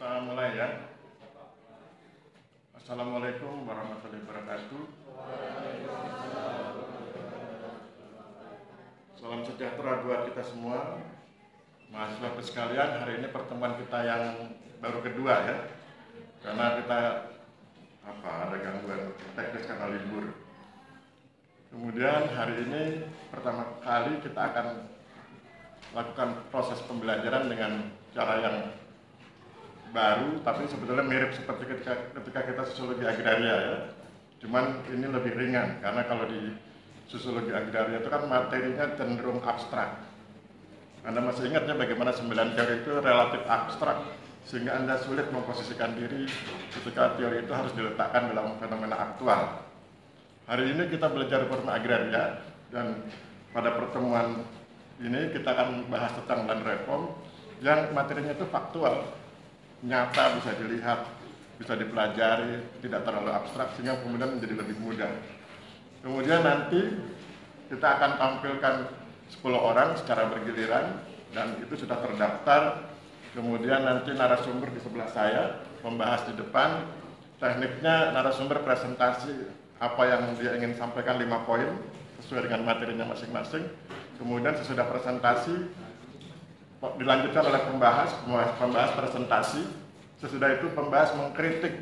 Kita mulai ya. Assalamualaikum warahmatullahi wabarakatuh. Salam sejahtera buat kita semua, mahasiswa sekalian. Hari ini pertemuan kita yang baru kedua ya, karena kita ada gangguan teknis karena libur. Kemudian hari ini pertama kali kita akan lakukan proses pembelajaran dengan cara yang baru, tapi sebetulnya mirip seperti ketika kita sosiologi agraria ya. Cuman ini lebih ringan, karena kalau di sosiologi agraria itu kan materinya cenderung abstrak. Anda masih ingatnya bagaimana 9 teori itu relatif abstrak, sehingga Anda sulit memposisikan diri ketika teori itu harus diletakkan dalam fenomena aktual. Hari ini kita belajar reforma agraria, dan pada pertemuan ini kita akan bahas tentang land reform yang materinya itu faktual, nyata, bisa dilihat, bisa dipelajari, tidak terlalu abstrak, sehingga kemudian menjadi lebih mudah. Kemudian nanti kita akan tampilkan 10 orang secara bergiliran, dan itu sudah terdaftar. Kemudian nanti narasumber di sebelah saya membahas di depan. Tekniknya narasumber presentasi apa yang dia ingin sampaikan 5 poin sesuai dengan materinya masing-masing. Kemudian sesudah presentasi dilanjutkan oleh pembahas presentasi. Sesudah itu pembahas mengkritik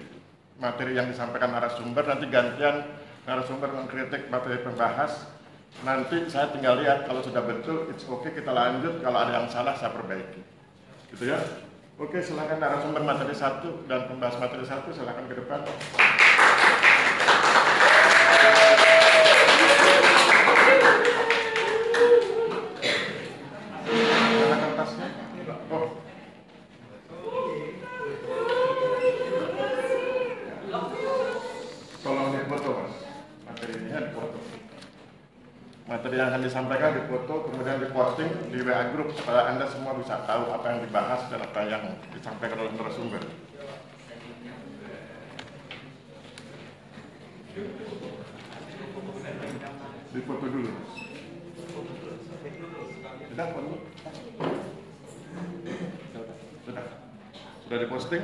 materi yang disampaikan narasumber. Nanti gantian narasumber mengkritik materi pembahas. Nanti saya tinggal lihat, kalau sudah betul, it's okay, kita lanjut. Kalau ada yang salah, saya perbaiki. Gitu ya. Oke, silakan narasumber materi 1 dan pembahas materi 1, silakan ke depan. Materi yang akan disampaikan difoto, kemudian diposting di WA Group supaya Anda semua bisa tahu apa yang dibahas dan apa yang disampaikan oleh narasumber. Difoto dulu. Sudah, foto? Sudah diposting?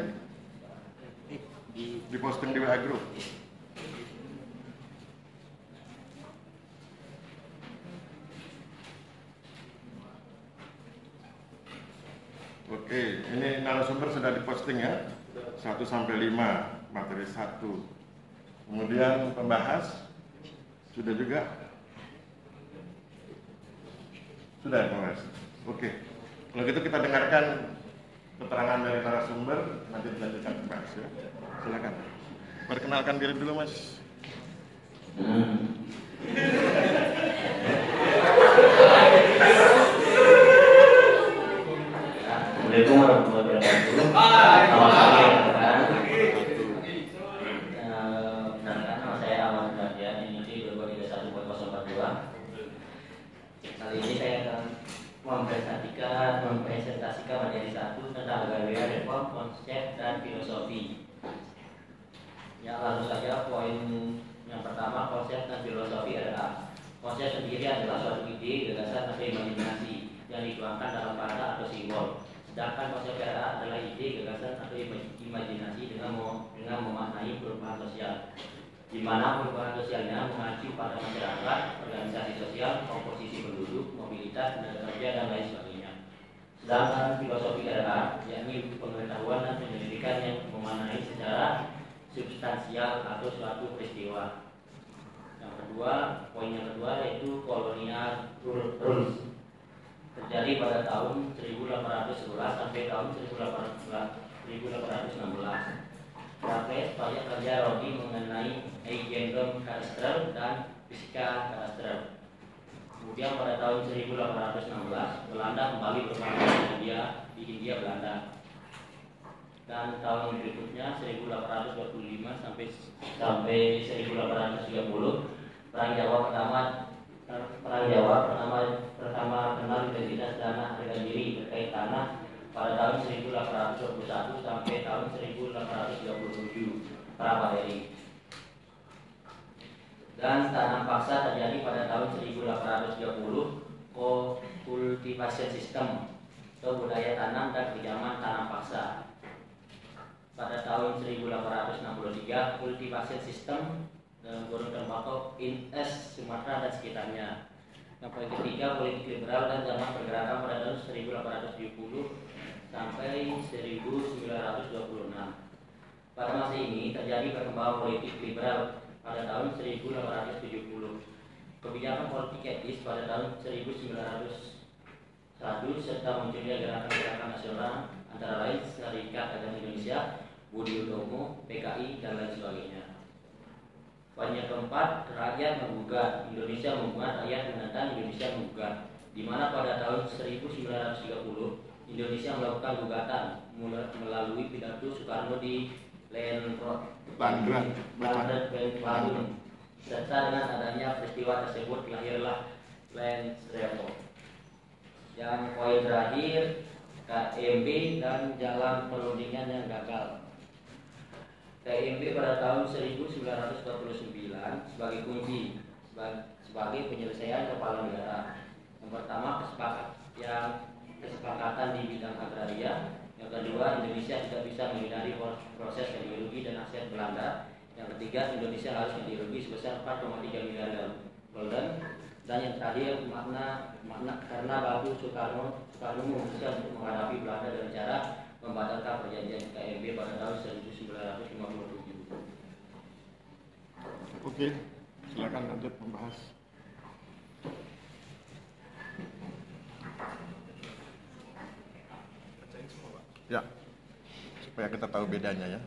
Diposting di WA Group. Oke, ini narasumber sudah diposting ya, 1 sampai 5, materi 1. Kemudian pembahas sudah juga? Sudah pembahas. Oke, kalau gitu kita dengarkan keterangan dari narasumber, nanti dilanjutkan pembahas ya. Silakan. Perkenalkan diri dulu, Mas. Assalamualaikum warahmatullahi wabarakatuh. Nama saya Ahmad Raja, NID 2314042. Kali ini saya akan mempresentasikan materi 1 tentang agraria reform, konsep dan filosofi. Ya, langsung saja poin yang pertama, konsep dan filosofi adalah konsep sendiri adalah suatu ide, gagasan atau imajinasi yang dituangkan dalam kata atau simbol. Sedangkan konsep RA adalah ide, gagasan atau imajinasi dengan memaknai perubahan sosial, di mana perubahan sosialnya mengacu pada masyarakat, organisasi sosial, komposisi penduduk, mobilitas, tenaga kerja, dan lain sebagainya. Sedangkan filosofi RA yakni pengetahuan dan penyelidikan yang memaknai secara substansial atau suatu peristiwa. Yang kedua, poin yang kedua yaitu kolonial rules. Terjadi pada tahun 1811 sampai tahun 1816. Raffles banyak kerja Rodi mengenai Eigenbaum kadastral dan fisika kadastral. Kemudian pada tahun 1816 Belanda kembali berpartisipasi di Hindia Belanda. Dan tahun berikutnya 1825 sampai 1830 Perang Jawa pertama kenal identitas dana harga diri terkait tanah pada tahun 1821 sampai tahun 1837 Prabahari. Dan tanam paksa terjadi pada tahun 1830 cultivation system atau budaya tanam dan pinjaman tanam paksa. pada tahun 1863, kultivasi sistem dalam kurung tembakau INS Sumatera dan sekitarnya. Yang poin ketiga, politik liberal dan zaman pergerakan pada tahun 1870 sampai 1926. Pada masa ini terjadi perkembangan politik liberal pada tahun 1870. Kebijakan politik etis pada tahun 1901 serta munculnya gerakan-gerakan nasional antara lain Serikat Dagang Indonesia, Budi Utomo, PKI, dan lain sebagainya. Poin yang keempat, rakyat menggugat. Indonesia menggugat, rakyat menentang, Indonesia menggugat. Di mana pada tahun 1930 Indonesia melakukan gugatan melalui pidato Soekarno di Bandung, serta dengan adanya peristiwa tersebut lahirlah Land Reform. Yang poin terakhir, KMB dan jalan perundingan yang gagal. KMB pada tahun 1949 sebagai kunci sebagai penyelesaian kepala negara. Yang pertama, kesepakatan di bidang agraria. Yang kedua, Indonesia tidak bisa menghindari proses ideologi dan aset Belanda. Yang ketiga, Indonesia harus ideologi sebesar 4,3 miliar golden. Dan yang terakhir, makna karena Bapak Soekarno memutuskan untuk menghadapi Belanda dengan cara membatalkan perjanjian KMB pada tahun 1957. Oke, silakan lanjut membahas. Ya, supaya kita tahu bedanya ya.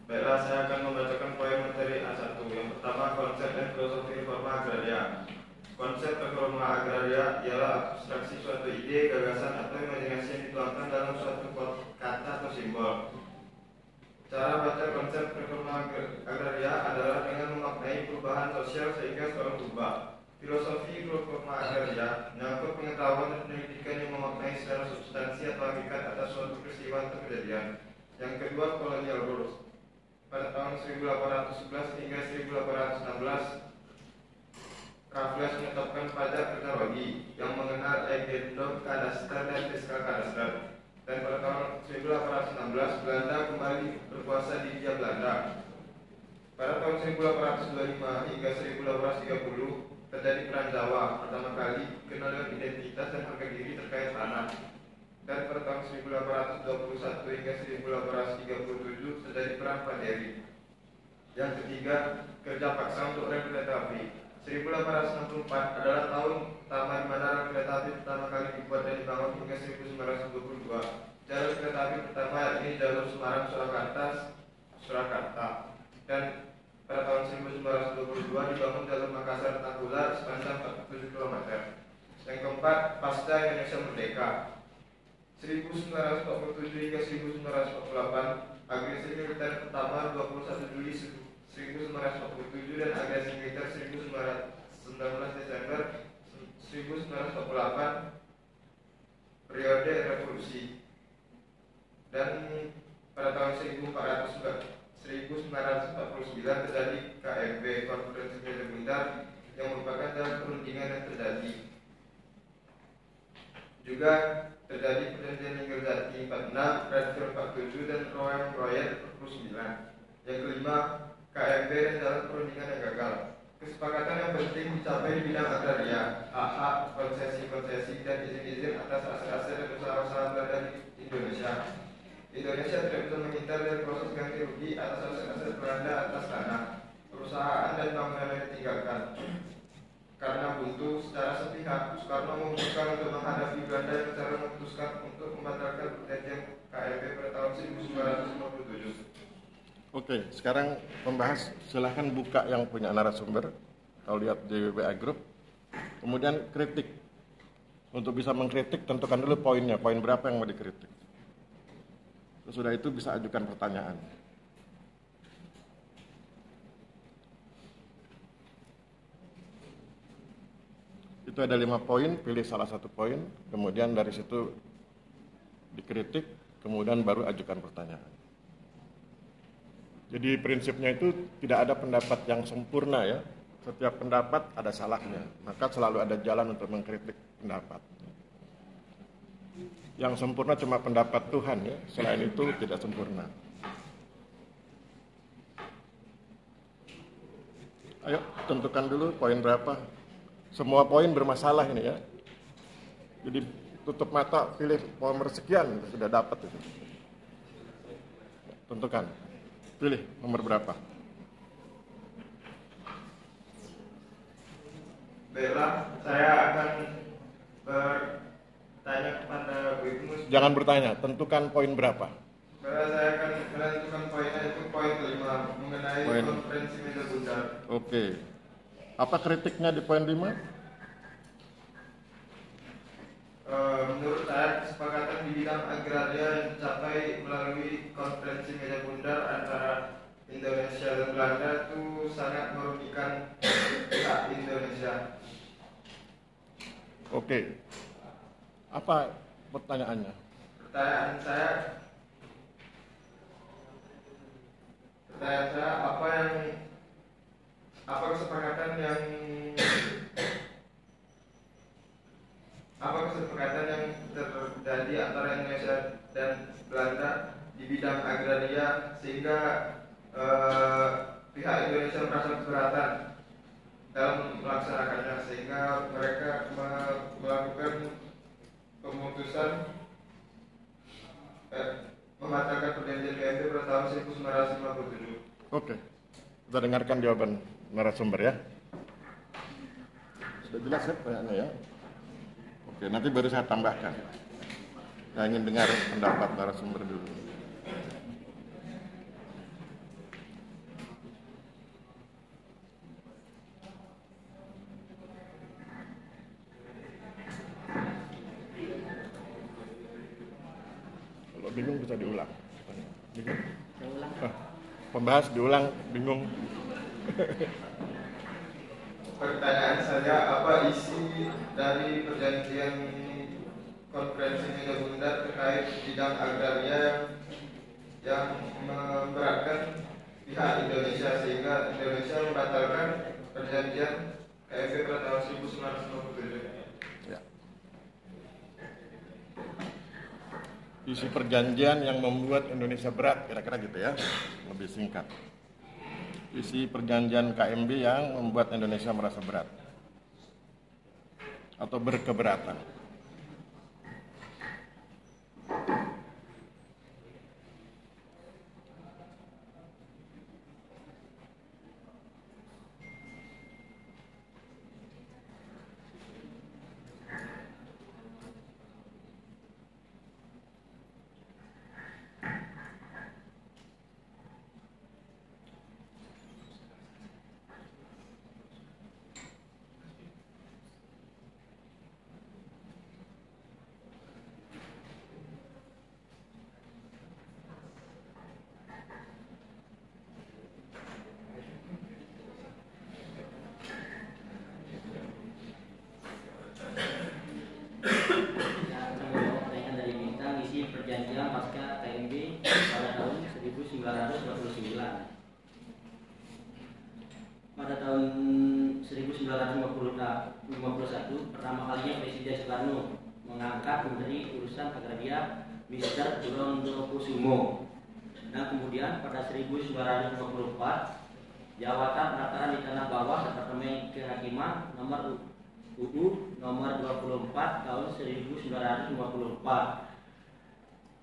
Baiklah, saya akan membacakan poin materi A1. Yang pertama, konsep dan filosofi reforma agraria. Konsep reforma agraria ialah abstraksi suatu ide, gagasan, atau imajinasi yang dituangkan dalam suatu kata atau simbol. Cara baca konsep reforma agraria adalah dengan memaknai perubahan sosial sehingga selalu berubah. Filosofi reforma agraria menyangkut pengetahuan dan pendidikan yang memaknai secara substansi atau hakikat atas suatu peristiwa atau kejadian. Yang kedua, colonial rules. Pada tahun 1811 hingga 1816, Raffles menetapkan pajak teknologi yang mengenal agendum kadaster dan fiskal kadaster. Dan pada tahun 1816, Belanda kembali berkuasa di Hindia Belanda. Pada tahun 1825 hingga 1830, terjadi Perang Jawa pertama kali, kenal dengan identitas dan harga diri terkait tanah. Dan pada tahun 1821 hingga 1837 terjadi Perang Panderi. Yang ketiga, kerja paksa untuk rel kereta api. 1864 adalah tahun pertama di mana rel kereta api pertama kali dibuat dan dibangun hingga 1922. Jalur kereta api pertama yakni jalur Semarang-Surakarta. Dan pada tahun 1922 dibangun jalur Makassar-Tanggular sepanjang 47 km. Yang keempat, pasca Indonesia Merdeka. 1947 hingga 1948, agresi militer pertama 21 Juli 1947 dan agresi militer 19 Desember 1948, periode revolusi. Dan pada tahun 1949 terjadi KMB, Konferensi Meja Bundar, yang merupakan jalan perundingan yang terjadi. Juga terjadi perjanjian Inggris-Jati 46, Redfield 47, dan Royal 49. Yang kelima, KMB dan jalan perundingan yang gagal. Kesepakatan yang penting dicapai di bidang agraria, AA, konsesi-konsesi, dan izin-izin atas aset-aset dan usaha-usaha Belanda di Indonesia. Indonesia tidak bisa menghindar dari proses ganti rugi atas aset-aset Belanda atas tanah, perusahaan, dan bangunan yang ditinggalkan. Karena buntu secara sepihak, Soekarno memutuskan untuk menghadapi Belanda dengan cara memutuskan untuk membatalkan perjanjian KMB pada tahun 1957. Oke, sekarang membahas, silahkan buka yang punya narasumber. Kalau lihat di WA Group. Kemudian kritik. Untuk bisa mengkritik, tentukan dulu poinnya. Poin berapa yang mau dikritik. Sesudah itu bisa ajukan pertanyaan. Itu ada 5 poin, pilih salah satu poin. Kemudian dari situ dikritik, kemudian baru ajukan pertanyaan. Jadi prinsipnya itu tidak ada pendapat yang sempurna ya. Setiap pendapat ada salahnya. Maka selalu ada jalan untuk mengkritik pendapat. Yang sempurna cuma pendapat Tuhan ya, selain itu tidak sempurna. Ayo tentukan dulu poin berapa. Semua poin bermasalah ini ya. Jadi tutup mata, pilih poin sekian, sudah dapat itu. Tentukan, pilih nomor berapa. Baiklah, saya akan bertanya kepada Bu Ibnu. Jangan bertanya, tentukan poin berapa. Saya akan menentukan poinnya, itu poin kelima mengenai Poin. konferensi meja bundar. Oke. Apa kritiknya di poin 5? Menurut saya kesepakatan di bidang agraria yang dicapai melalui konferensi meja bundar antara Indonesia dan Belanda itu sangat merugikan pihak Indonesia. Oke. Apa pertanyaannya? Pertanyaan saya apa kesepakatan yang terjadi antara Indonesia dan Belanda di bidang agraria sehingga pihak Indonesia merasa keberatan dalam melaksanakannya, sehingga mereka melakukan pemutusan membatalkan perjanjian PMB pada tahun 1957. Oke. Kita dengarkan jawaban narasumber ya. Sudah jelas ya pertanyaannya ya? Oke, nanti baru saya tambahkan. Saya ingin dengar pendapat narasumber dulu. Kalau bingung bisa diulang. Bingung? Pembahas diulang, bingung. Pertanyaan saya, apa isi dari perjanjian konferensi meja bundar terkait bidang agraria yang memberatkan pihak Indonesia sehingga Indonesia membatalkan perjanjian KMB pada tahun 1957? Ya. Isi perjanjian yang membuat Indonesia berat, kira-kira gitu ya, lebih singkat. Isi perjanjian KMB yang membuat Indonesia merasa berat atau berkeberatan. Perjanjian pasca KMB pada tahun 1929. Pada tahun 1951, pertama kalinya Presiden Soekarno mengangkat Menteri Urusan Agraria Mr. Surondokusumo. Dan kemudian pada 1954, jabatan pendaftaran di tanah bawah Departemen Kehakiman nomor UU nomor 24 tahun 1954.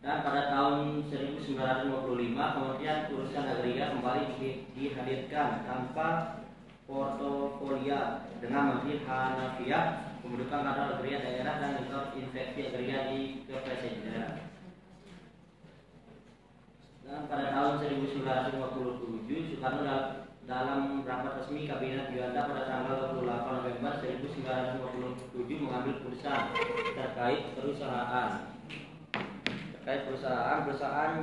Dan pada tahun 1955 Kementerian Urusan Agraria kembali dihadirkan tanpa portofolio dengan Menteri Hanafiah, Pembentukan Kantor Agraria Daerah dan Inspeksi Agraria di Kepresidenan. Dan pada tahun 1957 Soekarno dalam rapat resmi Kabinet Juanda pada tanggal 28 November 1957 mengambil keputusan terkait perusahaan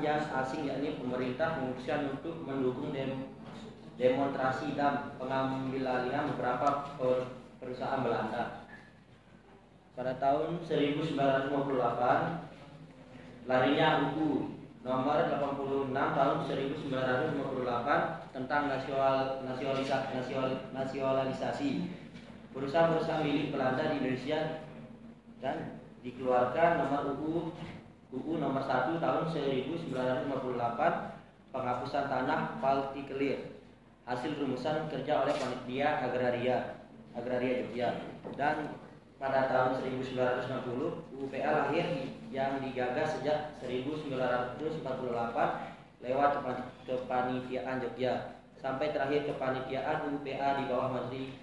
yang asing, yakni pemerintah memutuskan untuk mendukung demonstrasi dan pengambil alihan beberapa perusahaan Belanda. Pada tahun 1958 larinya UU nomor 86 tahun 1958 tentang nasionalisasi perusahaan-perusahaan milik Belanda di Indonesia dan Dikeluarkan nomor UU nomor 1 tahun 1958 penghapusan tanah partikelir hasil rumusan kerja oleh panitia agraria Jogja, dan pada tahun 1960 UPA lahir yang digagas sejak 1948 lewat kepanitiaan Jogja sampai terakhir kepanitiaan UPA di bawah Menteri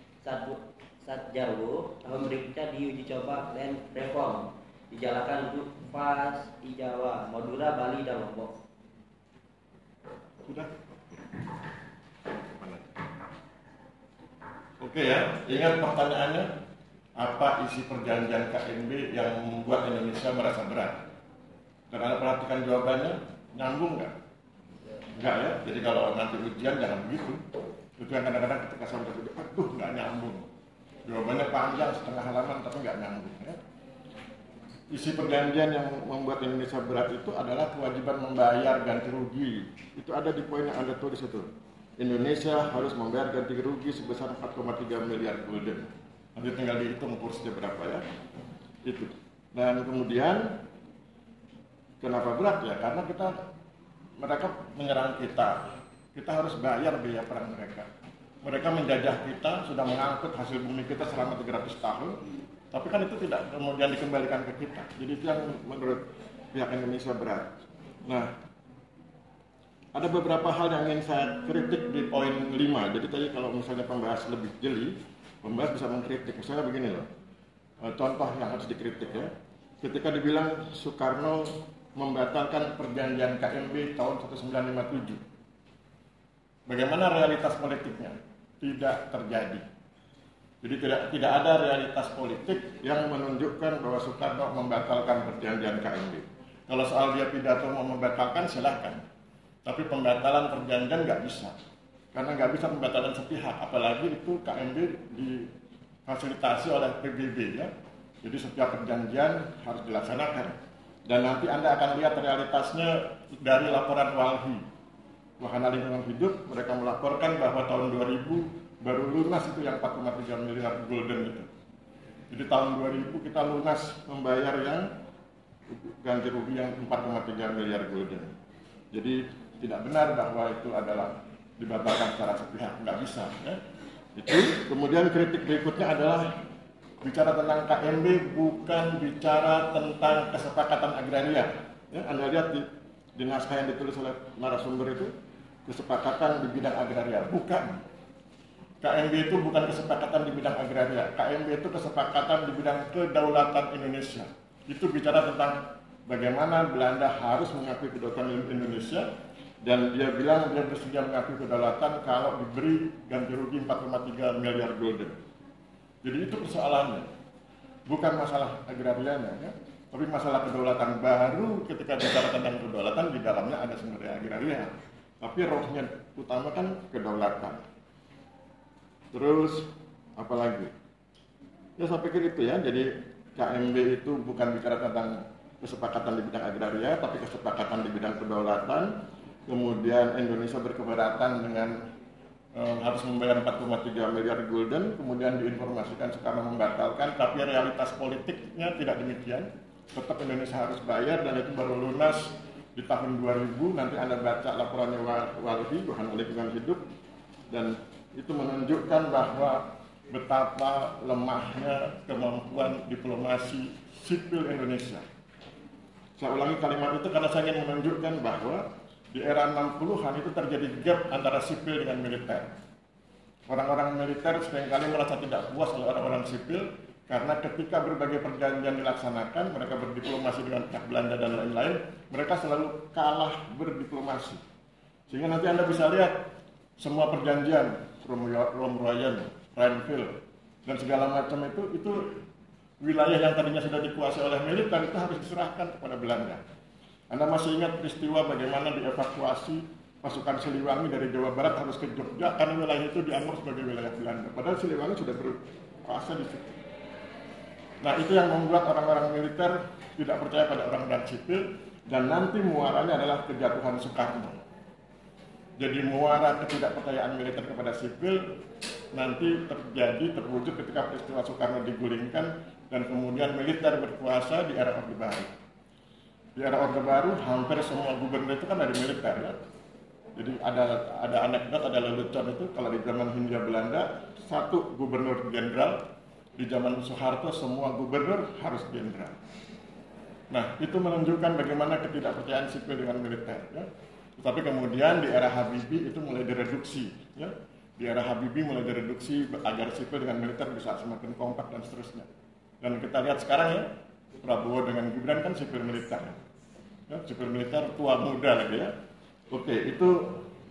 Satjarwo. Tahun berikutnya diuji coba land reform dijalankan untuk fase di Jawa, Madura, Bali, dan Lombok. Sudah? Oke ya, ingat pertanyaannya, apa isi perjanjian KMB yang membuat Indonesia merasa berat? Dan Anda perhatikan jawabannya, nyambung nggak? Enggak ya, jadi kalau nanti ujian jangan begitu. Itu yang kadang-kadang ketika sampai ujian, aduh nggak nyambung. Jawabannya panjang setengah halaman tapi nggak nyambung ya. Isi perjanjian yang membuat Indonesia berat itu adalah kewajiban membayar ganti rugi. Itu ada di poin yang Anda tulis itu. Indonesia harus membayar ganti rugi sebesar 4,3 miliar gulden. Nanti tinggal dihitung kursnya berapa ya. Itu. Dan kemudian kenapa berat ya? Karena mereka menyerang kita. Kita harus bayar biaya perang mereka. Mereka menjajah kita, sudah mengangkut hasil bumi kita selama 300 tahun. Tapi kan itu tidak kemudian dikembalikan ke kita. Jadi itu yang menurut pihak Indonesia berat. Nah, ada beberapa hal yang ingin saya kritik di poin 5. Jadi tadi kalau misalnya pembahas lebih jeli, pembahas bisa mengkritik. Misalnya begini loh, contoh yang harus dikritik ya. Ketika dibilang Soekarno membatalkan perjanjian KMB tahun 1957. Bagaimana realitas politiknya? Tidak terjadi. Jadi tidak ada realitas politik yang menunjukkan bahwa Soekarno membatalkan perjanjian KMB. Kalau soal dia pidato mau membatalkan silahkan. Tapi pembatalan perjanjian nggak bisa. Karena nggak bisa pembatalan sepihak. Apalagi itu KMB difasilitasi oleh PBB ya. Jadi setiap perjanjian harus dilaksanakan. Dan nanti Anda akan lihat realitasnya dari laporan WALHI. Wahana Lingkungan Hidup, mereka melaporkan bahwa tahun 2000 baru lunas itu yang 4,3 miliar gulden itu. Jadi tahun 2000 kita lunas membayar yang ganti rugi yang 4,3 miliar gulden. Jadi tidak benar bahwa itu adalah dibatalkan secara sepihak, nggak bisa. Ya. Itu. Kemudian kritik berikutnya adalah bicara tentang KMB bukan bicara tentang kesepakatan agraria. Ya, Anda lihat di naskah yang ditulis oleh narasumber itu kesepakatan di bidang agraria, bukan. KMB itu bukan kesepakatan di bidang agraria. KMB itu kesepakatan di bidang kedaulatan Indonesia. Itu bicara tentang bagaimana Belanda harus mengakui kedaulatan Indonesia, dan dia bilang dia bersedia mengakui kedaulatan kalau diberi ganti rugi 4,3 miliar gulden. Jadi itu persoalannya. Bukan masalah agrarianya ya, tapi masalah kedaulatan. Baru ketika bicara tentang kedaulatan di dalamnya ada sumber agraria. Tapi rohnya utama kan kedaulatan. Terus apa lagi? Ya saya pikir itu ya. Jadi KMB itu bukan bicara tentang kesepakatan di bidang agraria, tapi kesepakatan di bidang kedaulatan. Kemudian Indonesia berkeberatan dengan harus membayar 4,3 miliar gulden. Kemudian diinformasikan sekarang membatalkan, tapi realitas politiknya tidak demikian. Tetap Indonesia harus bayar dan itu baru lunas di tahun 2000. Nanti Anda baca laporannya WALHI, Wahana Lingkungan Hidup, dan itu menunjukkan bahwa betapa lemahnya kemampuan diplomasi sipil Indonesia. Saya ulangi kalimat itu karena saya ingin menunjukkan bahwa di era 60-an itu terjadi gap antara sipil dengan militer. Orang-orang militer seringkali merasa tidak puas oleh orang-orang sipil karena ketika berbagai perjanjian dilaksanakan, mereka berdiplomasi dengan pihak Belanda dan lain-lain, mereka selalu kalah berdiplomasi. Sehingga nanti Anda bisa lihat semua perjanjian Rom-Royan, Rhineville, dan segala macam itu wilayah yang tadinya sudah dikuasai oleh militer itu harus diserahkan kepada Belanda. Anda masih ingat peristiwa bagaimana dievakuasi pasukan Siliwangi dari Jawa Barat harus ke Jogja karena wilayah itu dianggap sebagai wilayah Belanda. Padahal Siliwangi sudah berkuasa di situ. Nah itu yang membuat orang-orang militer tidak percaya pada orang-orang sipil, dan nanti muaranya adalah kejatuhan Soekarno. Jadi muara ketidakpercayaan militer kepada sipil nanti terwujud ketika peristiwa Soekarno digulingkan dan kemudian militer berkuasa di era Orde Baru. Di era Orde Baru hampir semua gubernur itu kan dari militer ya. Jadi ada anekdot, ada lelucon itu kalau di zaman Hindia Belanda satu gubernur jenderal, di zaman Soeharto semua gubernur harus jenderal. Nah itu menunjukkan bagaimana ketidakpercayaan sipil dengan militer. Ya. Tetapi kemudian di era Habibie itu mulai direduksi. Ya. Di era Habibie mulai direduksi agar sipil dengan militer bisa semakin kompak dan seterusnya. Dan kita lihat sekarang ya, Prabowo dengan Gibran kan sipil militer. Ya, sipil militer tua muda lagi ya. Oke, itu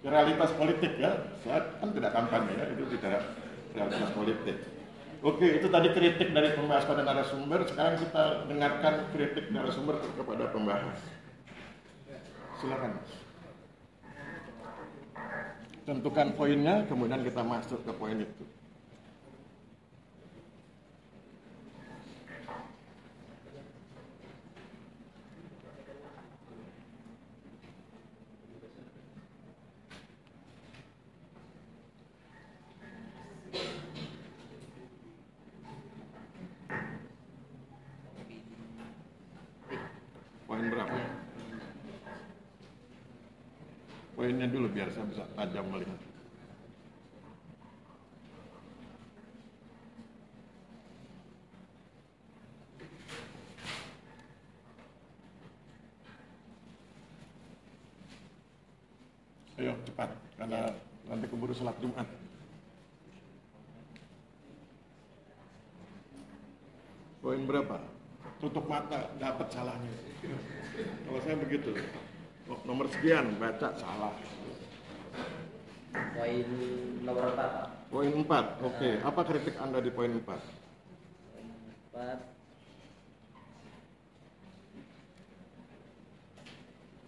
realitas politik ya. Saya kan tidak kampanye ya, itu tidak realitas politik. Oke, itu tadi kritik dari pembahas pada narasumber. Sekarang kita dengarkan kritik narasumber kepada pembahas. Silakan. Tentukan poinnya, kemudian kita masuk ke poin itu. Poin berapa? Poinnya dulu biar saya bisa tajam melihat. Ayo cepat, karena nanti keburu sholat Jumat. Poin berapa? Tutup mata, dapat salahnya. Kalau saya begitu, nomor sekian, baca salah. Poin nomor 4, Pak. Poin 4, oke. Apa kritik Anda di poin 4? Poin 4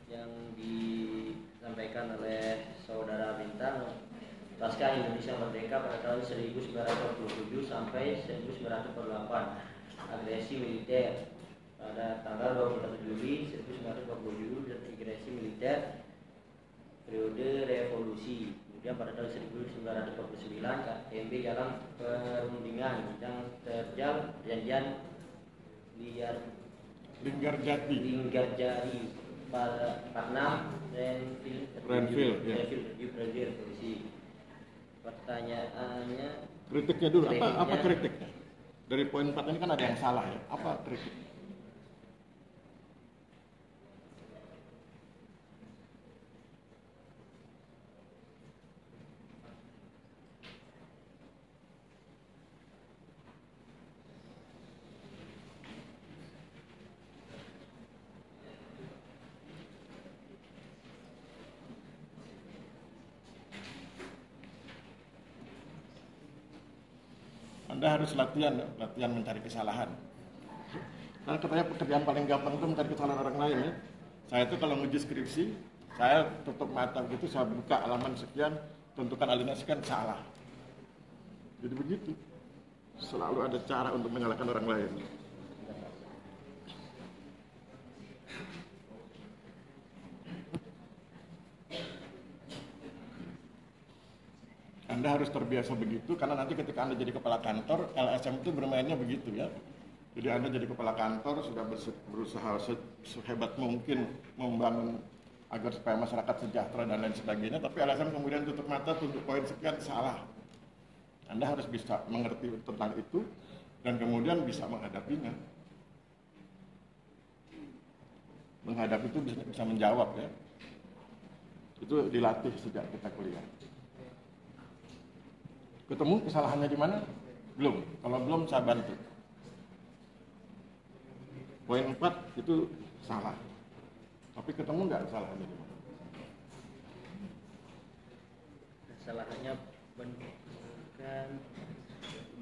yang disampaikan oleh Saudara Bintang, pasca Indonesia merdeka pada tahun 1947 sampai 1948, agresi militer pada tanggal 21 Juli 1947 dan agresi militer periode revolusi. Kemudian pada tahun 1949 KMB dalam perundingan yang terjal perjanjian Linggarjati pada 46 Renville revolusi. Pertanyaannya, kritiknya dulu, apa kritiknya? Dari poin 4 ini kan ada yang salah ya. Apa kritiknya? Anda harus latihan mencari kesalahan. Karena katanya pekerjaan paling gampang itu mencari kesalahan orang lain ya. Saya itu kalau nguji skripsi, saya tutup mata begitu, saya buka halaman sekian, tentukan alinea sekian, salah. Jadi begitu. Selalu ada cara untuk menyalahkan orang lain. Anda harus terbiasa begitu, karena nanti ketika Anda jadi kepala kantor, LSM itu bermainnya begitu ya. Jadi Anda jadi kepala kantor, sudah berusaha sehebat mungkin membangun agar supaya masyarakat sejahtera dan lain sebagainya, tapi LSM kemudian tutup mata, tunjuk poin sekian, salah. Anda harus bisa mengerti tentang itu, dan kemudian bisa menghadapinya. Menghadapi itu bisa menjawab ya. Itu dilatih sejak kita kuliah. Ketemu kesalahannya di mana? Belum. Kalau belum saya bantu. Poin 4 itu salah. Tapi ketemu nggak kesalahannya di mana? Kesalahannya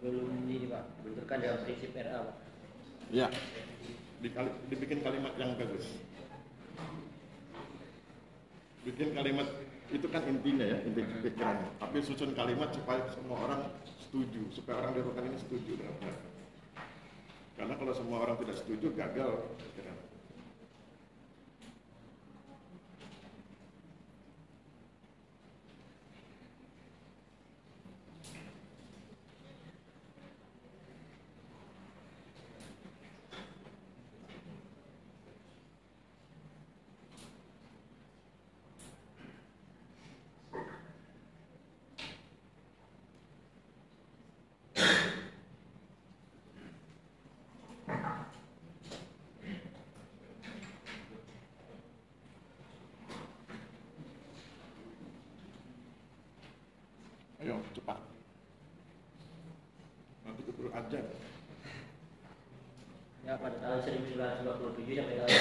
belum ini Pak, benturkan dalam prinsip RA Pak. Ya. Dibikin kalimat yang bagus. Bikin kalimat itu kan intinya ya, inti pikirannya. Tapi susun kalimat supaya semua orang setuju, supaya orang di ruangan ini setuju dengan mereka. Karena kalau semua orang tidak setuju, gagal pikiran. Ayo cepat. Nanti keburu aja. Ya, pada tahun 1927 sampai tahun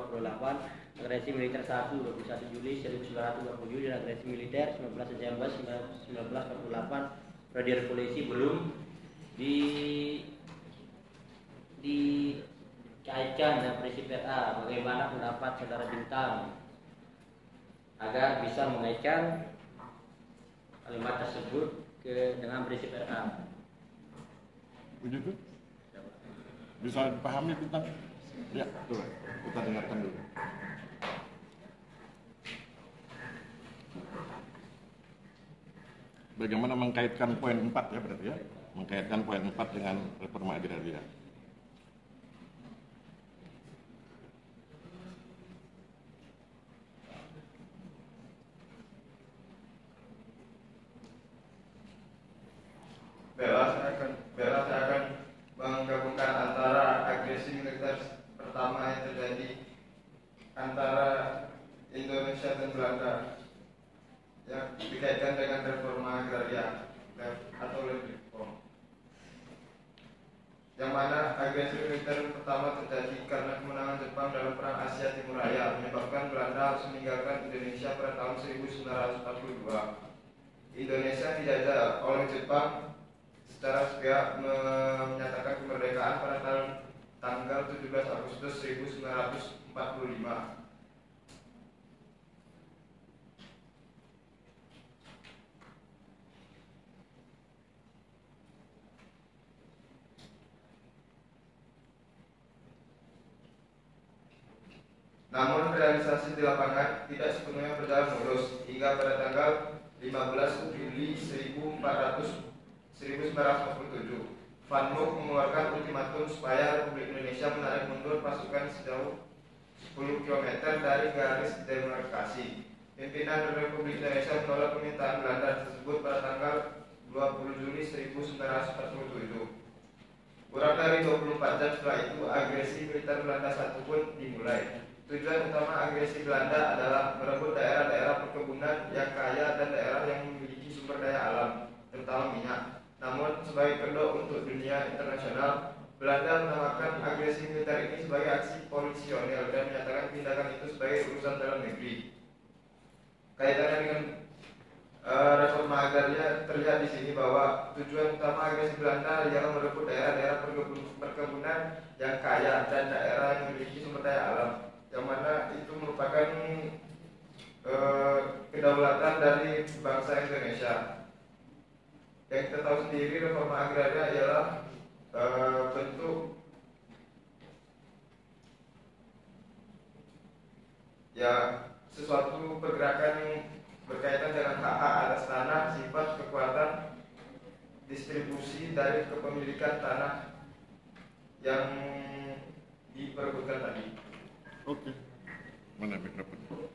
1928, agresi militer 1, 21 Juli 1927 dan agresi militer 19 Desember 1948, periode revolusi belum dikaitkan dengan prinsip RA. Bagaimana pendapat saudara Bintang agar bisa mengaitkan kalimat tersebut dengan prinsip RA? Begitu? Bisa dipahami tentang? Ya, coba kita dengarkan dulu. Bagaimana mengkaitkan poin 4 ya berarti ya? Mengkaitkan poin 4 dengan reforma agraria. Bella saya akan menggabungkan antara agresi militer pertama yang terjadi antara Indonesia dan Belanda yang dikaitkan dengan reforma agraria atau reform, yang mana agresi militer pertama terjadi karena kemenangan Jepang dalam Perang Asia Timur Raya menyebabkan Belanda harus meninggalkan Indonesia pada tahun 1942. Indonesia dijajah oleh Jepang secara sepihak menyatakan kemerdekaan pada tanggal 17 Agustus 1945. Namun realisasi di lapangan tidak sepenuhnya berjalan mulus hingga pada tanggal 15 Juli 1947, Van Mook mengeluarkan ultimatum supaya Republik Indonesia menarik mundur pasukan sejauh 10 km dari garis demarkasi. Pimpinan Republik Indonesia menolak permintaan Belanda tersebut pada tanggal 20 Juli 1947. Kurang dari 24 jam setelah itu, agresi militer Belanda 1 pun dimulai. Tujuan utama agresi Belanda adalah merebut daerah-daerah perkebunan yang kaya dan daerah yang memiliki sumber daya alam, terutama minyak. Namun, sebagai kedok untuk dunia internasional, Belanda menamakan agresi militer ini sebagai aksi polisionil dan menyatakan tindakan itu sebagai urusan dalam negeri. Kaitannya dengan reforma agraria terlihat di sini bahwa tujuan utama agresi Belanda ialah merebut daerah-daerah perkebunan yang kaya dan daerah yang memiliki sumber daya alam, yang mana itu merupakan kedaulatan dari bangsa Indonesia. Yang kita tahu sendiri, reforma agraria ialah bentuk ya sesuatu pergerakan yang berkaitan dengan hak-hak atas tanah, sifat, kekuatan, distribusi dari kepemilikan tanah yang diperebutkan tadi. Oke. Mana mikrofon?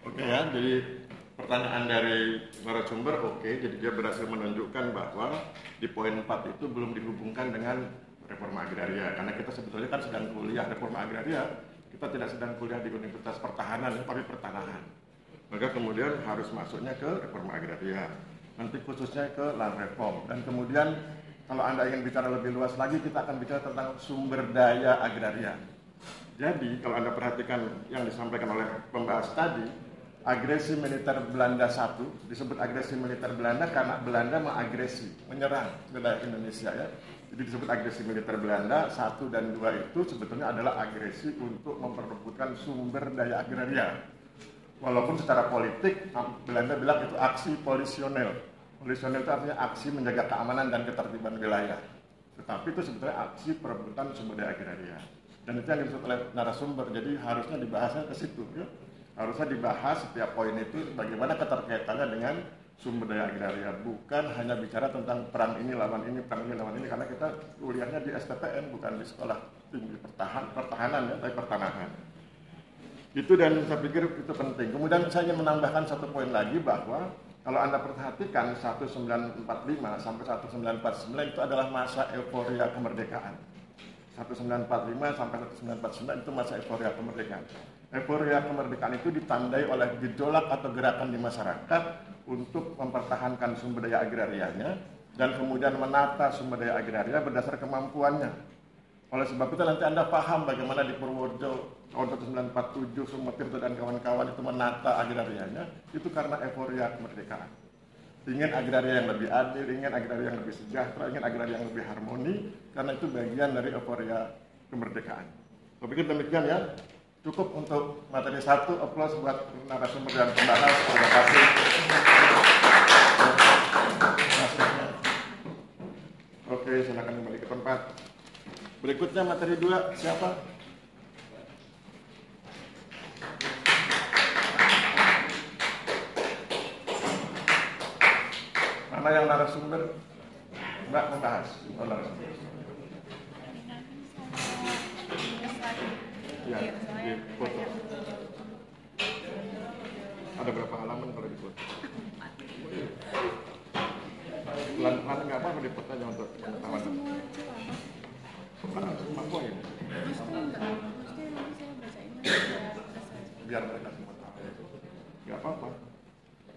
Oke ya, jadi pertanyaan dari narasumber oke, jadi dia berhasil menunjukkan bahwa di poin 4 itu belum dihubungkan dengan reforma agraria, karena kita sebetulnya kan sedang kuliah reforma agraria, kita tidak sedang kuliah di Universitas Pertahanan, tapi pertanahan. Maka kemudian harus masuknya ke reforma agraria, nanti khususnya ke land reform, dan kemudian kalau Anda ingin bicara lebih luas lagi, kita akan bicara tentang sumber daya agraria. Jadi kalau Anda perhatikan yang disampaikan oleh pembahas tadi, agresi militer Belanda 1 disebut agresi militer Belanda karena Belanda mengagresi, menyerang wilayah Indonesia ya. Jadi disebut agresi militer Belanda 1 dan 2 itu sebetulnya adalah agresi untuk memperebutkan sumber daya agraria. Walaupun secara politik Belanda bilang itu aksi polisionil. Polisionil itu artinya aksi menjaga keamanan dan ketertiban wilayah. Tetapi itu sebetulnya aksi perebutan sumber daya agraria. Dan itu yang disebut oleh narasumber. Jadi harusnya dibahasnya ke situ ya. Harusnya dibahas setiap poin itu bagaimana keterkaitannya dengan sumber daya agraria, bukan hanya bicara tentang perang ini lawan ini, perang ini lawan ini, karena kita kuliahnya di STPN bukan di sekolah tinggi pertahanan ya, tapi pertanahan. Itu, dan saya pikir itu penting. Kemudian saya ingin menambahkan satu poin lagi bahwa kalau Anda perhatikan 1945 sampai 1949 itu adalah masa euforia kemerdekaan. 1945 sampai 1949 itu masa euforia kemerdekaan. Euforia kemerdekaan itu ditandai oleh gejolak atau gerakan di masyarakat untuk mempertahankan sumber daya agrarianya dan kemudian menata sumber daya agraria berdasar kemampuannya. Oleh sebab itu nanti Anda paham bagaimana di Purworejo tahun 1947 Sumetirto dan kawan-kawan itu menata agrarianya, itu karena euforia kemerdekaan. Ingin agraria yang lebih adil, ingin agraria yang lebih sejahtera, ingin agraria yang lebih harmoni, karena itu bagian dari euforia kemerdekaan. Saya pikir demikian ya. Cukup untuk materi 1, aplaus buat narasumber dan pembahas. Terima kasih. Oke, silakan kembali ke tempat. Berikutnya materi 2, siapa? Mana yang narasumber? Mbak membahas. Oh, narasumber. Ya, di foto. Ada berapa halaman kalau di foto? Pelan-pelan nggak apa-apa di foto aja untuk pengetahuan. Semua poin. Biar mereka semua tahu. Nggak apa-apa.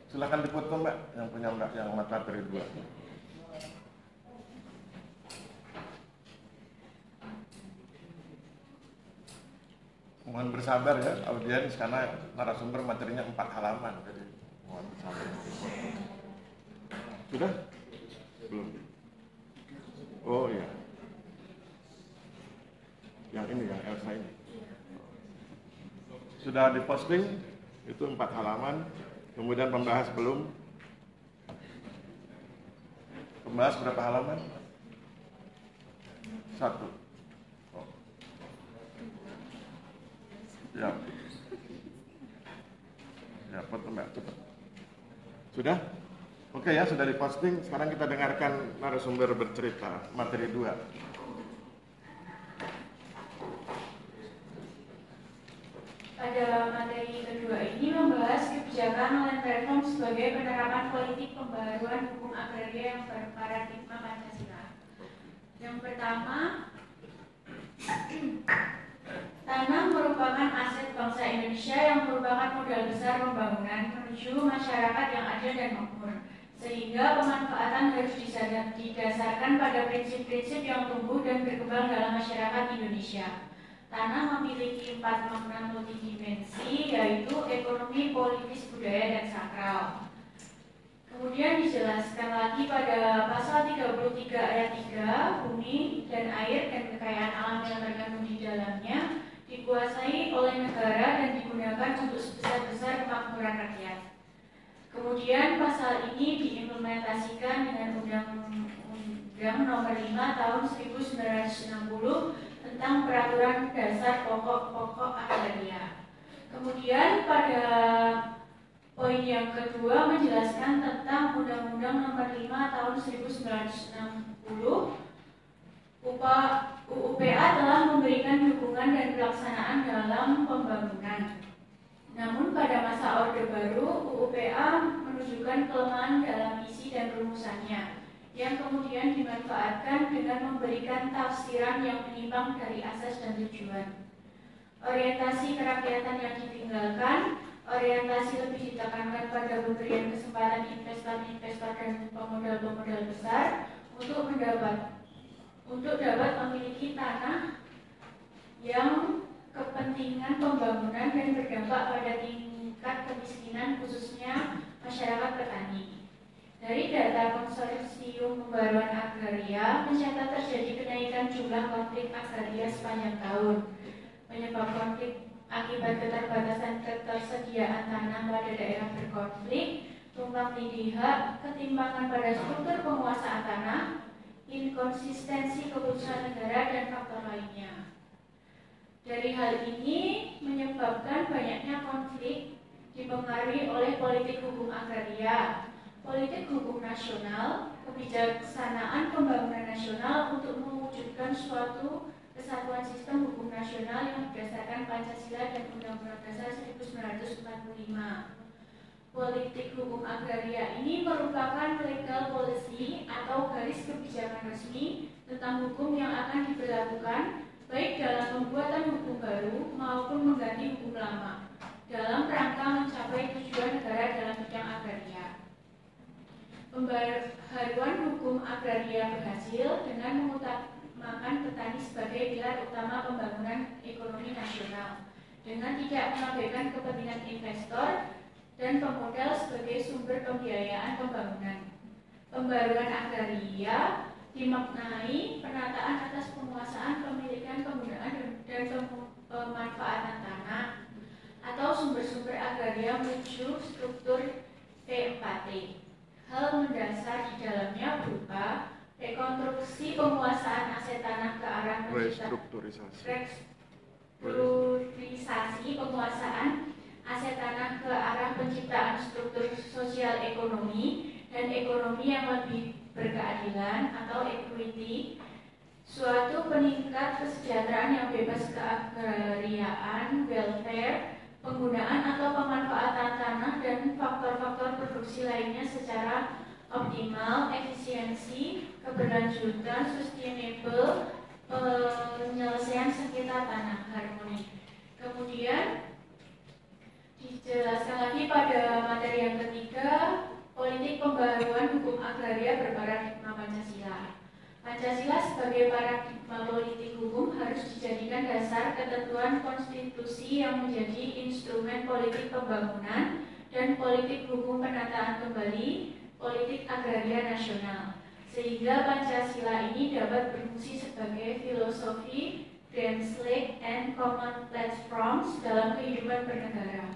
Silakan dipoto Mbak, yang punya Mbak yang materi 2. Mohon bersabar ya audiens, karena narasumber materinya 4 halaman, jadi mohon bersabar. Sudah? Belum? Oh iya. Yang ini, yang Elsa ini. Sudah diposting, itu 4 halaman. Kemudian pembahas belum. Pembahas berapa halaman? 1. Oh. Ya. Ya, foto Mbak, cepat. Sudah? Oke ya, sudah diposting. Sekarang kita dengarkan narasumber bercerita, materi 2. Pada materi kedua ini membahas kebijakan land reform sebagai penerapan politik pembaharuan hukum agraria yang berparadigma Pancasila. Yang pertama, tanah merupakan aset bangsa Indonesia yang merupakan modal besar pembangunan menuju masyarakat yang adil dan makmur. Sehingga pemanfaatan harus didasarkan pada prinsip-prinsip yang tumbuh dan berkembang dalam masyarakat Indonesia. Tanah memiliki 4 makna multidimensi, yaitu ekonomi, politis, budaya, dan sakral. Kemudian dijelaskan lagi pada pasal 33 ayat 3, bumi dan air dan kekayaan alam yang terkandung di dalamnya dikuasai oleh negara dan digunakan untuk sebesar-besar kemakmuran rakyat. Kemudian pasal ini diimplementasikan dengan Undang-Undang Nomor 5 Tahun 1960 tentang Peraturan Dasar Pokok-Pokok Agraria. Kemudian pada poin yang kedua menjelaskan tentang Undang-Undang Nomor 5 Tahun 1960. UUPA telah memberikan dukungan dan pelaksanaan dalam pembangunan. Namun pada masa Orde Baru, UUPA menunjukkan kelemahan dalam isi dan rumusannya, yang kemudian dimanfaatkan dengan memberikan tafsiran yang menyimpang dari asas dan tujuan. Orientasi kerakyatan yang ditinggalkan, orientasi lebih ditekankan pada pemberian kesempatan investor-investor dan pemodal-pemodal besar untuk dapat memiliki tanah yang kepentingan pembangunan dan berdampak pada tingkat kemiskinan khususnya masyarakat petani. Dari data Konsorsium Pembaruan Agraria mencatat terjadi kenaikan jumlah konflik agraria sepanjang tahun. Penyebab konflik akibat keterbatasan ketersediaan tanah pada daerah berkonflik, tumpang tindih hak, ketimpangan pada struktur penguasaan tanah, inkonsistensi keputusan negara, dan faktor lainnya. Dari hal ini menyebabkan banyaknya konflik dipengaruhi oleh politik hukum agraria, politik hukum nasional, kebijaksanaan pembangunan nasional untuk mewujudkan suatu kesatuan sistem hukum nasional yang berdasarkan Pancasila dan Undang-Undang Dasar 1945. Politik hukum agraria ini merupakan legal policy atau garis kebijakan resmi tentang hukum yang akan diberlakukan baik dalam pembuatan hukum baru maupun mengganti hukum lama dalam rangka mencapai tujuan negara dalam bidang agraria. Pembaharuan hukum agraria berhasil dengan mengutamakan petani sebagai pilar utama pembangunan ekonomi nasional, dengan tidak mengabaikan kepentingan investor dan pemodal sebagai sumber pembiayaan pembangunan. Pembaruan agraria dimaknai penataan atas penguasaan, pemilikan, penggunaan, dan pemanfaatan tanah atau sumber-sumber agraria menuju struktur P4T. Hal mendasar di dalamnya berupa rekonstruksi penguasaan aset tanah ke arah restrukturisasi penguasaan aset tanah ke arah penciptaan struktur sosial ekonomi dan ekonomi yang lebih berkeadilan atau equity, suatu peningkat kesejahteraan yang bebas keagrariaan, welfare, penggunaan atau pemanfaatan tanah dan faktor-faktor produksi lainnya secara optimal, efisiensi, keberlanjutan, sustainable, penyelesaian sengketa tanah, harmoni. Kemudian dijelaskan lagi pada materi yang ketiga, politik pembaruan hukum agraria berparadigma Pancasila. Pancasila sebagai paradigma politik hukum harus dijadikan dasar ketentuan konstitusi yang menjadi instrumen politik pembangunan dan politik hukum penataan kembali politik agraria nasional, sehingga Pancasila ini dapat berfungsi sebagai filosofi, grand slate, and common platforms dalam kehidupan bernegara.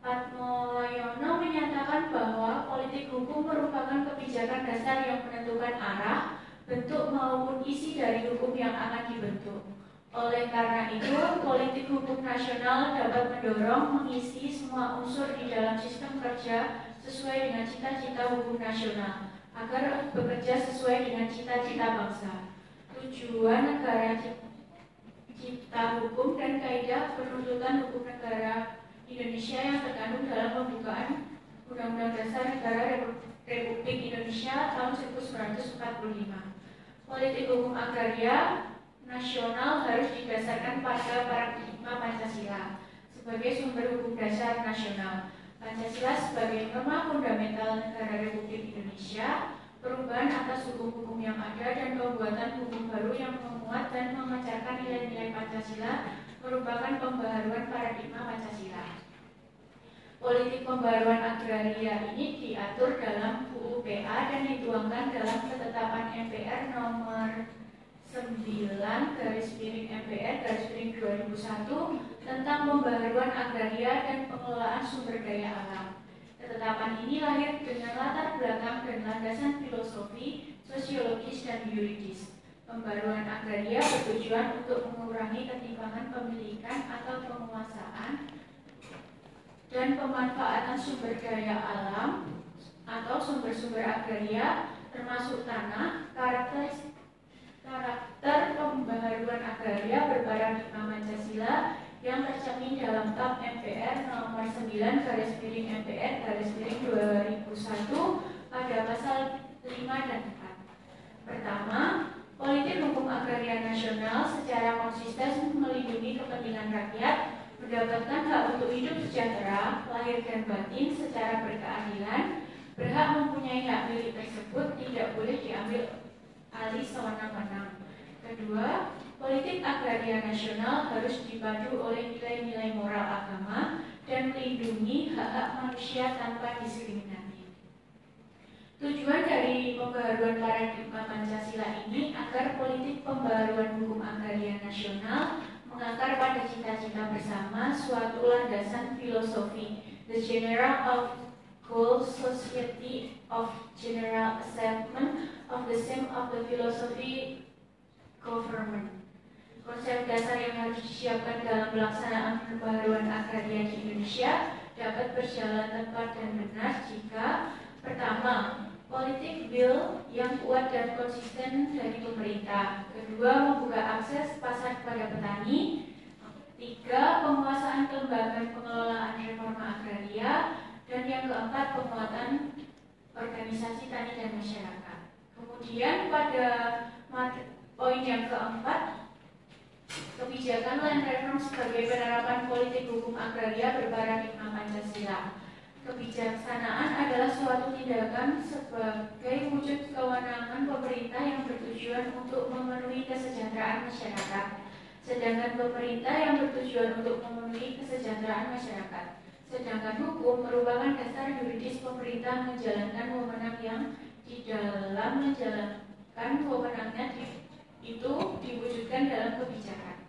Patmoyono menyatakan bahwa politik hukum merupakan kebijakan dasar yang menentukan arah, bentuk maupun isi dari hukum yang akan dibentuk. Oleh karena itu, politik hukum nasional dapat mendorong mengisi semua unsur di dalam sistem kerja sesuai dengan cita-cita hukum nasional, agar bekerja sesuai dengan cita-cita bangsa. Tujuan negara cipta hukum dan kaidah penuntutan hukum negara Indonesia yang terkandung dalam pembukaan Undang-Undang Dasar Negara Republik Indonesia tahun 1945. Politik hukum agraria nasional harus didasarkan pada paradigma Pancasila sebagai sumber hukum dasar nasional. Pancasila sebagai norma fundamental negara Republik Indonesia, perubahan atas hukum-hukum yang ada dan pembuatan hukum baru yang memuat dan mengajarkan nilai-nilai Pancasila merupakan pembaharuan paradigma Pancasila. Politik pembaruan agraria ini diatur dalam UU PA dan dituangkan dalam ketetapan MPR nomor 9/MPR/2001 tentang pembaharuan agraria dan pengelolaan sumber daya alam. Ketetapan ini lahir dengan latar belakang dan landasan filosofi, sosiologis, dan yuridis. Pembaruan agraria bertujuan untuk mengurangi ketimpangan pemilikan atau penguasaan dan pemanfaatan sumber daya alam atau sumber-sumber agraria termasuk tanah. Karakter pembaharuan agraria berparadigma Pancasila yang tercermin dalam TAP MPR nomor 9/MPR/2001 pada pasal 5 dan 4. Pertama, politik hukum agraria nasional secara konsisten melindungi kepentingan rakyat, mendapatkan hak untuk hidup sejahtera, lahir dan batin secara berkeadilan, berhak mempunyai hak milik tersebut, tidak boleh diambil alih sewenang-wenang. Kedua, politik agraria nasional harus dipadu oleh nilai-nilai moral agama dan melindungi hak-hak manusia tanpa diskriminatif. Tujuan dari pembaharuan paradigma Pancasila ini agar politik pembaharuan hukum agraria nasional mengakar pada cita-cita bersama, suatu landasan filosofi, the general of goal, society of general acceptance of the same of the philosophy government. Konsep dasar yang harus disiapkan dalam pelaksanaan pembaharuan agraria di Indonesia dapat berjalan tepat dan benar jika: pertama, politik will yang kuat dan konsisten dari pemerintah. Kedua, membuka akses pasar kepada petani. Tiga, penguasaan kelembagaan pengelolaan reforma agraria. Dan yang keempat, penguatan organisasi tani dan masyarakat. Kemudian pada poin yang keempat, kebijakan land reform sebagai penerapan politik hukum agraria berparadigma Pancasila. Kebijaksanaan adalah suatu tindakan sebagai wujud kewenangan pemerintah yang bertujuan untuk memenuhi kesejahteraan masyarakat. Sedangkan pemerintah yang bertujuan untuk memenuhi kesejahteraan masyarakat. Sedangkan hukum merupakan dasar yuridis pemerintah menjalankan wewenang yang di dalam menjalankan wewenangnya itu diwujudkan dalam kebijakan.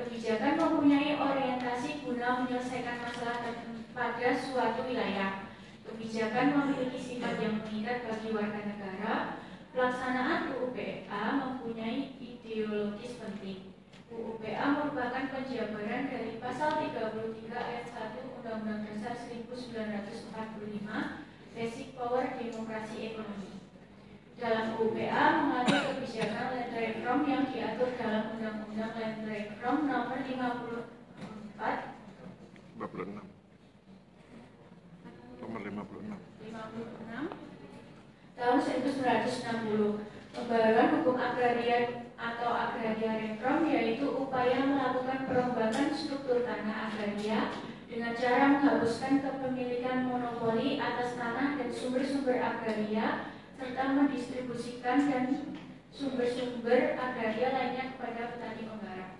Kebijakan mempunyai orientasi guna menyelesaikan masalah pada suatu wilayah. Kebijakan memiliki sifat yang mengikat bagi warga negara. Pelaksanaan UUPA mempunyai ideologis penting. UUPA merupakan penjabaran dari pasal 33 ayat 1 Undang-Undang Dasar 1945, Basic Power Demokrasi Ekonomi. Dalam UUPA mengatur kebijakan land reform yang diatur dalam Undang-Undang Land Reform Nomor 56 tahun 1960. Pembaruan hukum agraria atau agraria reform yaitu upaya melakukan perombakan struktur tanah agraria dengan cara menghapuskan kepemilikan monopoli atas tanah dan sumber-sumber agraria serta mendistribusikan dan sumber-sumber agraria lainnya kepada petani penggarap.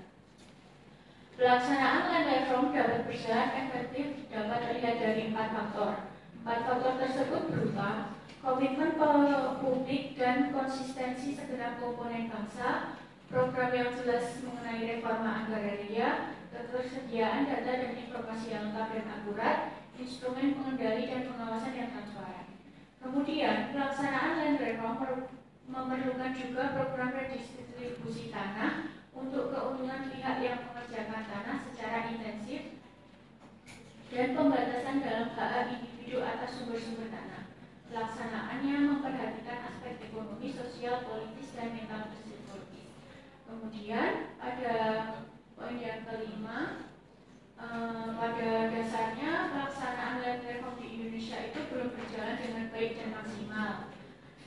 Pelaksanaan land reform dapat berjalan efektif dapat terlihat dari 4 faktor. 4 faktor tersebut berupa komitmen publik dan konsistensi segenap komponen bangsa, program yang jelas mengenai reforma agraria, ketersediaan data dan informasi yang lengkap dan akurat, instrumen pengendali dan pengawasan yang transparan. Kemudian, pelaksanaan land reform memerlukan juga program redistribusi tanah untuk keuntungan pihak yang mengerjakan tanah secara intensif dan pembatasan dalam hak individu atas sumber-sumber tanah. Pelaksanaannya memperhatikan aspek ekonomi, sosial, politis, dan mental psikologis. Kemudian pada poin yang kelima, pada dasarnya pelaksanaan land reform di Indonesia itu belum berjalan dengan baik dan maksimal.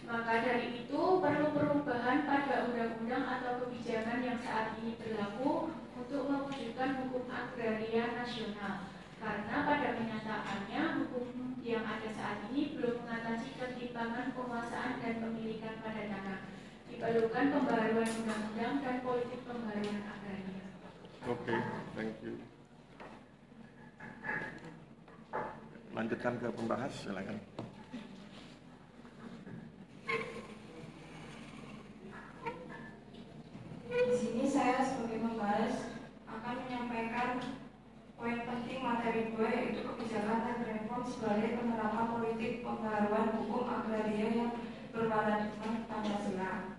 Maka dari itu perlu perubahan pada undang-undang atau kebijakan yang saat ini berlaku untuk mewujudkan hukum agraria nasional. Karena pada kenyataannya hukum yang ada saat ini belum mengatasi ketimpangan penguasaan dan pemilikan pada tanah. Diperlukan pembaruan undang-undang dan politik pembaruan agraria. Oke, thank you. Lanjutkan ke pembahas, silakan. Di sini saya sebagai pembahas akan menyampaikan poin penting materi gue, yaitu kebijakan dan reform sebagai penerapan politik pembaruan hukum agraria yang berparadigma Pancasila.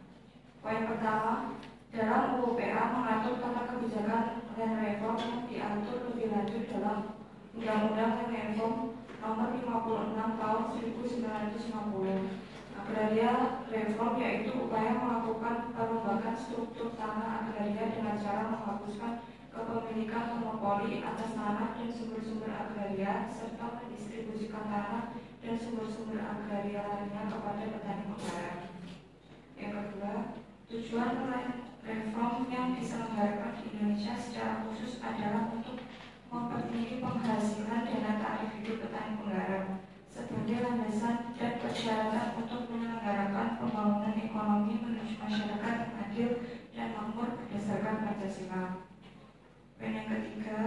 Poin pertama, dalam UUPA mengatur tata kebijakan land reform yang diatur lebih lanjut dalam Undang-Undang Land Reform Nomor 56 Tahun 1960. Agraria reform yaitu upaya melakukan perombakan struktur tanah agraria dengan cara menghapuskan kepemilikan monopoli atas tanah dan sumber-sumber agraria serta mendistribusikan tanah dan sumber-sumber agraria lainnya kepada petani penggarap. Yang kedua, tujuan reform yang diselenggarakan di Indonesia secara khusus adalah untuk mempertinggi penghasilan dana tarif hidup petani penggarap sebagai landasan dan persyaratan untuk menyelenggarakan pembangunan ekonomi menuju masyarakat yang adil dan makmur berdasarkan Pancasila. Poin yang ketiga,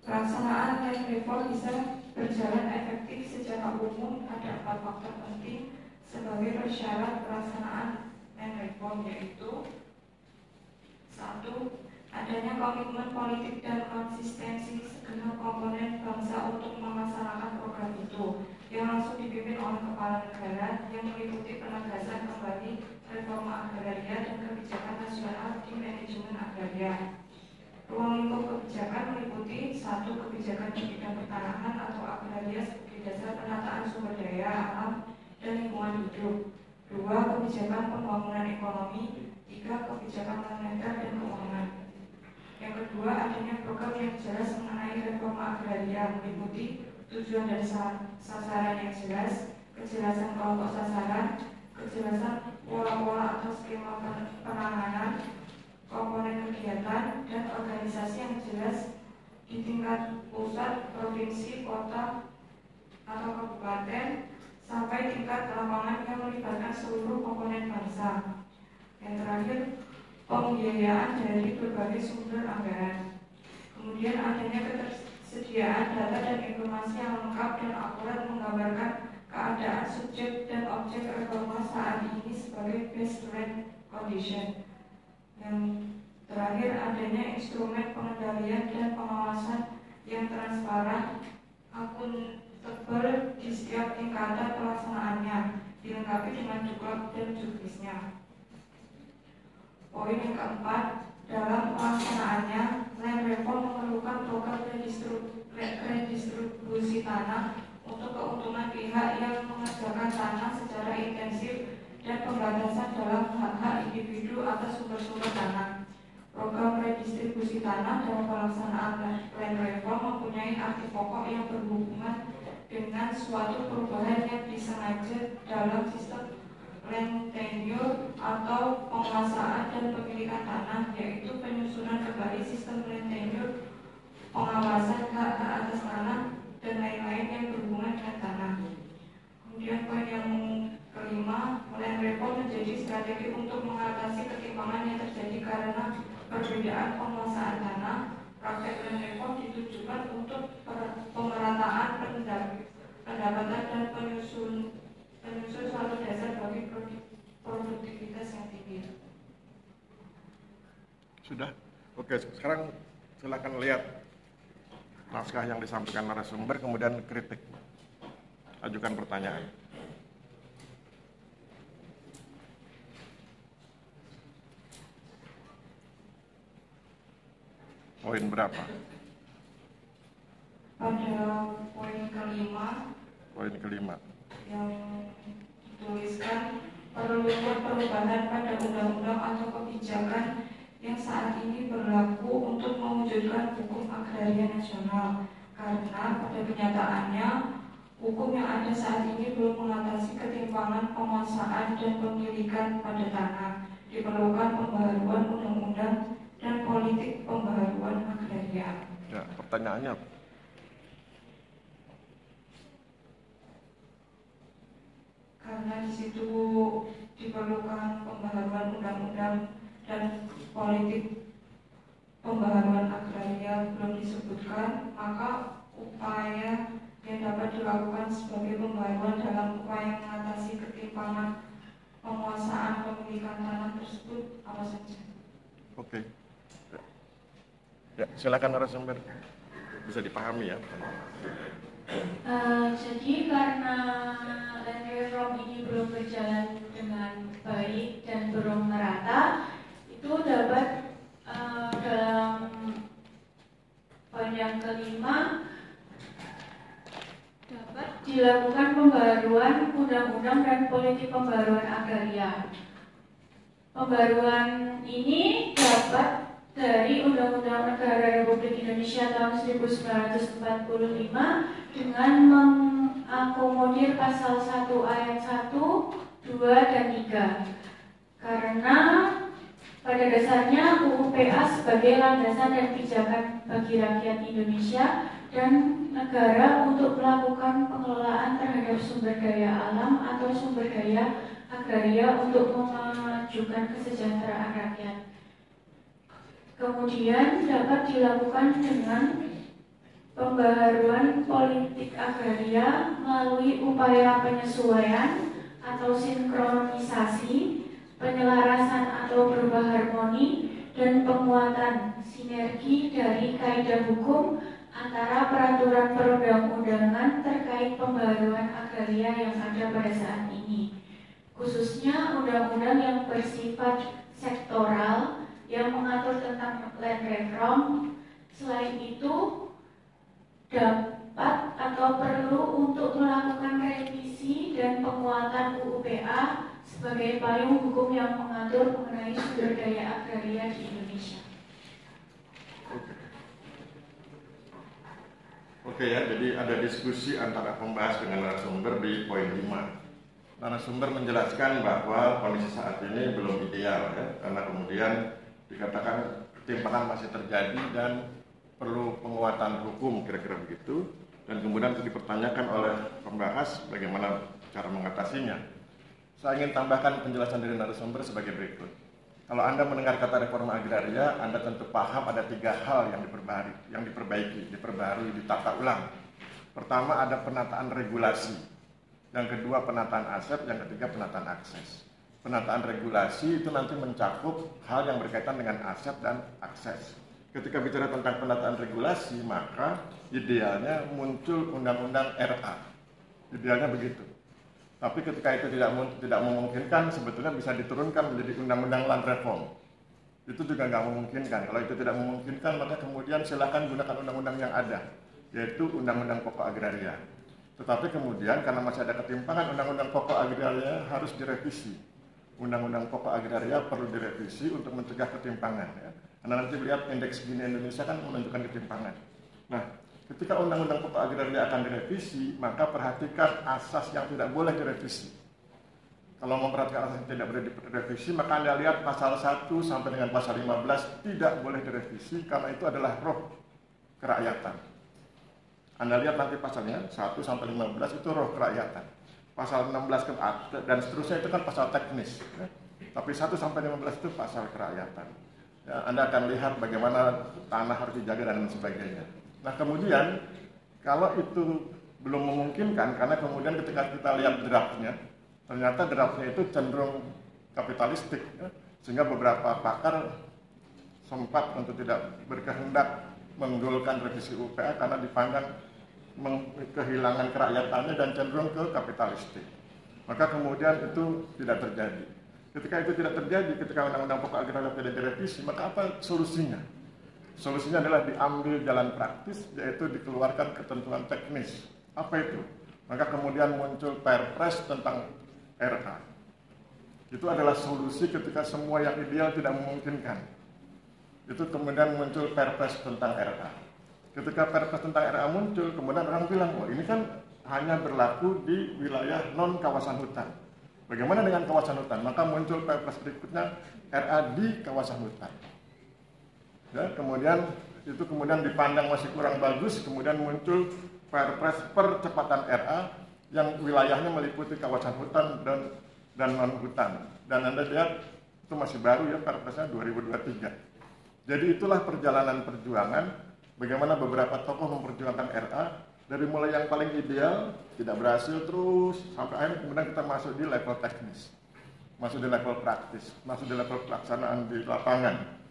pelaksanaan land reform bisa berjalan efektif secara umum. Ada 4 faktor penting sebagai persyarat pelaksanaan land reform, yaitu 1. Adanya komitmen politik dan konsistensi segenap komponen bangsa untuk melaksanakan program itu yang langsung dipimpin oleh kepala negara yang meliputi penegasan kembali reforma agraria dan kebijakan nasional di manajemen agraria. Ruang lingkup kebijakan meliputi 1. Kebijakan di bidang pertanahan atau agraria sebagai dasar penataan sumber daya alam dan lingkungan hidup. 2. Kebijakan pembangunan ekonomi. 3. Kebijakan moneter dan keuangan. Yang kedua, adanya program yang jelas mengenai reforma agraria meliputi tujuan dan sasaran yang jelas, kejelasan kelompok sasaran, kejelasan pola-pola atau skema penanganan, komponen kegiatan, dan organisasi yang jelas di tingkat pusat, provinsi, kota, atau kabupaten sampai tingkat lapangan yang melibatkan seluruh komponen bangsa. Yang terakhir, pembiayaan dari berbagai sumber anggaran. Kemudian adanya ketersediaan data dan informasi yang lengkap dan akurat menggambarkan keadaan subjek dan objek reforma saat ini sebagai baseline condition. Yang terakhir, adanya instrumen pengendalian dan pengawasan yang transparan, akuntabel di setiap tingkatan pelaksanaannya, dilengkapi dengan juklak dan juknisnya. Poin yang keempat, dalam pelaksanaannya, land reform memerlukan program redistribusi tanah untuk keuntungan pihak yang mengerjakan tanah secara intensif dan pembatasan dalam hak-hak individu atas sumber-sumber tanah. Program redistribusi tanah dalam pelaksanaan land reform mempunyai arti pokok yang berhubungan dengan suatu perubahan yang disengaja dalam sistem land tenure atau penguasaan dan pemilikan tanah, yaitu penyusunan kembali sistem land tenure, pengawasan hak-hak atas tanah, dan lain-lain yang berhubungan dengan tanah. Kemudian poin yang kelima, land reform menjadi strategi untuk mengatasi ketimpangan yang terjadi karena perbedaan penguasaan tanah. Praktek land reform ditujukan untuk pemerataan pendapatan dan penyusun suatu dasar bagi produktivitas yang tinggi. Sudah? Oke, sekarang silakan lihat naskah yang disampaikan narasumber, kemudian kritik. Ajukan pertanyaan. Poin berapa? Pada poin kelima. Poin kelima. Yang dituliskan perlunya perubahan pada undang-undang atau kebijakan yang saat ini berlaku untuk mewujudkan hukum agraria nasional, karena pada kenyataannya hukum yang ada saat ini belum mengatasi ketimpangan penguasaan dan pemilikan pada tanah. Diperlukan pembaharuan undang-undang dan politik pembaharuan agraria. Ya, pertanyaannya apa? Karena di situ diperlukan pembaharuan undang-undang dan politik pembaharuan agraria belum disebutkan, maka upaya yang dapat dilakukan sebagai pembaharuan dalam upaya mengatasi ketimpangan penguasaan pemilikan tanah tersebut apa saja? Oke. Ya, silakan narasumber. Bisa dipahami ya. Jadi karena land reform ini belum berjalan dengan baik dan belum merata, itu dapat dalam poin yang kelima dapat dilakukan pembaruan undang-undang dan politik pembaruan agraria. Pembaruan ini dapat dari Undang-Undang Negara Republik Indonesia tahun 1945 dengan mengakomodir pasal 1 ayat 1, 2, dan 3. Karena pada dasarnya UU PA sebagai landasan dan pijakan bagi rakyat Indonesia dan negara untuk melakukan pengelolaan terhadap sumber daya alam atau sumber daya agraria untuk memajukan kesejahteraan rakyat. Kemudian dapat dilakukan dengan pembaharuan politik agraria melalui upaya penyesuaian atau sinkronisasi, penyelarasan atau berharmoni, dan penguatan sinergi dari kaidah hukum antara peraturan perundang-undangan terkait pembaharuan agraria yang ada pada saat ini, khususnya undang-undang yang bersifat sektoral yang mengatur tentang land reform. Selain itu, dapat atau perlu untuk melakukan revisi dan penguatan UU PA sebagai payung hukum yang mengatur mengenai sumber daya agraria di Indonesia. Oke ya, jadi ada diskusi antara pembahas dengan narasumber di poin 5. Narasumber menjelaskan bahwa kondisi saat ini belum ideal ya, karena kemudian dikatakan ketimpangan masih terjadi dan perlu penguatan hukum, kira-kira begitu. Dan kemudian itu dipertanyakan oleh pembahas bagaimana cara mengatasinya. Saya ingin tambahkan penjelasan dari narasumber sebagai berikut. Kalau Anda mendengar kata reforma agraria, Anda tentu paham ada 3 hal yang diperbarui, ditata ulang. Pertama ada penataan regulasi, yang kedua penataan aset, yang ketiga penataan akses. Penataan regulasi itu nanti mencakup hal yang berkaitan dengan aset dan akses. Ketika bicara tentang penataan regulasi, maka idealnya muncul undang-undang RA. Idealnya begitu. Tapi ketika itu tidak memungkinkan, sebetulnya bisa diturunkan menjadi undang-undang land reform. Itu juga nggak memungkinkan. Kalau itu tidak memungkinkan, maka kemudian silakan gunakan undang-undang yang ada, yaitu undang-undang pokok agraria. Tetapi kemudian karena masih ada ketimpangan, undang-undang pokok agraria harus direvisi. Undang-undang pokok agraria perlu direvisi untuk mencegah ketimpangan. Ya. Karena nanti lihat indeks Gini Indonesia kan menunjukkan ketimpangan. Nah, ketika undang-undang pokok agraria akan direvisi, maka perhatikan asas yang tidak boleh direvisi. Kalau memperhatikan asas yang tidak boleh direvisi, maka Anda lihat pasal 1 sampai dengan pasal 15 tidak boleh direvisi karena itu adalah roh kerakyatan. Anda lihat nanti pasalnya 1 sampai 15 itu roh kerakyatan. Pasal 16 dan seterusnya itu kan pasal teknis. Ya. Tapi 1 sampai 15 itu pasal kerakyatan. Ya, Anda akan lihat bagaimana tanah harus dijaga dan sebagainya. Nah kemudian kalau itu belum memungkinkan, karena kemudian ketika kita lihat draftnya, ternyata draftnya itu cenderung kapitalistik, ya, sehingga beberapa pakar sempat untuk tidak berkehendak menggolkan revisi UPA karena dipandang kehilangan kerakyatannya dan cenderung ke kapitalistik. Maka kemudian itu tidak terjadi. Ketika itu tidak terjadi, ketika undang-undang pokok agraria tidak direvisi, maka apa solusinya? Solusinya adalah diambil jalan praktis, yaitu dikeluarkan ketentuan teknis. Apa itu? Maka kemudian muncul Perpres tentang RA. Itu adalah solusi ketika semua yang ideal tidak memungkinkan. Itu kemudian muncul Perpres tentang RA. Ketika Perpres tentang RA muncul, kemudian orang bilang, oh ini kan hanya berlaku di wilayah non-kawasan hutan. Bagaimana dengan kawasan hutan? Maka muncul Perpres berikutnya RA di kawasan hutan. Ya, kemudian dipandang masih kurang bagus, kemudian muncul Perpres percepatan RA yang wilayahnya meliputi kawasan hutan dan non hutan. Dan Anda lihat itu masih baru ya, Perpresnya 2023. Jadi itulah perjalanan perjuangan bagaimana beberapa tokoh memperjuangkan RA dari mulai yang paling ideal tidak berhasil terus sampai akhirnya kemudian kita masuk di level teknis, masuk di level praktis, masuk di level pelaksanaan di lapangan.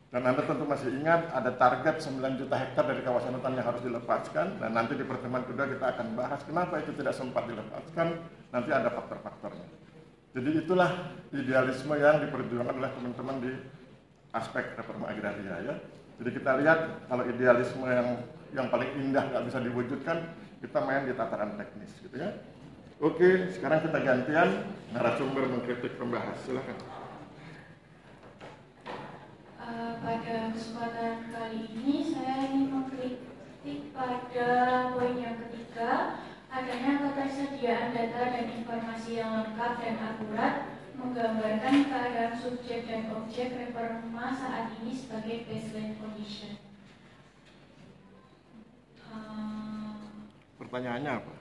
Dan Anda tentu masih ingat ada target 9 juta hektar dari kawasan hutan yang harus dilepaskan, dan nanti di pertemuan kedua kita akan bahas kenapa itu tidak sempat dilepaskan, nanti ada faktor-faktornya. Jadi itulah idealisme yang diperjuangkan oleh teman-teman di aspek reforma agraria ya. Jadi kita lihat kalau idealisme yang paling indah nggak bisa diwujudkan, kita main di tataran teknis gitu ya. Oke, sekarang kita gantian narasumber mengkritik pembahas. Silakan. Pada kesempatan kali ini saya ingin mengkritik pada poin yang ketiga, adanya ketersediaan data dan informasi yang lengkap dan akurat menggambarkan keadaan subjek dan objek reforma saat ini sebagai baseline condition. Pertanyaannya apa?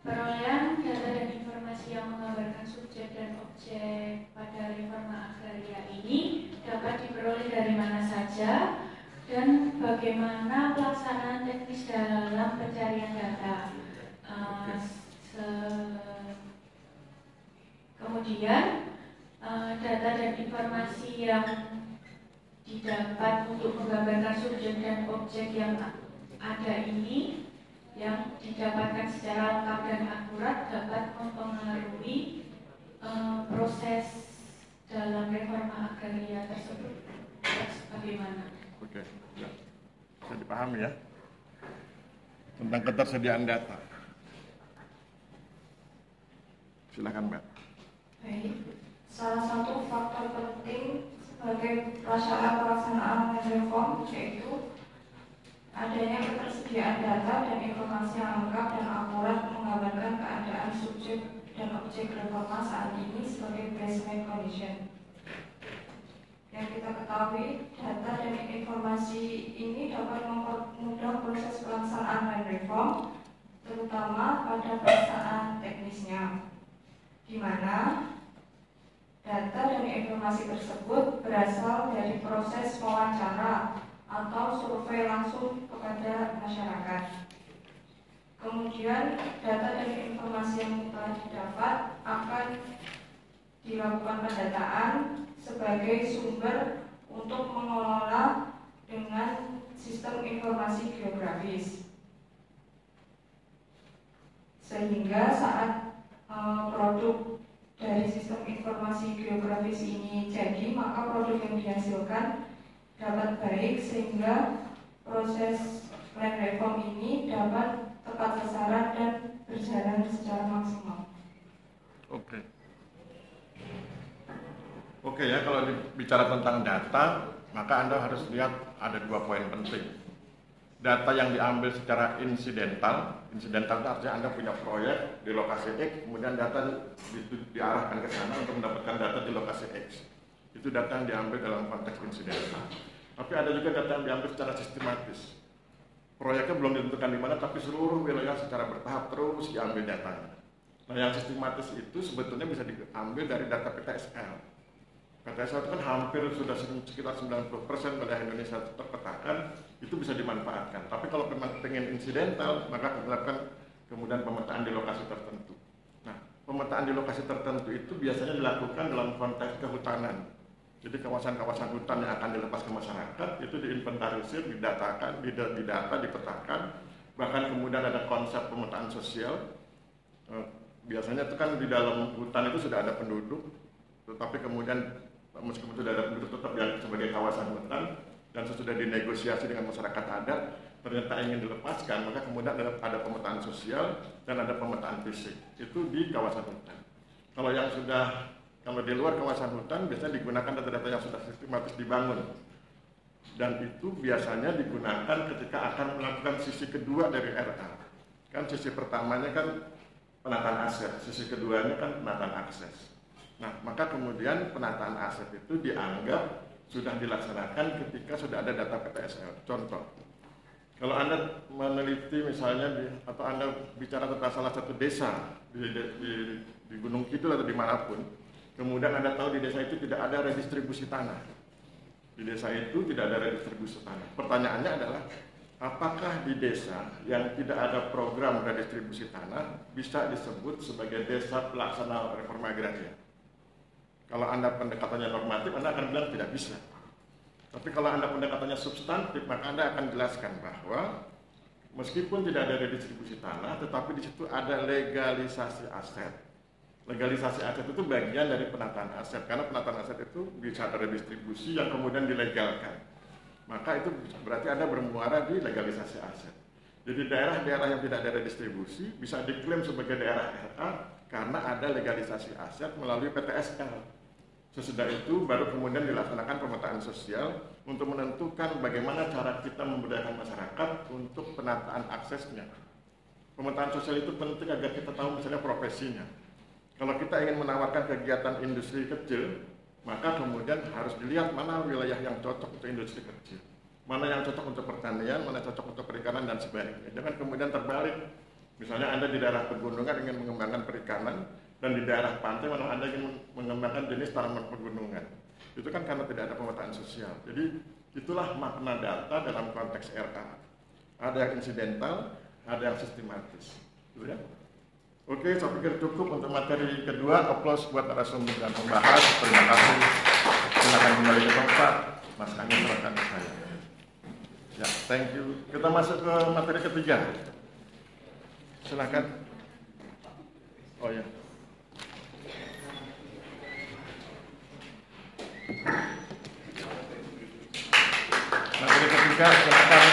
Perolehan data dan informasi yang menggambarkan subjek dan objek pada reforma agraria ini dapat diperoleh dari mana saja dan bagaimana pelaksanaan teknis dalam pencarian data. Kemudian data dan informasi yang didapat untuk menggambarkan subjek dan objek yang ada ini yang didapatkan secara lengkap dan akurat dapat mempengaruhi proses dalam reforma agraria tersebut. Bagaimana? Oke, ya. Bisa dipahami ya tentang ketersediaan data. Silakan Mbak. Baik, salah satu faktor penting sebagai prasyarat pelaksanaan reform yaitu adanya ketersediaan data dan informasi yang lengkap dan akurat menggambarkan keadaan subjek dan objek reforma saat ini sebagai baseline condition. Yang kita ketahui, data dan informasi ini dapat mempermudah proses pelaksanaan pelaksanaan land reform, terutama pada pelaksanaan teknisnya, di mana data dan informasi tersebut berasal dari proses wawancara atau survei langsung kepada masyarakat. Kemudian data dan informasi yang telah didapat akan dilakukan pendataan sebagai sumber untuk mengelola dengan sistem informasi geografis. Sehingga saat produk dari sistem informasi geografis ini jadi, maka produk yang dihasilkan dapat baik sehingga proses land reform ini dapat tepat sasaran dan berjalan secara maksimal. Oke ya, kalau bicara tentang data, maka Anda harus lihat ada 2 poin penting. Data yang diambil secara insidental itu artinya Anda punya proyek di lokasi X, kemudian data diarahkan ke sana untuk mendapatkan data di lokasi X. Itu data yang diambil dalam konteks insidental. Tapi ada juga data yang diambil secara sistematis. Proyeknya belum ditentukan di mana, tapi seluruh wilayah secara bertahap terus diambil datanya. Nah, yang sistematis itu sebetulnya bisa diambil dari data PTSL. PTSL itu kan hampir sudah sekitar 90% wilayah Indonesia terpetakan, itu bisa dimanfaatkan. Tapi kalau memang pengen insidental, maka dilakukan kemudian pemetaan di lokasi tertentu. Nah, pemetaan di lokasi tertentu itu biasanya dilakukan dalam konteks kehutanan. Jadi kawasan-kawasan hutan yang akan dilepas ke masyarakat itu diinventarisir, didatakan, didata, dipetakan. Bahkan kemudian ada konsep pemetaan sosial. Biasanya itu kan di dalam hutan itu sudah ada penduduk, tetapi kemudian meskipun sudah ada penduduk tetap dianggap sebagai kawasan hutan, dan sesudah dinegosiasi dengan masyarakat adat ternyata ingin dilepaskan, maka kemudian ada pemetaan sosial dan ada pemetaan fisik. Itu di kawasan hutan. Kalau di luar kawasan hutan biasanya digunakan data-data yang sudah sistematis dibangun, dan itu biasanya digunakan ketika akan melakukan sisi kedua dari RA. Kan sisi pertamanya kan penataan aset, sisi keduanya kan penataan akses. Nah, maka kemudian penataan aset itu dianggap sudah dilaksanakan ketika sudah ada data PTSL. Contoh, kalau Anda meneliti misalnya atau Anda bicara tentang salah satu desa di Gunung Kidul atau dimanapun, kemudian Anda tahu di desa itu tidak ada redistribusi tanah. Di desa itu tidak ada redistribusi tanah. Pertanyaannya adalah, apakah di desa yang tidak ada program redistribusi tanah bisa disebut sebagai desa pelaksana reforma agraria? Kalau Anda pendekatannya normatif, Anda akan bilang tidak bisa. Tapi kalau Anda pendekatannya substantif, maka Anda akan jelaskan bahwa meskipun tidak ada redistribusi tanah, tetapi di situ ada legalisasi aset. Legalisasi aset itu bagian dari penataan aset, karena penataan aset itu bisa ada redistribusi yang kemudian dilegalkan. Maka itu berarti Anda bermuara di legalisasi aset. Jadi daerah-daerah yang tidak ada redistribusi bisa diklaim sebagai daerah RA karena ada legalisasi aset melalui PTSL. Sesudah itu baru kemudian dilaksanakan pemetaan sosial untuk menentukan bagaimana cara kita memberdayakan masyarakat untuk penataan aksesnya. Pemetaan sosial itu penting agar kita tahu misalnya profesinya. Kalau kita ingin menawarkan kegiatan industri kecil, maka kemudian harus dilihat mana wilayah yang cocok untuk industri kecil, mana yang cocok untuk pertanian, mana yang cocok untuk perikanan dan sebagainya. Jangan kemudian terbalik. Misalnya Anda di daerah pegunungan ingin mengembangkan perikanan, dan di daerah pantai mana Anda ingin mengembangkan jenis tanaman pegunungan. Itu kan karena tidak ada pemetaan sosial. Jadi itulah makna data dalam konteks RA. Ada yang insidental, ada yang sistematis. Gitu ya. Oke, saya pikir cukup untuk materi kedua. Aplaus buat narasumber dan pembahas. Terima kasih. Silakan kembali ke tempat. Mas Angin rekan saya. Ya, thank you. Kita masuk ke materi ketiga. Silakan. Oh ya. Materi ketiga, silakan.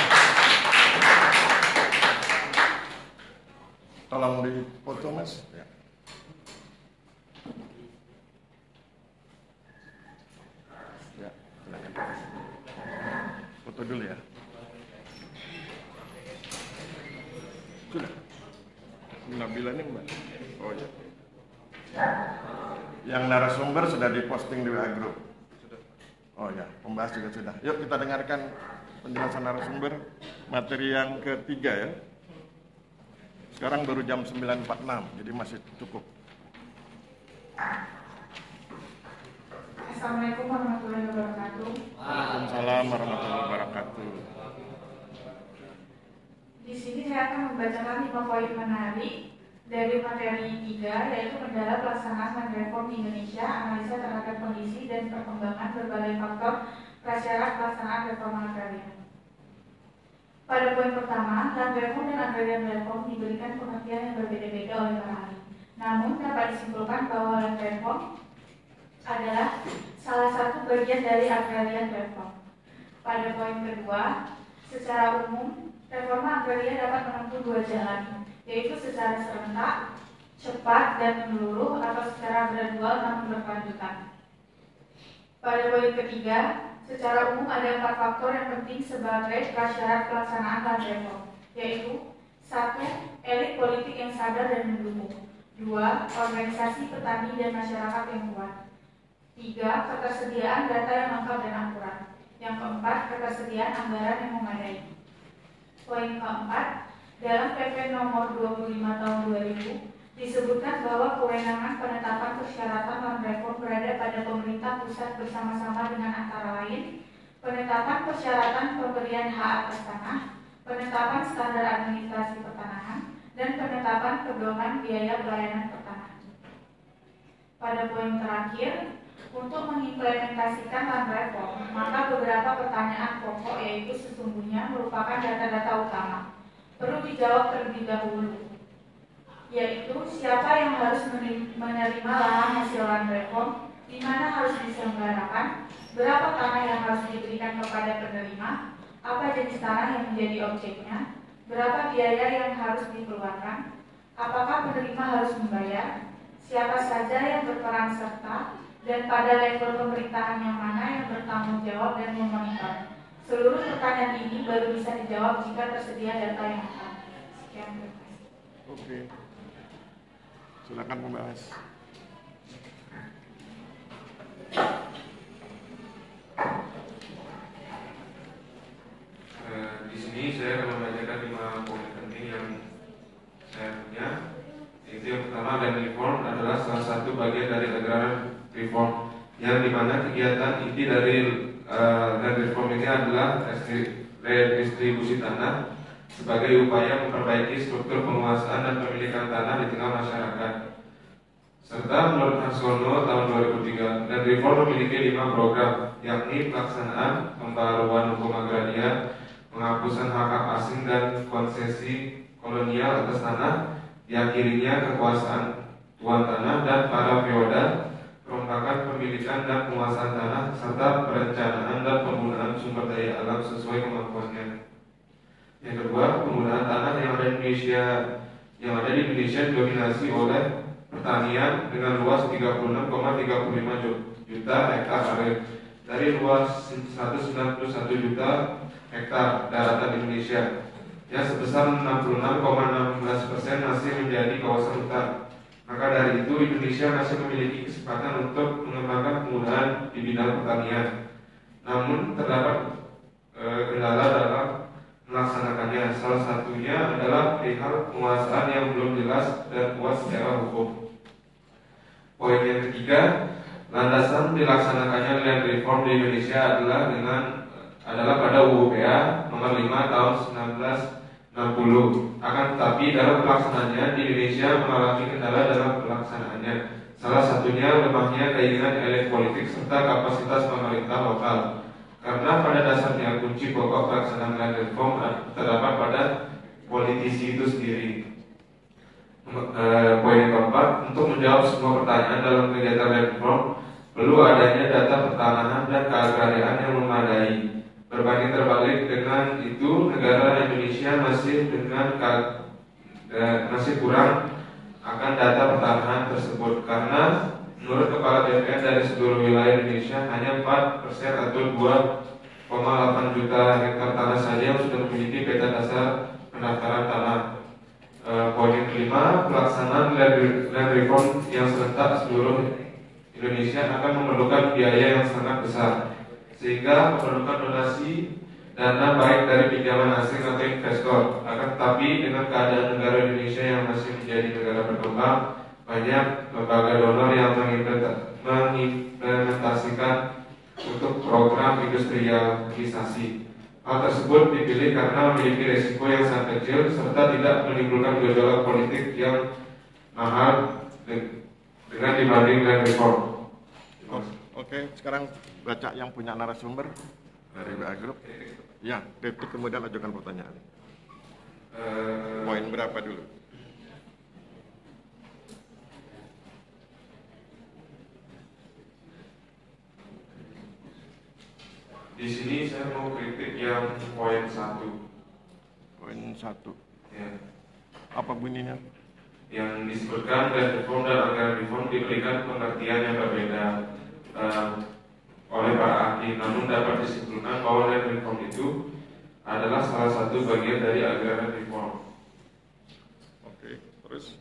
Tolong dipoto, Mas. Ya. Ya, silakan. Foto dulu ya. Sudah. Nabila ini Mbak. Oh ya. Yang narasumber sudah diposting di WA Group. Sudah. Oh ya, pembahas juga sudah. Yuk kita dengarkan penjelasan narasumber. materi yang ketiga ya. Sekarang baru jam 9.46, jadi masih cukup. Assalamualaikum warahmatullahi wabarakatuh. Waalaikumsalam warahmatullahi wabarakatuh. Di sini saya akan membacakan 5 poin menarik dari materi 3, yaitu kendala pelaksanaan reform di Indonesia, analisa terhadap kondisi dan perkembangan berbagai faktor prasyarat pelaksanaan reforma agraria. Pada poin pertama, land reform dan agrarian reform diberikan pengertian yang berbeda-beda oleh para ahli. Namun dapat disimpulkan bahwa land reform adalah salah satu bagian dari agrarian reform. Pada poin kedua, secara umum, reforma agraria dapat menempuh 2 jalan, yaitu secara serentak, cepat, dan menyeluruh, atau secara gradual namun berkelanjutan. Pada poin ketiga, secara umum ada 4 faktor yang penting sebagai prasyarat pelaksanaan land reform, yaitu 1. Elit politik yang sadar dan mendukung. 2. Organisasi petani dan masyarakat yang kuat. 3. Ketersediaan data yang lengkap dan akurat. Yang keempat, ketersediaan anggaran yang memadai. Poin keempat, dalam PP nomor 25 tahun 2000 disebutkan bahwa kewenangan penetapan persyaratan land reform berada pada pemerintah pusat bersama-sama dengan antara lain penetapan persyaratan pemberian hak atas tanah, penetapan standar administrasi pertanahan, dan penetapan pedoman biaya pelayanan pertanahan. Pada poin terakhir, untuk mengimplementasikan land reform, maka beberapa pertanyaan pokok yaitu sesungguhnya merupakan data-data utama perlu dijawab terlebih dahulu, yaitu siapa yang harus menerima lahan hasil land reform, di mana harus diselenggarakan, berapa tanah yang harus diberikan kepada penerima, apa jenis tanah yang menjadi objeknya, berapa biaya yang harus dikeluarkan, apakah penerima harus membayar, siapa saja yang berperan serta, dan pada level pemerintahan yang mana yang bertanggung jawab dan memonitor. Seluruh pertanyaan ini baru bisa dijawab jika tersedia data yang lengkap. Sekian, terima kasih. Oke. Silakan membahas. Di sini saya akan membacakan 5 poin penting yang saya punya. Itu yang pertama, land reform adalah salah satu bagian dari agrarian reform, yang dimana kegiatan inti dari land reform ini adalah redistribusi tanah sebagai upaya memperbaiki struktur penguasaan dan pemilikan tanah di tengah masyarakat. Serta menurut Harsono tahun 2003, land reform memiliki 5 program, yakni pelaksanaan pembaruan hukum agraria, penghapusan hak asing dan konsesi kolonial atas tanah, diakhirinya kekuasaan tuan tanah dan para feodal, perombakan pemilikan dan penguasaan tanah, serta perencanaan dan penggunaan sumber daya alam sesuai kemampuannya. Yang kedua, penggunaan tanah yang ada di Indonesia didominasi oleh pertanian dengan luas 36,35 juta hektar area dari luas 191 juta hektar daratan Indonesia, yang sebesar 66,16% masih menjadi kawasan hutan. Maka dari itu Indonesia masih memiliki kesempatan untuk mengembangkan penggunaan di bidang pertanian. Namun terdapat kendala dalam melaksanakannya. Salah satunya adalah perihal penguasaan yang belum jelas dan kuat secara hukum. Poin yang ketiga, landasan dilaksanakannya land reform di Indonesia adalah pada UU-PA nomor 5 tahun 1960. Akan tetapi dalam pelaksanaannya di Indonesia mengalami kendala dalam pelaksanaannya. Salah satunya lemahnya keinginan elit politik serta kapasitas pemerintah lokal. Karena pada dasarnya kunci pokok pelaksanaan land reform terdapat pada politisi itu sendiri. Poin yang keempat, untuk menjawab semua pertanyaan dalam kegiatan land reform perlu adanya data pertanahan dan keagrarian yang memadai. Berbanding terbalik dengan itu, negara Indonesia masih kurang akan data pertanahan tersebut, karena menurut Kepala BPN dari seluruh wilayah Indonesia hanya 4% atau 2,8 juta hektar tanah saja yang sudah memiliki peta dasar pendaftaran tanah. Poin yang kelima, pelaksanaan land reform yang serentak seluruh Indonesia akan memerlukan biaya yang sangat besar, sehingga memerlukan donasi dana baik dari pinjaman asing atau investor. Akan tetapi dengan keadaan negara Indonesia yang masih menjadi negara berkembang, banyak lembaga donor yang mengimplementasikan untuk program industrialisasi. Hal tersebut dipilih karena memiliki resiko yang sangat kecil serta tidak menimbulkan gejolak politik yang mahal dengan dibanding land reform. Oke, sekarang baca yang punya narasumber dari WA Group. Ya, Detik kemudian ajukan pertanyaan. Poin berapa dulu? Di sini saya mau kritik yang poin 1. Poin 1. Ya. Apa bunyinya? Yang disebutkan land reform dan anggaran reform diberikan pengertian yang berbeda oleh para ahli. Namun dapat disimpulkan bahwa land reform itu adalah salah satu bagian dari anggaran reform. Oke, terus?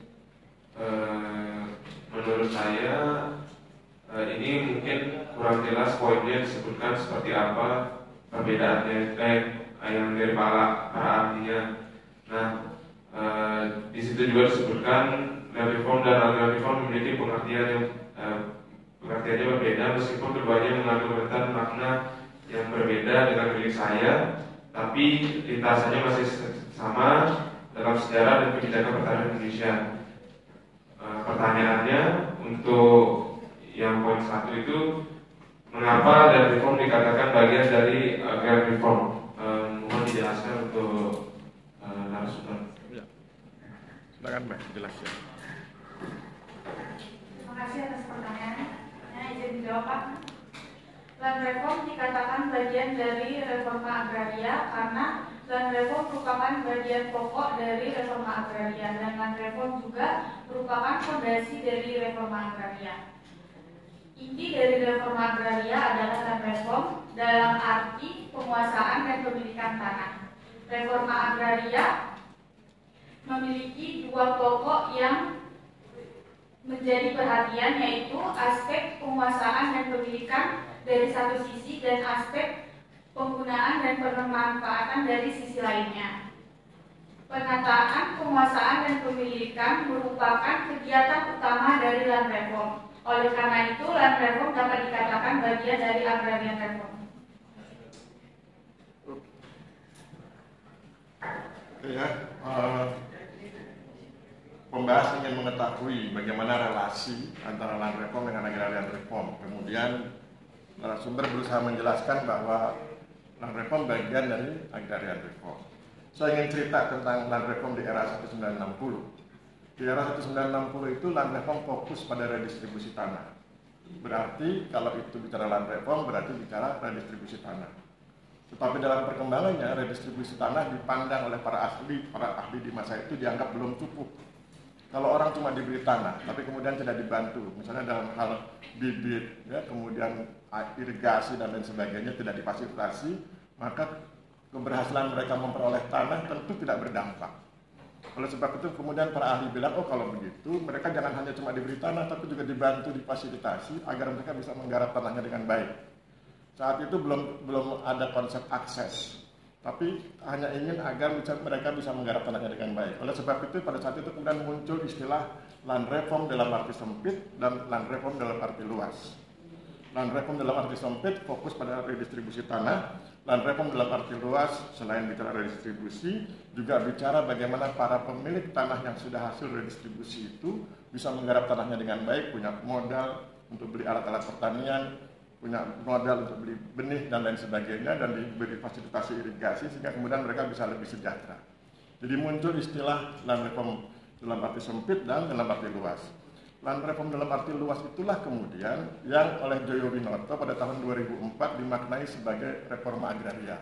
Menurut saya ini mungkin kurang jelas poinnya disebutkan seperti apa perbedaannya yang dari para ahlinya. Nah, di situ juga disebutkan land reform dan anggaran reform memiliki pengertiannya berbeda meskipun keduanya mengandung rentan makna yang berbeda dengan milik saya, tapi lintasannya masih sama dalam sejarah dan kebijakan pertahanan Indonesia. Pertanyaannya untuk yang poin 1 itu, mengapa land reform dikatakan bagian dari anggaran reform? Mohon dijelaskan untuk narasumber. Ya. Silakan Mbak, jelas ya. Terima kasih atas pertanyaannya. Izin dijawab, Pak. Land reform dikatakan bagian dari reforma agraria karena land reform merupakan bagian pokok dari reforma agraria dan land reform juga merupakan fondasi dari reforma agraria. Inti dari reforma agraria adalah land reform dalam arti penguasaan dan pemilikan tanah. Reforma agraria memiliki dua pokok yang menjadi perhatian, yaitu aspek penguasaan dan pemilikan dari satu sisi dan aspek penggunaan dan pemanfaatan dari sisi lainnya. Penataan penguasaan dan pemilikan merupakan kegiatan utama dari land reform. Oleh karena itu, land reform dapat dikatakan bagian dari agrarian reform. Ya, pembahas ingin mengetahui bagaimana relasi antara land reform dengan agrarian reform. Kemudian narasumber berusaha menjelaskan bahwa land reform bagian dari agrarian reform. Saya ingin cerita tentang land reform di era 1960. Di era 1960 itu land reform fokus pada redistribusi tanah. Berarti kalau itu bicara land reform berarti bicara redistribusi tanah. Tetapi dalam perkembangannya redistribusi tanah dipandang oleh para ahli di masa itu dianggap belum cukup. Kalau orang cuma diberi tanah, tapi kemudian tidak dibantu, misalnya dalam hal bibit, ya, kemudian irigasi dan lain sebagainya tidak difasilitasi, maka keberhasilan mereka memperoleh tanah tentu tidak berdampak. Oleh sebab itu kemudian para ahli bilang, oh kalau begitu mereka jangan hanya cuma diberi tanah, tapi juga dibantu, difasilitasi agar mereka bisa menggarap tanahnya dengan baik. Saat itu belum ada konsep akses, tapi hanya ingin agar mereka bisa menggarap tanahnya dengan baik. Oleh sebab itu pada saat itu kemudian muncul istilah land reform dalam arti sempit dan land reform dalam arti luas. Land reform dalam arti sempit fokus pada redistribusi tanah. Land reform dalam arti luas selain bicara redistribusi juga bicara bagaimana para pemilik tanah yang sudah hasil redistribusi itu bisa menggarap tanahnya dengan baik, punya modal untuk beli alat-alat pertanian, punya modal untuk beli benih dan lain sebagainya, dan diberi fasilitasi irigasi sehingga kemudian mereka bisa lebih sejahtera. Jadi muncul istilah land reform dalam arti sempit dan dalam arti luas. Land reform dalam arti luas itulah kemudian yang oleh Joyo Winoto pada tahun 2004 dimaknai sebagai reforma agraria.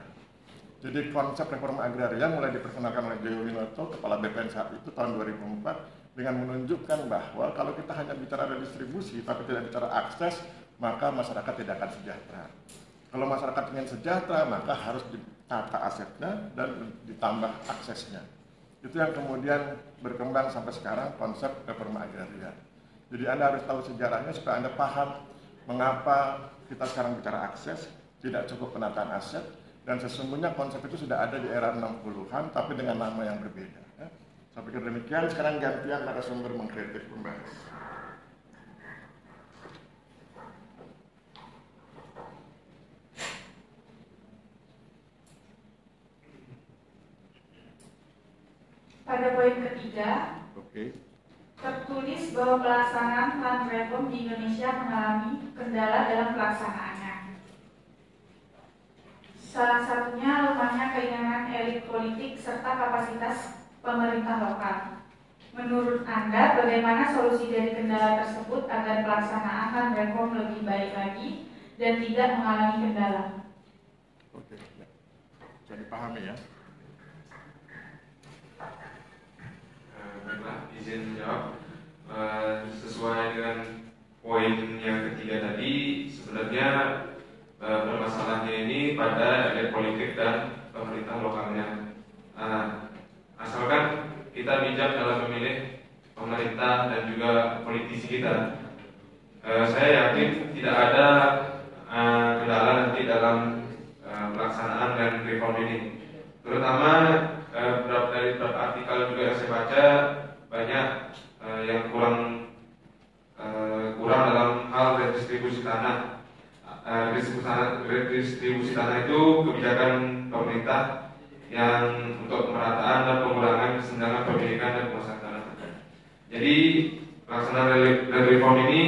Jadi konsep reforma agraria mulai diperkenalkan oleh Joyo Winoto, kepala BPN saat itu tahun 2004, dengan menunjukkan bahwa kalau kita hanya bicara redistribusi tapi tidak bicara akses, maka masyarakat tidak akan sejahtera. Kalau masyarakat ingin sejahtera, maka harus ditata asetnya dan ditambah aksesnya. Itu yang kemudian berkembang sampai sekarang konsep reforma agraria. Jadi Anda harus tahu sejarahnya supaya Anda paham mengapa kita sekarang bicara akses, tidak cukup penataan aset, Dan sesungguhnya konsep itu sudah ada di era 60-an, tapi dengan nama yang berbeda. Ya. Saya pikir demikian, sekarang gantian narasumber mengkritik pembahas. Pada poin ketiga, tertulis bahwa pelaksanaan land reform di Indonesia mengalami kendala dalam pelaksanaannya. Salah satunya lemahnya keinginan elit politik serta kapasitas pemerintah lokal. Menurut Anda, bagaimana solusi dari kendala tersebut agar pelaksanaan land reform lebih baik lagi dan tidak mengalami kendala? Oke, bisa dipahami ya. Baiklah, izin menjawab. Sesuai dengan poin yang ketiga tadi, sebenarnya permasalahannya ini pada elit politik dan pemerintah lokalnya. Asalkan kita bijak dalam memilih pemerintah dan juga politisi kita, saya yakin tidak ada kendala nanti dalam pelaksanaan dan reform ini. Terutama dari beberapa artikel juga yang saya baca, banyak yang kurang dalam hal redistribusi tanah. Redistribusi tanah itu kebijakan pemerintah yang untuk pemerataan dan pengurangan kesenjangan pemilikan dan penguasaan tanah. Jadi pelaksanaan reform ini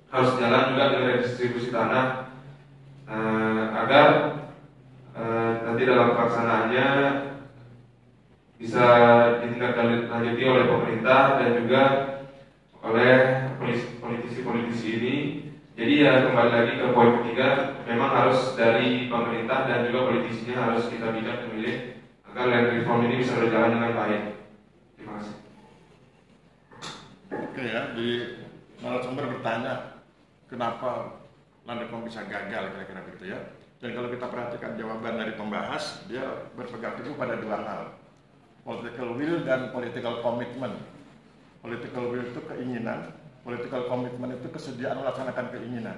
harus jalan juga dengan redistribusi tanah agar nanti dalam pelaksanaannya bisa ditindaklanjuti oleh pemerintah dan juga oleh politisi-politisi ini. Jadi ya kembali lagi ke poin ketiga, memang harus dari pemerintah dan juga politisinya harus kita bijak memilih agar land reform ini bisa berjalan dengan baik. Terima kasih. Oke ya, di narasumber bertanya kenapa land reform bisa gagal kira-kira begitu ya. Dan kalau kita perhatikan jawaban dari pembahas, dia berpegang teguh pada dua hal, political will dan political commitment. Political will itu keinginan, political commitment itu kesediaan melaksanakan keinginan.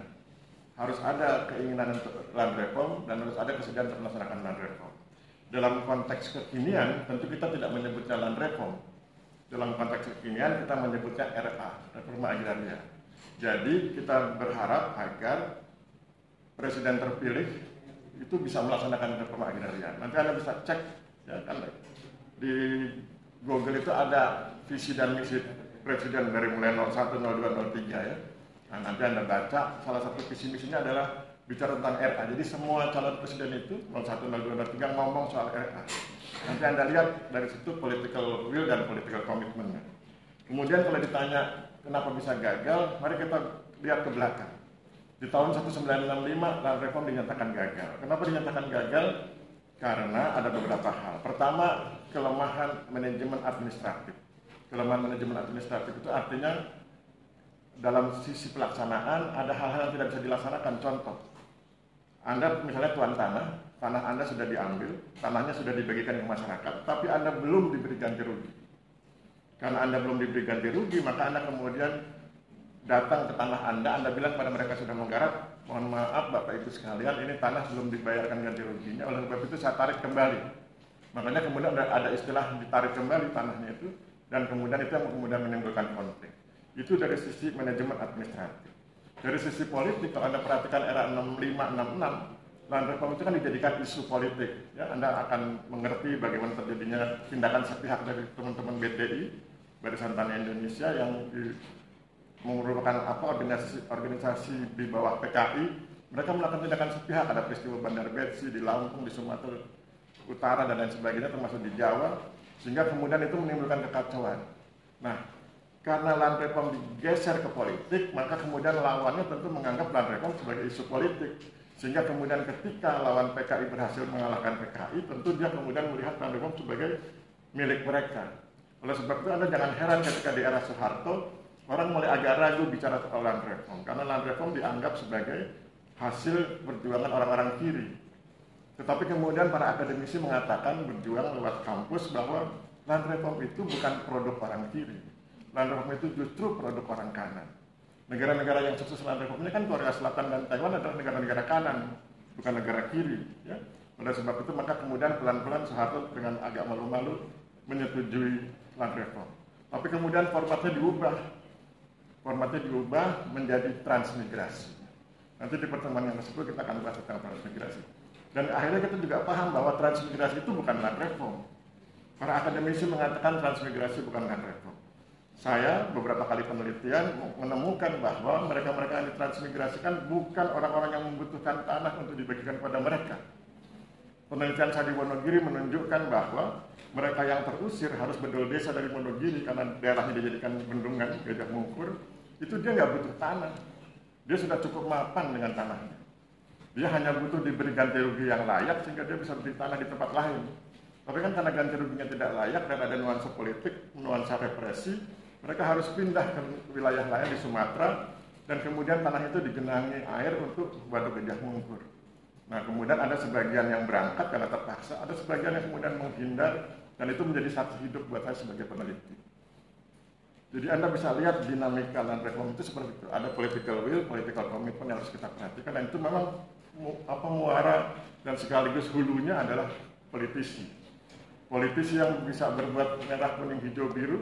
Harus ada keinginan untuk land reform dan harus ada kesediaan untuk melaksanakan land reform. Dalam konteks kekinian, tentu kita tidak menyebutnya land reform. Dalam konteks kekinian kita menyebutnya RA, reforma agraria. Jadi kita berharap agar presiden terpilih itu bisa melaksanakan reforma agraria. Nanti Anda bisa cek, ya kan, di Google itu ada visi dan misi presiden dari mulai 01, 02, 03 ya. Nah, nanti Anda baca, salah satu visi misinya adalah bicara tentang RA. Jadi semua calon presiden itu 01, 02, 03 ngomong soal RA. Nanti Anda lihat dari situ political will dan political commitment. Kemudian kalau ditanya kenapa bisa gagal, mari kita lihat ke belakang. Di tahun 1965 land reform dinyatakan gagal. Kenapa dinyatakan gagal? Karena ada beberapa hal. Pertama, kelemahan manajemen administratif. Kelemahan manajemen administratif itu artinya dalam sisi pelaksanaan ada hal-hal yang tidak bisa dilaksanakan. Contoh, Anda misalnya tuan tanah Anda sudah diambil, tanahnya sudah dibagikan ke masyarakat, tapi Anda belum diberi ganti rugi. Karena Anda belum diberi ganti rugi, maka Anda kemudian datang ke tanah Anda bilang pada mereka sudah menggarap, mohon maaf Bapak Ibu sekalian, ini tanah belum dibayarkan ganti ruginya, oleh sebab itu saya tarik kembali. Makanya kemudian ada istilah ditarik kembali tanahnya itu, dan kemudian itu yang kemudian menimbulkan konflik. Itu dari sisi manajemen administratif. Dari sisi politik, kalau Anda perhatikan era 65-66, land reform itu kan dijadikan isu politik. Ya, Anda akan mengerti bagaimana terjadinya tindakan sepihak dari teman-teman BTI, Barisan Tani Indonesia, yang merupakan organisasi di bawah PKI. Mereka melakukan tindakan sepihak, ada peristiwa Bandar Betsi di Lampung, di Sumatera Utara dan lain sebagainya, termasuk di Jawa, sehingga kemudian itu menimbulkan kekacauan. Nah, karena land reform digeser ke politik, maka kemudian lawannya tentu menganggap land reform sebagai isu politik, sehingga kemudian ketika lawan PKI berhasil mengalahkan PKI, tentu dia kemudian melihat land reform sebagai milik mereka. Oleh sebab itu Anda jangan heran ketika di era Soeharto orang mulai agak ragu bicara soal land reform, karena land reform dianggap sebagai hasil perjuangan orang-orang kiri. Tetapi kemudian para akademisi mengatakan berjuang lewat kampus bahwa land reform itu bukan produk orang kiri. Land reform itu justru produk orang kanan. Negara-negara yang sukses land reform ini kan Korea Selatan dan Taiwan adalah negara-negara kanan, bukan negara kiri. Ya. Oleh sebab itu maka kemudian pelan-pelan Soeharto dengan agak malu-malu menyetujui land reform. Tapi kemudian formatnya diubah menjadi transmigrasi. Nanti di pertemuan yang ke-10 kita akan bahas tentang transmigrasi. Dan akhirnya kita juga paham bahwa transmigrasi itu bukan land reform. Para akademisi mengatakan transmigrasi bukan land reform. Saya beberapa kali penelitian menemukan bahwa mereka-mereka yang ditransmigrasikan bukan orang-orang yang membutuhkan tanah untuk dibagikan kepada mereka. Penelitian saya di Wonogiri menunjukkan bahwa mereka yang terusir harus bedol desa dari Wonogiri karena daerahnya dijadikan bendungan Gajah Mungkur, itu dia nggak butuh tanah. Dia sudah cukup mapan dengan tanahnya. Dia hanya butuh diberi ganti rugi yang layak sehingga dia bisa beli tanah di tempat lain. Tapi kan karena ganti ruginya tidak layak dan ada nuansa politik, nuansa represi, mereka harus pindah ke wilayah lain di Sumatera dan kemudian tanah itu digenangi air untuk Waduk Gajah Mungkur. Nah kemudian ada sebagian yang berangkat karena terpaksa, ada sebagian yang kemudian menghindar dan itu menjadi saksi hidup buat saya sebagai peneliti. Jadi Anda bisa lihat dinamika land reform itu seperti itu. Ada political will, political commitment yang harus kita perhatikan dan itu memang muara dan sekaligus hulunya adalah politisi. Politisi yang bisa berbuat merah, kuning, hijau, biru,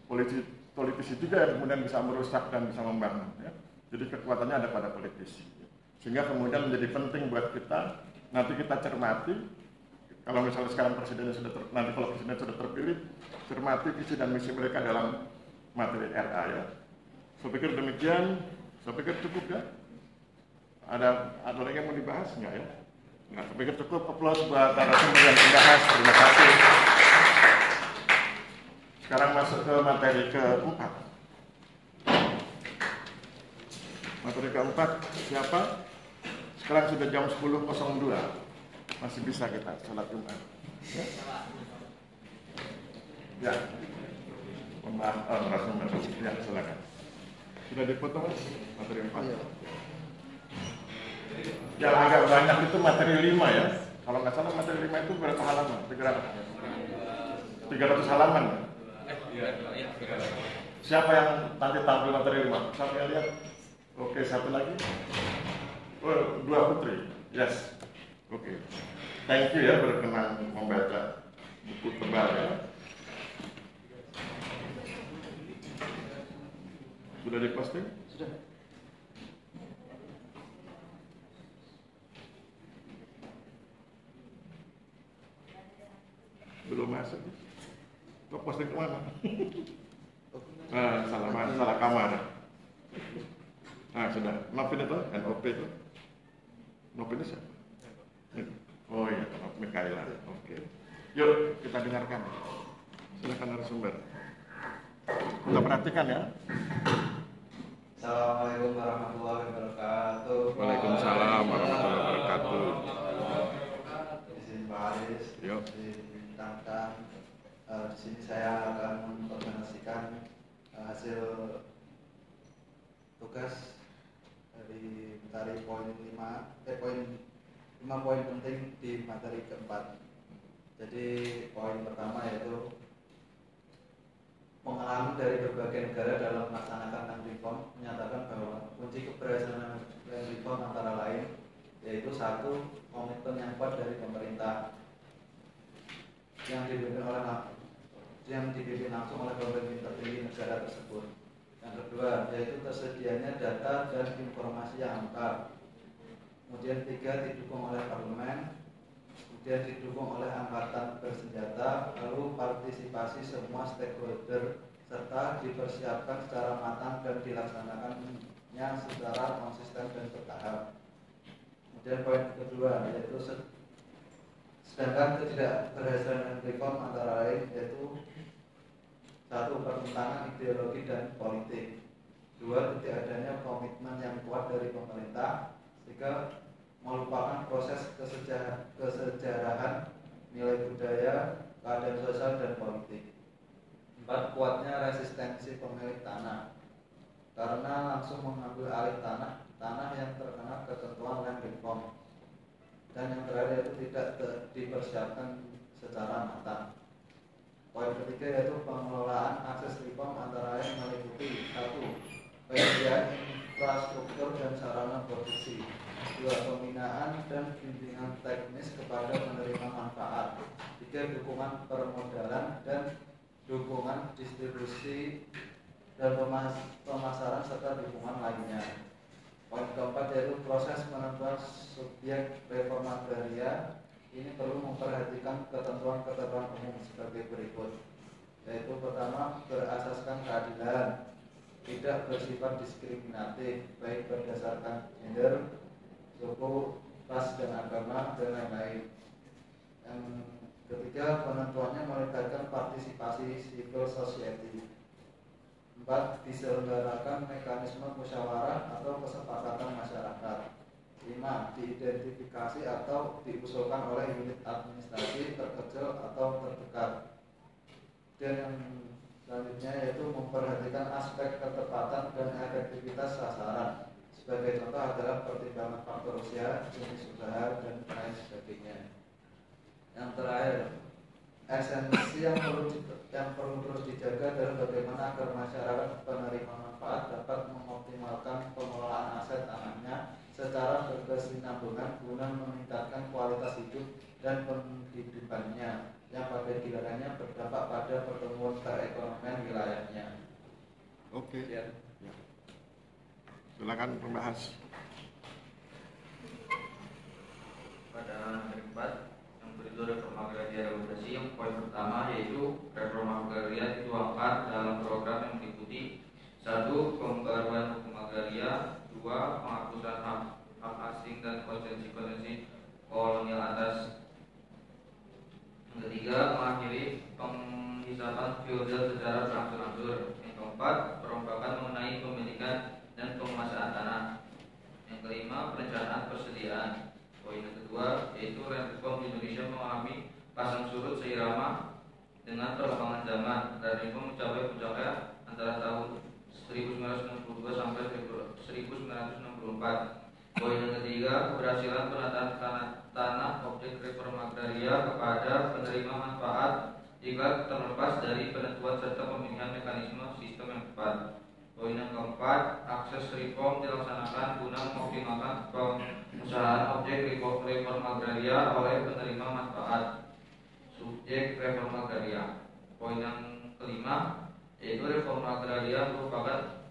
politisi juga yang kemudian bisa merusak dan bisa membangun. Ya. Jadi kekuatannya ada pada politisi. Sehingga kemudian menjadi penting buat kita, nanti kita cermati, kalau misalnya sekarang presidennya nanti kalau presiden sudah terpilih, cermati visi dan misi mereka dalam materi RA ya. Saya pikir demikian, saya pikir cukup ya. Ada lagi yang mau dibahas enggak ya? Nah, saya pikir cukup. Aplaus buat narasumber yang membahas. Terima kasih. Sekarang masuk ke materi keempat. Materi keempat siapa? Sekarang sudah jam 10.02. Masih bisa kita sholat Jumat. Ya. Narasumber. Ya, silakan. Sudah dipotong Mas? Materi 4. Yang agak banyak itu materi 5 ya. Kalau nggak salah materi 5 itu berapa halaman? 300 halaman ya? Siapa yang nanti tampil materi 5? Siapa yang lihat? Oke, satu lagi. Oh, 2 putri. Yes. Oke. Thank you ya berkenan membaca buku tebal ya. Sudah diposting? Sudah. Belum masuk. Kok posting kemana? Salah kamar. Nah, sudah. Novin itu, NOP itu. Novin itu siapa? Oh iya, Mikaela. Oke. Yuk, kita dengarkan. Silakan narasumber. Kita perhatikan ya. Assalamualaikum warahmatullahi wabarakatuh. Waalaikumsalam warahmatullahi wabarakatuh. Izin Pak Aris. Yuk. Di sini saya akan mempresentasikan hasil tugas dari materi poin 5 poin penting di materi keempat. Jadi poin pertama yaitu pengalaman dari berbagai negara dalam melaksanakan land reform menyatakan bahwa kunci keberhasilan land reform antara lain yaitu 1. Komitmen yang kuat dari pemerintah yang dipimpin langsung oleh pemimpin tertinggi negara tersebut. Yang kedua yaitu tersedianya data dan informasi yang lengkap. Kemudian 3. Didukung oleh parlemen. Kemudian didukung oleh angkatan bersenjata, lalu partisipasi semua stakeholder serta dipersiapkan secara matang dan dilaksanakannya secara konsisten dan bertahap. Kemudian poin kedua yaitu sedangkan ketidakberhasilan reform antara lain yaitu 1. Pertentangan ideologi dan politik. 2. Tidak adanya komitmen yang kuat dari pemerintah. 3. Melupakan proses kesejarahan, nilai budaya, keadaan sosial dan politik. 4. Kuatnya resistensi pemilik tanah karena langsung mengambil alih tanah yang terkena ketentuan land reform. Dan yang terakhir yaitu tidak dipersiapkan secara matang. Poin ketiga yaitu pengelolaan akses reform antara lain meliputi 1. Penyediaan infrastruktur dan sarana produksi. 2. Pembinaan dan bimbingan teknis kepada penerima manfaat. 3. Dukungan permodalan dan dukungan distribusi dan pemasaran serta dukungan lainnya. Poin keempat yaitu proses penentuan subjek reforma agraria. Ini perlu memperhatikan ketentuan-ketentuan umum sebagai berikut, yaitu pertama, berasaskan keadilan, tidak bersifat diskriminatif baik berdasarkan gender, suku, ras dan agama dan lain-lain. Yang ketiga, penentuannya melibatkan partisipasi civil society. 4. Diselenggarakan mekanisme musyawarah atau kesepakatan masyarakat. 5. Diidentifikasi atau diusulkan oleh unit administrasi terkecil atau terdekat. Dan yang selanjutnya yaitu memperhatikan aspek ketepatan dan efektivitas sasaran. Sebagai contoh adalah pertimbangan faktor usia, jenis usaha, dan lain sebagainya. Yang terakhir, esensi yang perlu terus dijaga adalah bagaimana agar masyarakat penerima manfaat dapat mengoptimalkan pengelolaan aset tanahnya secara berkesinambungan guna meningkatkan kualitas hidup dan penghidupannya yang pada gilirannya berdampak pada pertumbuhan perekonomian wilayahnya. Oke. Ya. Silakan pembahas. Pada hari keempat yang berjudul reforma agraria revolusi, yang poin pertama yaitu reforma agraria dituangkan dalam program yang meliputi 1. Pembaruan hukum agraria, 2. Penghapusan hak asing dan konsensi-konsensi kolonial atas, yang ketiga mengakhiri penghisapan feodal secara berangsur-angsur, yang keempat perombakan mengenai pemilikan dan penguasaan tanah, yang kelima perencanaan persediaan. Poin yang kedua yaitu reform Indonesia mengalami pasang surut seirama dengan perkembangan zaman dan reform mencapai puncaknya antara tahun 1962 sampai 1964. Poin yang ketiga, keberhasilan penataan tanah objek reform agraria kepada penerima manfaat jika terlepas dari penentuan serta pemilihan mekanisme sistem yang tepat. Poin yang keempat, akses reform dilaksanakan guna mengoptimalkan pengusahaan objek reform agraria oleh penerima manfaat subjek reform agraria. Poin yang kelima, yaitu reform agraria merupakan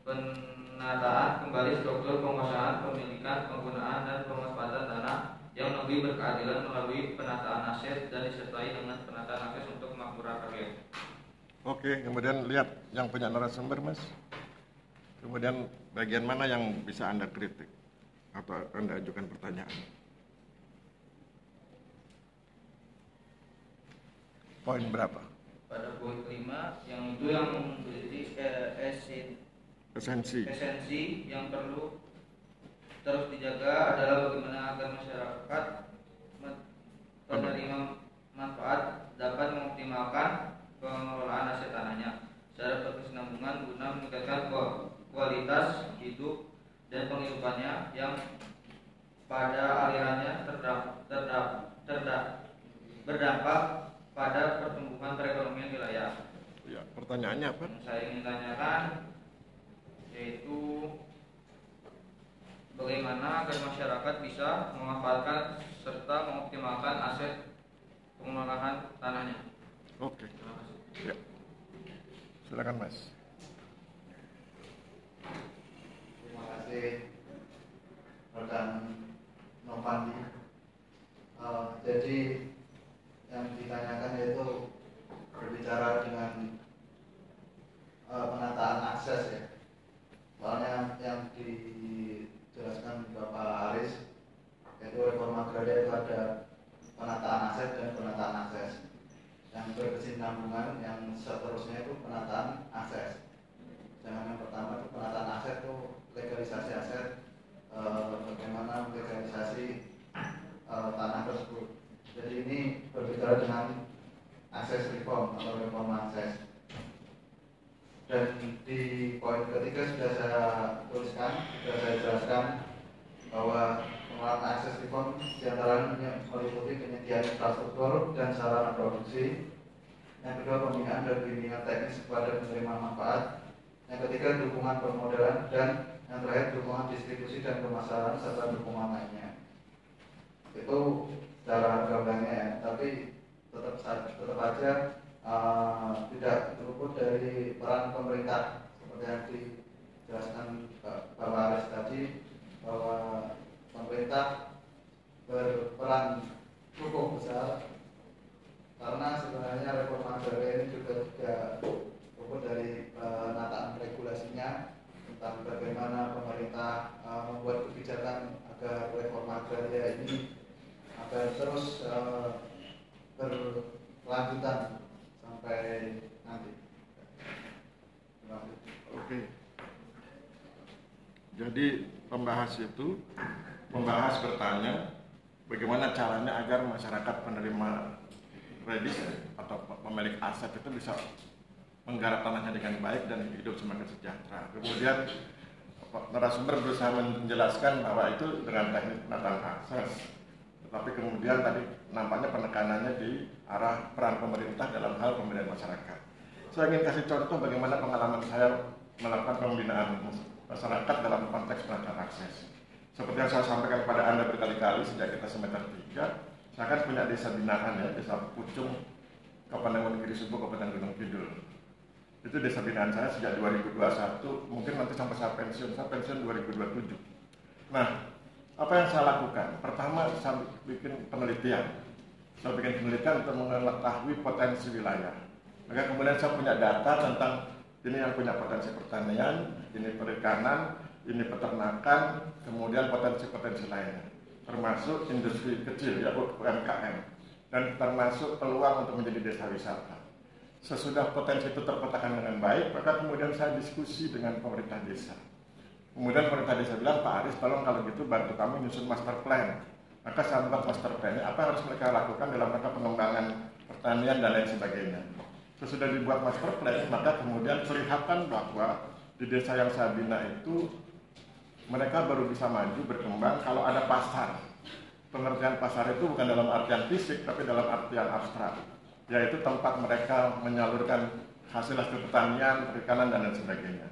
penataan kembali struktur penguasaan, pemilikan, penggunaan, dan pemanfaatan tanah yang lebih berkeadilan melalui penataan aset dan disertai dengan penataan akses untuk kemakmuran rakyat. Oke, kemudian lihat yang punya narasumber, Mas. Kemudian bagian mana yang bisa Anda kritik atau Anda ajukan pertanyaan? Poin berapa? Pada poin kelima, yang itu yang menjadi esensi yang perlu terus dijaga adalah bagaimana agar masyarakat penerima manfaat dapat mengoptimalkan pengelolaan aset tanahnya secara berkesinambungan guna meningkatkan kualitas hidup dan penghidupannya yang pada alirannya berdampak pada pertumbuhan perekonomian wilayah. Ya, pertanyaannya apa? Yang saya ingin tanyakan yaitu bagaimana agar masyarakat bisa memanfaatkan serta mengoptimalkan aset pengelolaan tanahnya. Oke. Ya. Silakan, Mas. Terima kasih rekan Novandi. Jadi yang ditanyakan yaitu berbicara dengan penataan akses ya. Soalnya yang dijelaskan Bapak Haris yaitu reforma agraria itu ada penataan aset dan penataan akses. Yang berkesinambungan yang seterusnya itu penataan akses. Yang pertama itu penataan aset itu legalisasi aset, bagaimana legalisasi tanah tersebut. Jadi ini berbicara dengan akses reform atau reform akses. Dan di poin ketiga sudah saya tuliskan, sudah saya jelaskan bahwa pengelolaan akses reform diantaranya meliputi penyediaan infrastruktur dan sarana produksi. Yang kedua, pembinaan dan bimbingan teknis kepada penerima manfaat. Yang ketiga, dukungan permodalan dan Yang terakhir dukungan distribusi dan pemasaran serta dukungan lainnya. Itu secara gambarnya ya, tapi tetap aja tidak luput dari peran pemerintah seperti yang dijelaskan Bapak Aris tadi, bahwa pemerintah berperan cukup besar karena sebenarnya reforma agraria ini juga tidak luput dari penataan regulasinya tentang bagaimana pemerintah membuat kebijakan agar reforma agraria ini agar terus berkelanjutan sampai nanti. Terima kasih. Oke. Jadi pembahas itu bertanya bagaimana caranya agar masyarakat penerima kredit atau pemilik aset itu bisa menggarap tanahnya dengan baik dan hidup semakin sejahtera. Kemudian narasumber berusaha menjelaskan bahwa itu dengan teknik penataan akses, tetapi kemudian tadi nampaknya penekanannya di arah peran pemerintah dalam hal pembinaan masyarakat. Saya ingin kasih contoh bagaimana pengalaman saya melakukan pembinaan masyarakat dalam konteks penataan akses. Seperti yang saya sampaikan kepada Anda berkali-kali sejak kita semester 3, saya kan punya desa binaan ya, desa Pucung, Kabupaten Wonogiri Subo, Kabupaten Gunung Kidul. Itu desa binaan saya sejak 2021, mungkin nanti sampai saya pensiun 2027. Nah, apa yang saya lakukan? Pertama, saya bikin penelitian. Saya bikin penelitian untuk mengetahui potensi wilayah. Maka kemudian saya punya data tentang ini yang punya potensi pertanian, ini perikanan, ini peternakan, kemudian potensi-potensi lainnya, termasuk industri kecil ya, UMKM, dan termasuk peluang untuk menjadi desa wisata. Sesudah potensi itu terpetakan dengan baik, maka kemudian saya diskusi dengan pemerintah desa. Kemudian pemerintah desa bilang, Pak Aris, tolong kalau gitu bantu kami nyusun master plan. Maka saya buat master plan, apa yang harus mereka lakukan dalam rangka pengembangan pertanian dan lain sebagainya. Sesudah dibuat master plan, maka kemudian kelihatan bahwa di desa yang saya bina itu mereka baru bisa maju berkembang kalau ada pasar. Pengertian pasar itu bukan dalam artian fisik, tapi dalam artian abstrak, yaitu tempat mereka menyalurkan hasil-hasil pertanian, perikanan, dan lain sebagainya.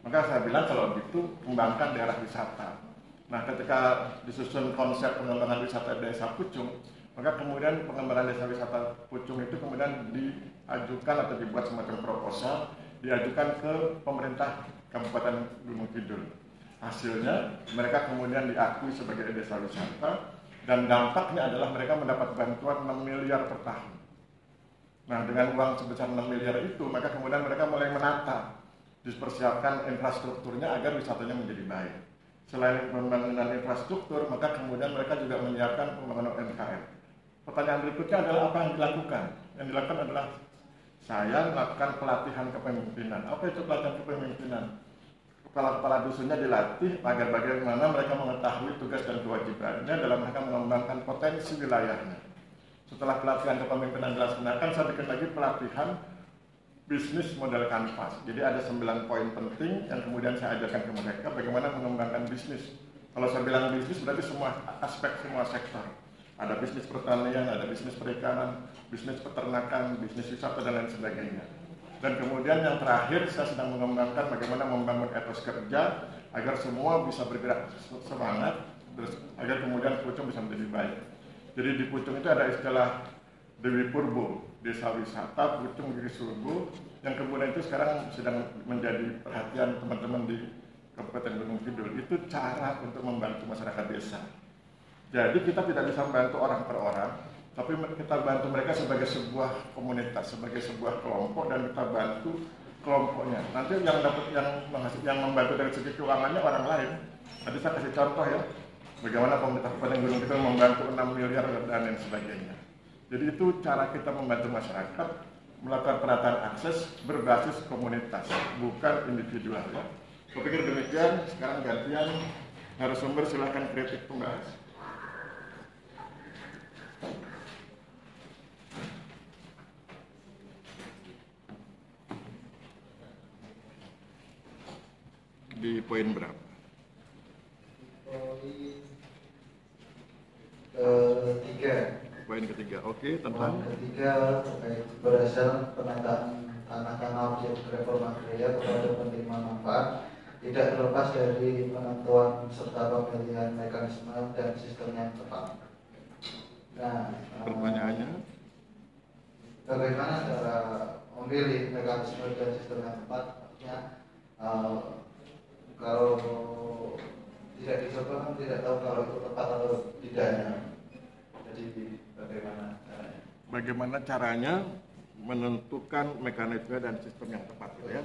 Maka saya bilang kalau gitu kembangkan daerah wisata. Nah, ketika disusun konsep pengembangan wisata desa Pucung, maka kemudian pengembangan desa wisata Pucung itu kemudian diajukan atau dibuat semacam proposal, diajukan ke pemerintah Kabupaten Gunung Kidul. Hasilnya mereka kemudian diakui sebagai desa wisata dan dampaknya adalah mereka mendapat bantuan 6 miliar per tahun. Nah, dengan uang sebesar 6 miliar itu, maka kemudian mereka mulai menata, dipersiapkan infrastrukturnya agar wisatanya menjadi baik. Selain pembangunan infrastruktur, maka kemudian mereka juga menyiapkan pembangunan UMKM. Pertanyaan berikutnya adalah apa yang dilakukan? Yang dilakukan adalah saya melakukan pelatihan kepemimpinan. Apa itu pelatihan kepemimpinan? Kepala-kepala dusunnya dilatih agar bagaimana mereka mengetahui tugas dan kewajibannya dalam rangka mengembangkan potensi wilayahnya. Setelah pelatihan kepemimpinan dilaksanakan, saya bikin lagi pelatihan bisnis model kanvas. Jadi ada 9 poin penting yang kemudian saya ajarkan ke mereka bagaimana mengembangkan bisnis. Kalau saya bilang bisnis berarti semua aspek, semua sektor. Ada bisnis pertanian, ada bisnis perikanan, bisnis peternakan, bisnis wisata, dan lain sebagainya. Dan kemudian yang terakhir saya sedang mengembangkan bagaimana membangun etos kerja agar semua bisa bergerak semangat, agar kemudian Pucung bisa menjadi baik. Jadi di Pucung itu ada istilah Dewi Purbo, desa wisata Pucung Giri Subo, yang kemudian itu sekarang sedang menjadi perhatian teman-teman di Kabupaten Gunung Kidul. Itu cara untuk membantu masyarakat desa. Jadi kita tidak bisa membantu orang per orang, tapi kita bantu mereka sebagai sebuah komunitas, sebagai sebuah kelompok, dan kita bantu kelompoknya. Nanti yang membantu dari segi keuangannya orang lain. Tadi saya kasih contoh ya, bagaimana pemerintah Kabupaten Gunung Kidul membantu 6 miliar dan lain sebagainya. Jadi itu cara kita membantu masyarakat melakukan penataan akses berbasis komunitas, bukan individual ya. Saya pikir demikian. Sekarang gantian narasumber, silahkan kritik pembahas. Di poin berapa? Poin ketiga. Poin ketiga, oke, tentang Poin ketiga terkait berdasarkan penataan tanah-tanah objek reforma agraria kepada penerima manfaat tidak terlepas dari penentuan serta pemilihan mekanisme dan sistem yang tepat. Nah, pertanyaannya, bagaimana cara memilih mekanisme dan sistem yang tepat? Artinya, kalau tidak dicoba kan tidak tahu kalau itu tepat atau tidaknya. Jadi bagaimana caranya? Bagaimana caranya menentukan mekanisme dan sistem yang tepat, gitu ya?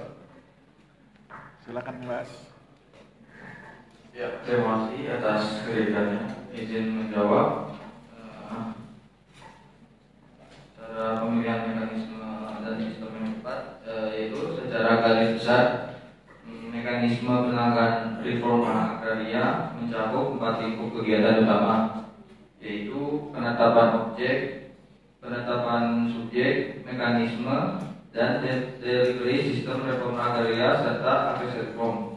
Silakan Mas. Ya, terima kasih atas kehadirannya. Izin menjawab. Cara pemilihan mekanisme dan sistem yang tepat yaitu secara garis besar mekanisme penyelenggaraan reforma agraria mencakup 4 lingkup kegiatan utama, yaitu penetapan objek, penetapan subjek, mekanisme, dan delivery sistem reforma agraria serta akses reform.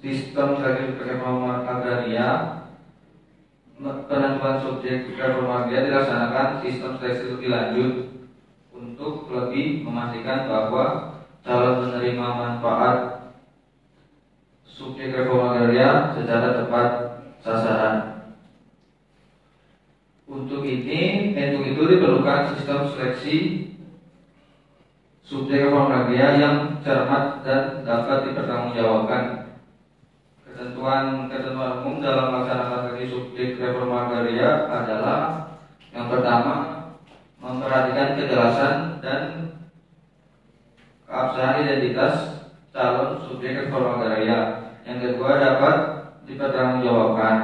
Sistem reforma agraria, penentuan subjek reforma agraria dilaksanakan sistem seleksi lebih lanjut untuk lebih memastikan bahwa calon penerima manfaat subjek reforma agraria secara tepat sasaran. Untuk itu diperlukan sistem seleksi subjek reforma agraria yang cermat dan dapat dipertanggungjawabkan. Ketentuan umum dalam melaksanakan seleksi subjek reforma agraria adalah yang pertama, memperhatikan kejelasan dan keabsahan identitas calon subjek reforma agraria. Yang kedua, dapat dipertanggungjawabkan.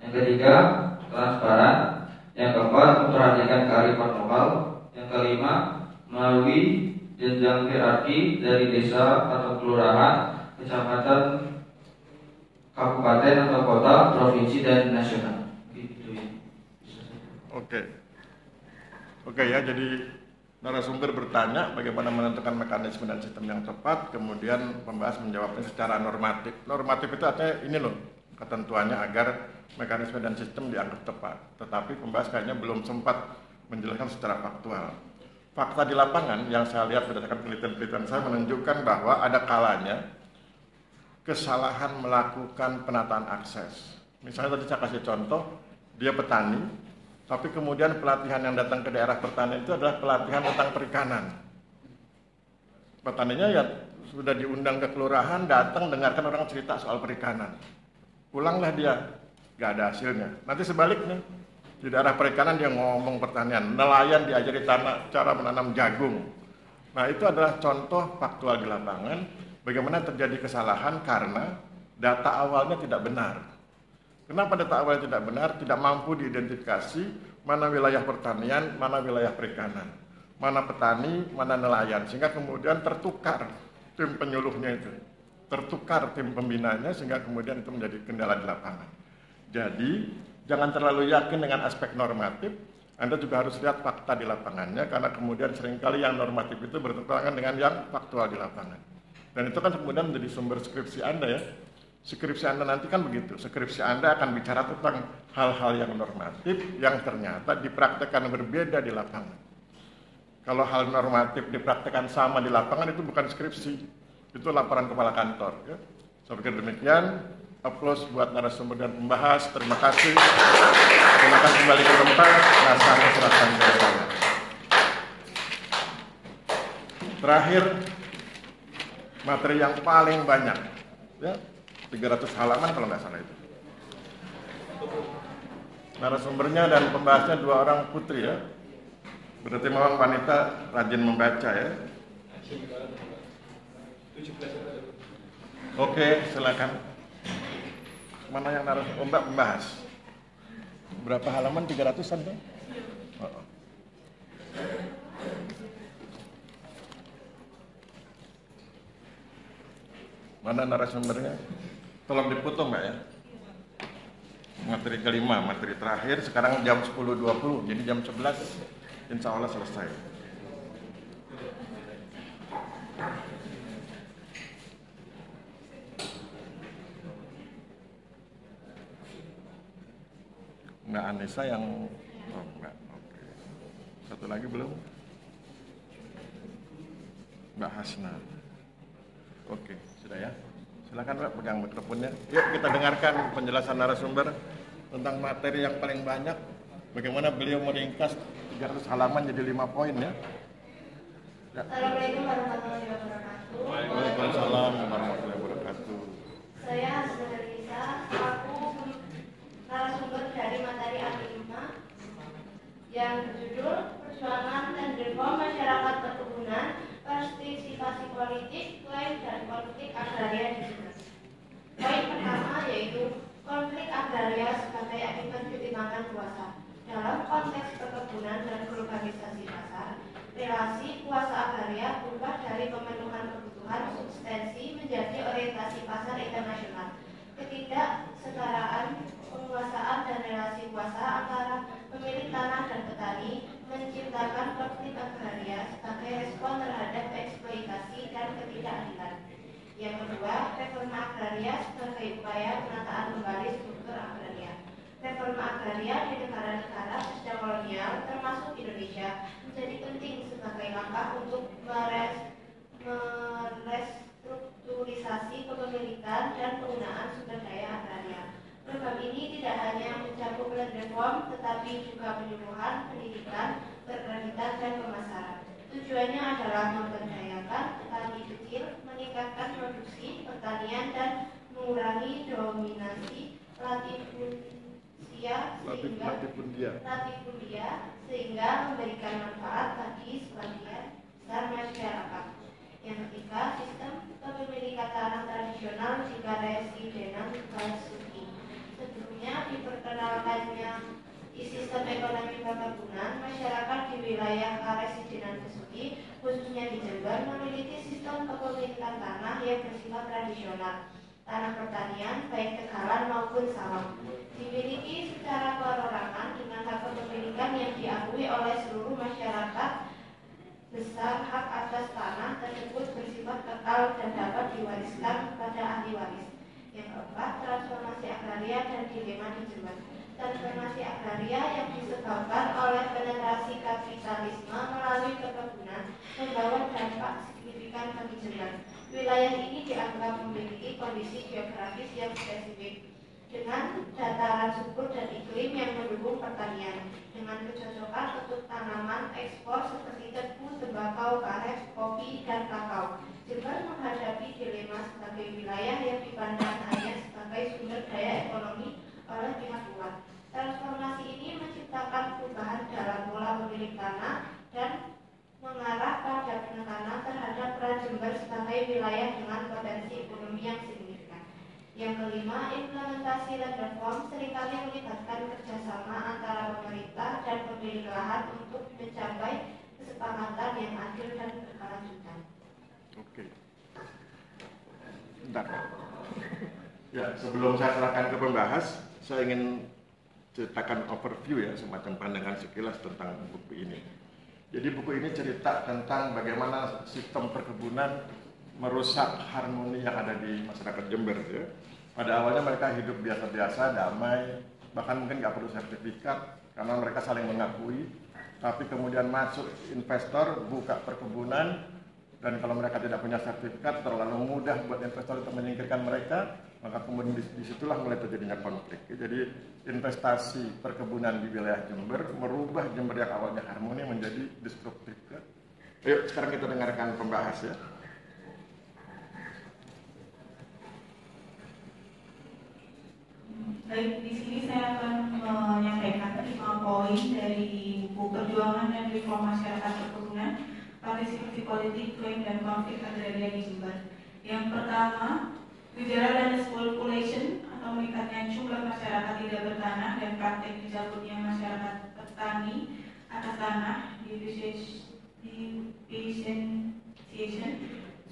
Yang ketiga, transparan. Yang keempat, memperhatikan kearifan lokal. Yang kelima, melalui jenjang hierarki dari desa atau kelurahan, kecamatan, kabupaten atau kota, provinsi, dan nasional. Gitu ya. Oke ya, jadi narasumber bertanya bagaimana menentukan mekanisme dan sistem yang tepat, kemudian pembahas menjawabnya secara normatif. Normatif itu artinya ini loh, ketentuannya agar mekanisme dan sistem dianggap tepat. Tetapi pembahas kayaknya belum sempat menjelaskan secara faktual. Fakta di lapangan yang saya lihat berdasarkan penelitian-penelitian saya menunjukkan bahwa ada kalanya kesalahan melakukan penataan akses. Misalnya tadi saya kasih contoh, dia petani, tapi kemudian pelatihan yang datang ke daerah pertanian itu adalah pelatihan tentang perikanan. Petaninya ya sudah diundang ke kelurahan, datang dengarkan orang cerita soal perikanan. Pulanglah dia, gak ada hasilnya. Nanti sebaliknya, di daerah perikanan dia ngomong pertanian, nelayan diajari cara menanam jagung. Nah itu adalah contoh faktual di lapangan, bagaimana terjadi kesalahan karena data awalnya tidak benar. Kenapa data awalnya tidak benar? Tidak mampu diidentifikasi mana wilayah pertanian, mana wilayah perikanan, mana petani, mana nelayan, sehingga kemudian tertukar tim penyuluhnya itu, tertukar tim pembinanya, sehingga kemudian itu menjadi kendala di lapangan. Jadi jangan terlalu yakin dengan aspek normatif, Anda juga harus lihat fakta di lapangannya, karena kemudian seringkali yang normatif itu bertentangan dengan yang faktual di lapangan. Dan itu kan kemudian menjadi sumber skripsi Anda ya. Skripsi Anda nanti kan begitu, skripsi Anda akan bicara tentang hal-hal yang normatif yang ternyata dipraktekkan berbeda di lapangan. Kalau hal normatif dipraktekkan sama di lapangan itu bukan skripsi, itu laporan kepala kantor ya. Saya pikir demikian. Aplaus buat narasumber dan pembahas. Terima kasih. Terima kasih kembali ke tempat. Naskahnya serahkan ke saya. Terakhir, materi yang paling banyak ya. 300 halaman kalau nggak salah itu. Narasumbernya dan pembahasnya 2 orang putri ya. Berarti memang wanita rajin membaca ya. Oke, silakan. Mana yang narasumber? Mbak membahas. Berapa halaman? 300-an kan? Oh. Mana narasumbernya? Tolong dipotong Mbak ya. Materi kelima, materi terakhir sekarang jam 10.20, jadi jam 11 insya Allah selesai. Mbak Anissa yang enggak, oke. Satu lagi belum? Mbak Hasna. Oke, sudah ya. Silakan Mbak pegang mikrofonnya. Yuk kita dengarkan penjelasan narasumber tentang materi yang paling banyak. Bagaimana beliau meringkas 300 halaman jadi 5 poin ya. Assalamualaikum warahmatullahi wabarakatuh. Waalaikumsalam warahmatullahi wabarakatuh. Saya Hasna Lisa, aku narasumber dari materi A5 yang berjudul Perjuangan dan Reform Masyarakat Perkebunan, Partisipasi Politik, Klaim dan Konflik Agraria di Sumatera. Poin pertama yaitu konflik agraria sebagai akibat ketimpangan kuasa. Dalam konteks perkebunan dan globalisasi pasar, relasi kuasa agraria berubah dari pemenuhan kebutuhan substansi menjadi orientasi pasar internasional. Ketidaksetaraan penguasaan dan relasi kuasa antara pemilik tanah dan petani menciptakan konflik agraria sebagai respon terhadap eksploitasi dan ketidakadilan. Yang kedua, reforma agraria sebagai upaya penataan kembali struktur agraria. Reforma agraria di negara-negara pasca kolonial termasuk Indonesia menjadi penting sebagai langkah untuk merestrukturisasi kepemilikan dan penggunaan sumber daya agraria. Program ini tidak hanya mencakup land reform, tetapi juga penyuluhan, pendidikan, perkreditan, dan pemasaran. Tujuannya adalah memberdayakan petani kecil, meningkatkan produksi pertanian, dan mengurangi dominasi latifundia sehingga memberikan manfaat bagi sebagian besar masyarakat. Yang ketiga, sistem kepemilikan tanah tradisional jika residenan Basuki. Sebelumnya diperkenalkannya sistem ekonomi perkebunan, masyarakat di wilayah Karesidenan Besuki, khususnya di Jember, memiliki sistem kepemilikan tanah yang bersifat tradisional. Tanah pertanian, baik tegalan maupun sawah, dimiliki secara perorangan dengan hak kepemilikan yang diakui oleh seluruh masyarakat besar. Hak atas tanah tersebut bersifat kekal dan dapat diwariskan kepada ahli waris. Yang keempat, transformasi agraria dan dilema di Jember. Transformasi agraria yang disebabkan oleh penetrasi kapitalisme melalui perkebunan membawa dampak signifikan bagi Jember. Wilayah ini dianggap memiliki kondisi geografis yang spesifik dengan dataran subur dan iklim yang mendukung pertanian, dengan kecocokan untuk tanaman ekspor seperti tebu, tembakau, karet, kopi, dan kakao. Jember menghadapi dilema sebagai wilayah yang dipandang hanya sebagai sumber daya ekonomi oleh pihak luar. Transformasi ini menciptakan perubahan dalam pola pemilik tanah dan mengarah pada penekanan terhadap peran Jember sebagai wilayah dengan potensi ekonomi yang signifikan. Yang kelima, implementasi land reform seringkali melibatkan kerjasama antara pemerintah dan pemilik lahan untuk mencapai kesepakatan yang adil dan berkelanjutan. Oke. Bentar. Ya, sebelum saya serahkan ke pembahas, saya ingin ceritakan overview ya, semacam pandangan sekilas tentang buku ini. Jadi buku ini cerita tentang bagaimana sistem perkebunan merusak harmoni yang ada di masyarakat Jember ya. Pada awalnya mereka hidup biasa-biasa, damai, bahkan mungkin nggak perlu sertifikat karena mereka saling mengakui. Tapi kemudian masuk investor, buka perkebunan, dan kalau mereka tidak punya sertifikat terlalu mudah buat investor untuk menyingkirkan mereka, maka kemudian disitulah mulai terjadinya konflik. Jadi investasi perkebunan di wilayah Jember merubah Jember yang awalnya harmoni menjadi destruktif. Yuk sekarang kita dengarkan pembahas ya. Baik, di sini saya akan menyampaikan 5 poin dari buku Perjuangan dan Reform Masyarakat Perkebunan, Partisipasi Politik, Klaim dan Konflik Agraria di Jember. Yang pertama, gejala land population atau meningkatnya jumlah masyarakat tidak bertanah dan praktek dicabutnya masyarakat petani atas tanah depreciation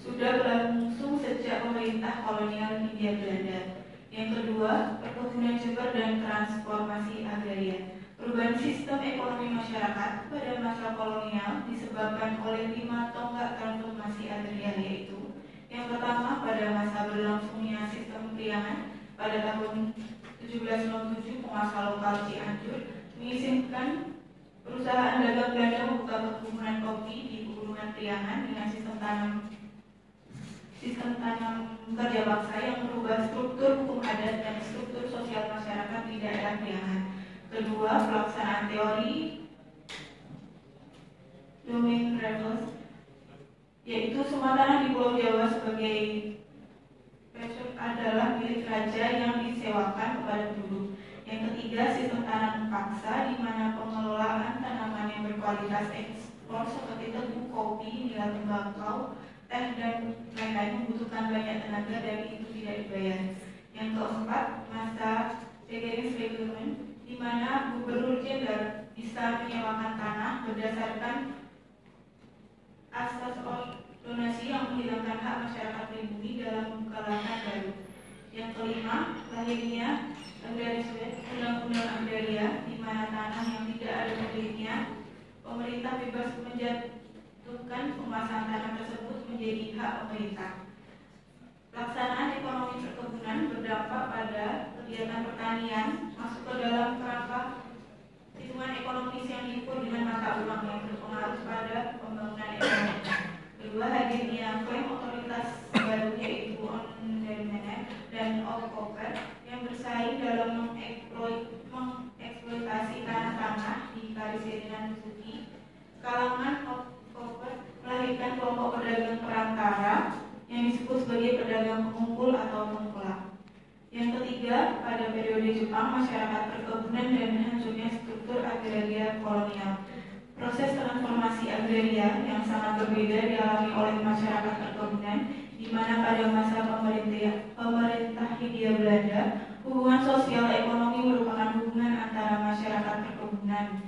sudah berlangsung sejak pemerintah kolonial Hindia Belanda. Yang kedua, perkebunan Jember dan transformasi agraria. Perubahan sistem ekonomi masyarakat pada masa kolonial disebabkan oleh 5 tonggak transformasi agraria, yaitu yang pertama, pada masa berlangsungnya sistem priangan pada tahun 1797, penguasa lokal Cianjur mengizinkan Perusahaan dagang Belanda membuka perkebunan kopi di Pegunungan Priangan dengan sistem tanam kerja paksa yang merubah struktur hukum adat dan struktur sosial masyarakat di daerah Priangan. Kedua, pelaksanaan teori domain rebels, yaitu semua tanah di Pulau Jawa sebagai pesut adalah milik raja yang disewakan kepada penduduk. Yang ketiga, sistem tanam paksa di mana pengelolaan tanaman yang berkualitas ekspor seperti tebu, kopi, nilai tembakau, teh, dan lain-lain membutuhkan banyak tenaga dan itu tidak dibayar. Yang keempat, masa Japanese Reglement di mana gubernur jenderal bisa menyewakan tanah berdasarkan asas donasi yang menghilangkan hak masyarakat pribumi dalam membuka lahan baru. Yang kelima, lahirnya Undang-Undang Agraria di mana tanah yang tidak ada pemiliknya, pemerintah bebas menjatuhkan pemasangan tanah tersebut menjadi hak pemerintah. Pelaksanaan ekonomi perkebunan berdampak pada kegiatan pertanian masuk ke dalam kerangka hitungan ekonomis yang diukur dengan mata uang yang berpengaruh pada pembangunan ekonomi. Kedua, hadirnya klaim otoritas baru yaitu on-demand dan off-cover yang bersaing dalam mengeksploitasi tanah-tanah di Karisidenan Besuki. Kalangan off-cover melahirkan kelompok pedagang perantara yang disebut sebagai pedagang pengumpul atau pengkulak. Yang ketiga, pada periode Jepang, masyarakat perkebunan dan hancurnya struktur agraria kolonial. Proses transformasi agraria yang sangat berbeda dialami oleh masyarakat perkebunan, di mana pada masa pemerintah Hindia Belanda, hubungan sosial ekonomi merupakan hubungan antara masyarakat perkebunan,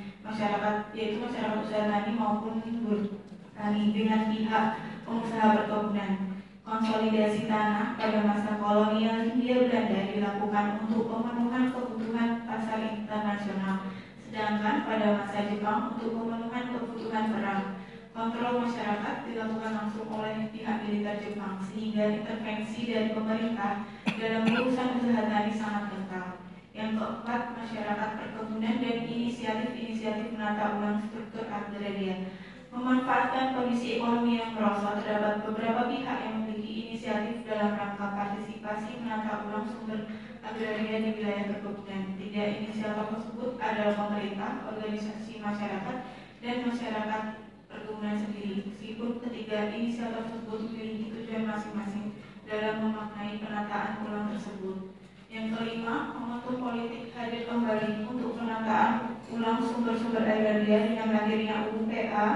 yaitu masyarakat usaha tani maupun bertani dengan pihak pengusaha perkebunan. Konsolidasi tanah pada masa kolonial Hindia Belanda dilakukan untuk pemenuhan kebutuhan pasar internasional, sedangkan pada masa Jepang untuk pemenuhan kebutuhan perang. Kontrol masyarakat dilakukan langsung oleh pihak militer Jepang, sehingga intervensi dari pemerintah dalam urusan usaha tani sangat kental. Yang keempat, masyarakat perkebunan dan inisiatif menata ulang struktur agraria. Memanfaatkan kondisi ekonomi yang merosot, terdapat beberapa pihak yang memiliki inisiatif dalam rangka partisipasi menata ulang sumber agraria di wilayah perkebunan. Tiga inisiatif tersebut adalah pemerintah, organisasi masyarakat, dan masyarakat perkebunan sendiri. Meskipun ketiga inisiatif tersebut memiliki tujuan masing-masing dalam memaknai penataan ulang tersebut. Yang kelima, momentum politik hadir kembali untuk penataan ulang sumber-sumber agraria dengan lahirnya UU PA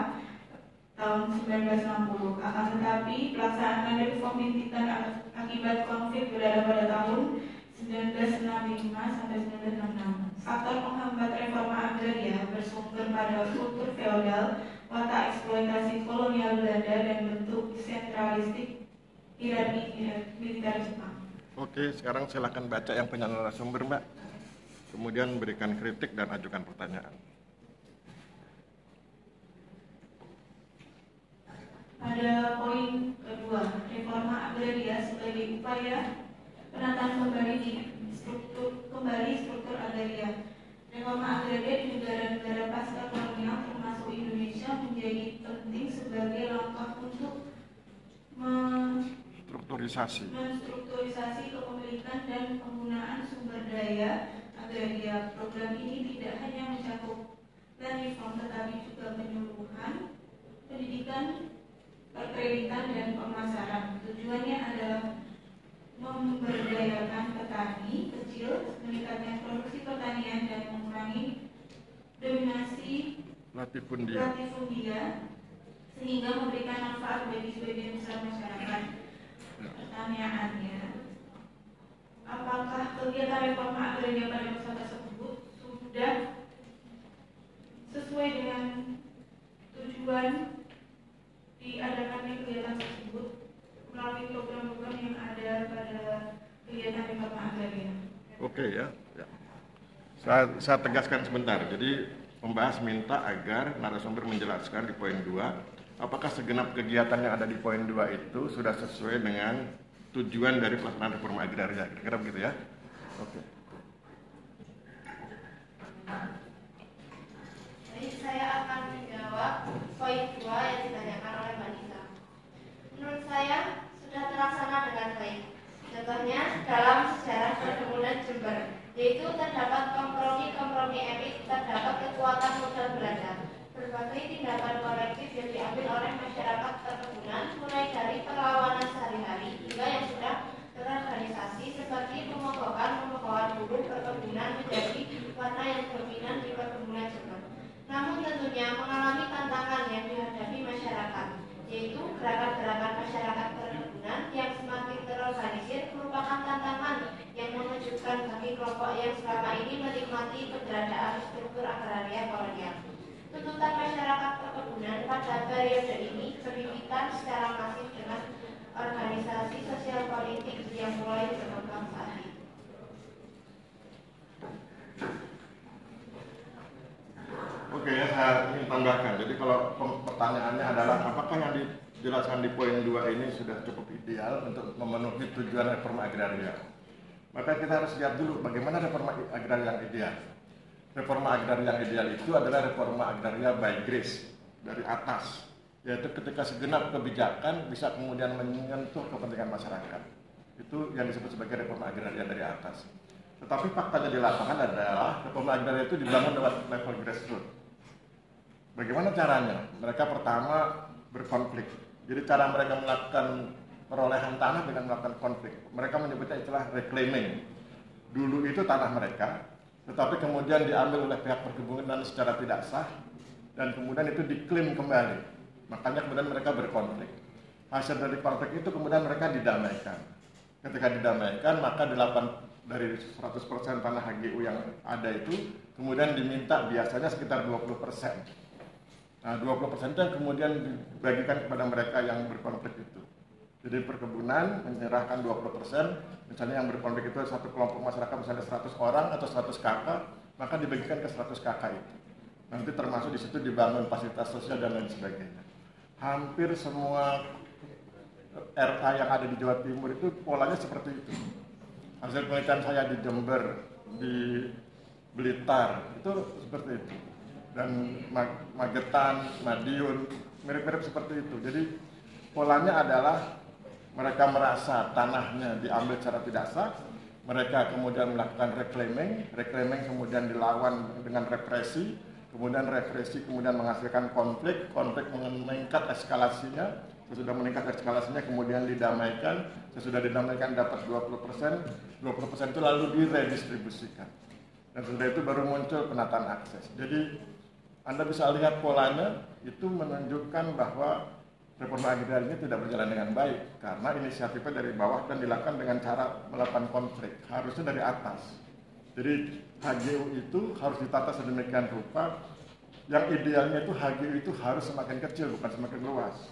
tahun 1960. Akan tetapi, pelaksanaan reform bintitan akibat konflik berada pada tahun 1965 sampai 1966. Faktor penghambat reforma agraria bersumber pada kultur feodal, watak eksploitasi kolonial Belanda, dan bentuk sentralistik hierarki militer Jepang. Oke, sekarang silakan baca yang punya narasumber, Mbak. Kemudian berikan kritik dan ajukan pertanyaan. Pada poin kedua, reforma agraria sebagai upaya penataan kembali struktur agraria. Reforma agraria di negara-negara pasca kolonial termasuk Indonesia menjadi penting sebagai langkah untuk menstrukturisasi kepemilikan dan penggunaan sumber daya agraria. Program ini tidak hanya mencakup land reform tetapi juga penyuluhan, pendidikan, perkreditan, dan pemasaran. Tujuannya adalah memberdayakan petani kecil, meningkatkan produksi pertanian, dan mengurangi dominasi latifundia sehingga memberikan manfaat bagi sebagian besar masyarakat. Pertanyaannya, apakah kegiatan reforma agraria pada masa tersebut sudah sesuai dengan tujuan diadakannya kegiatan tersebut melalui program-program yang ada pada kegiatan reforma agraria? Oke ya. Saya tegaskan sebentar. Jadi pembahas minta agar narasumber menjelaskan di poin 2 apakah segenap kegiatan yang ada di poin 2 itu sudah sesuai dengan tujuan dari pelaksanaan reforma agraria. Kira-kira begitu ya. Oke. Jadi saya terdapat kompromi elit, terdapat kekuatan modal Belanda. Berbagai tindakan kolektif yang diambil oleh masyarakat perkebunan, mulai dari perlawanan sehari-hari hingga yang sudah terorganisasi seperti pemogokan buruh perkebunan menjadi warna yang dominan di perkebunan Jepang. Namun tentunya mengalami tantangan yang dihadapi masyarakat, yaitu gerakan-gerakan masyarakat perkebunan yang semakin terorganisir merupakan tantangan yang mengejutkan bagi kelompok yang selama ini menikmati keberadaan struktur agraria kolonial. Tuntutan masyarakat perkebunan pada periode ini berhubungan secara masif dengan organisasi sosial politik yang mulai berkembang saat ini. Oke, saya ingin tambahkan. Jadi kalau pertanyaannya adalah apakah yang dijelaskan di poin 2 ini sudah cukup ideal untuk memenuhi tujuan reforma agraria? Maka kita harus lihat dulu bagaimana reforma agraria yang ideal. Reforma agraria yang ideal itu adalah reforma agraria by grace, dari atas, yaitu ketika segenap kebijakan bisa kemudian menyentuh kepentingan masyarakat. Itu yang disebut sebagai reforma agraria dari atas. Tetapi faktanya di lapangan adalah reforma agraria itu dibangun lewat level grassroots. Bagaimana caranya? Mereka pertama berkonflik. Jadi cara mereka melakukan perolehan tanah dengan melakukan konflik. Mereka menyebutnya istilah reclaiming. Dulu itu tanah mereka, tetapi kemudian diambil oleh pihak perkebunan secara tidak sah, dan kemudian itu diklaim kembali. Makanya kemudian mereka berkonflik. Hasil dari konflik itu kemudian mereka didamaikan. Ketika didamaikan, maka dari 100% tanah HGU yang ada itu kemudian diminta biasanya sekitar 20%. Nah, 20% itu yang kemudian dibagikan kepada mereka yang berkonflik itu. Jadi perkebunan menyerahkan 20%, misalnya yang berkonflik itu satu kelompok masyarakat misalnya 100 orang atau 100 kakak, maka dibagikan ke 100 kakak itu. Nanti termasuk di situ dibangun fasilitas sosial dan lain sebagainya. Hampir semua RA yang ada di Jawa Timur itu polanya seperti itu. Hasil penelitian saya di Jember, di Blitar, itu seperti itu. Dan Magetan, Madiun, mirip-mirip seperti itu. Jadi polanya adalah mereka merasa tanahnya diambil secara tidak sah, mereka kemudian melakukan reclaiming kemudian dilawan dengan represi, kemudian represi kemudian menghasilkan konflik meningkat eskalasinya, sesudah meningkat eskalasinya kemudian didamaikan, sesudah didamaikan dapat 20% itu lalu diredistribusikan. Dan sesudah itu baru muncul penataan akses. Jadi Anda bisa lihat polanya itu menunjukkan bahwa reforma agraria ini tidak berjalan dengan baik karena inisiatifnya dari bawah dan dilakukan dengan cara melakukan konflik, harusnya dari atas. Jadi HGU itu harus ditata sedemikian rupa, yang idealnya itu HGU itu harus semakin kecil bukan semakin luas.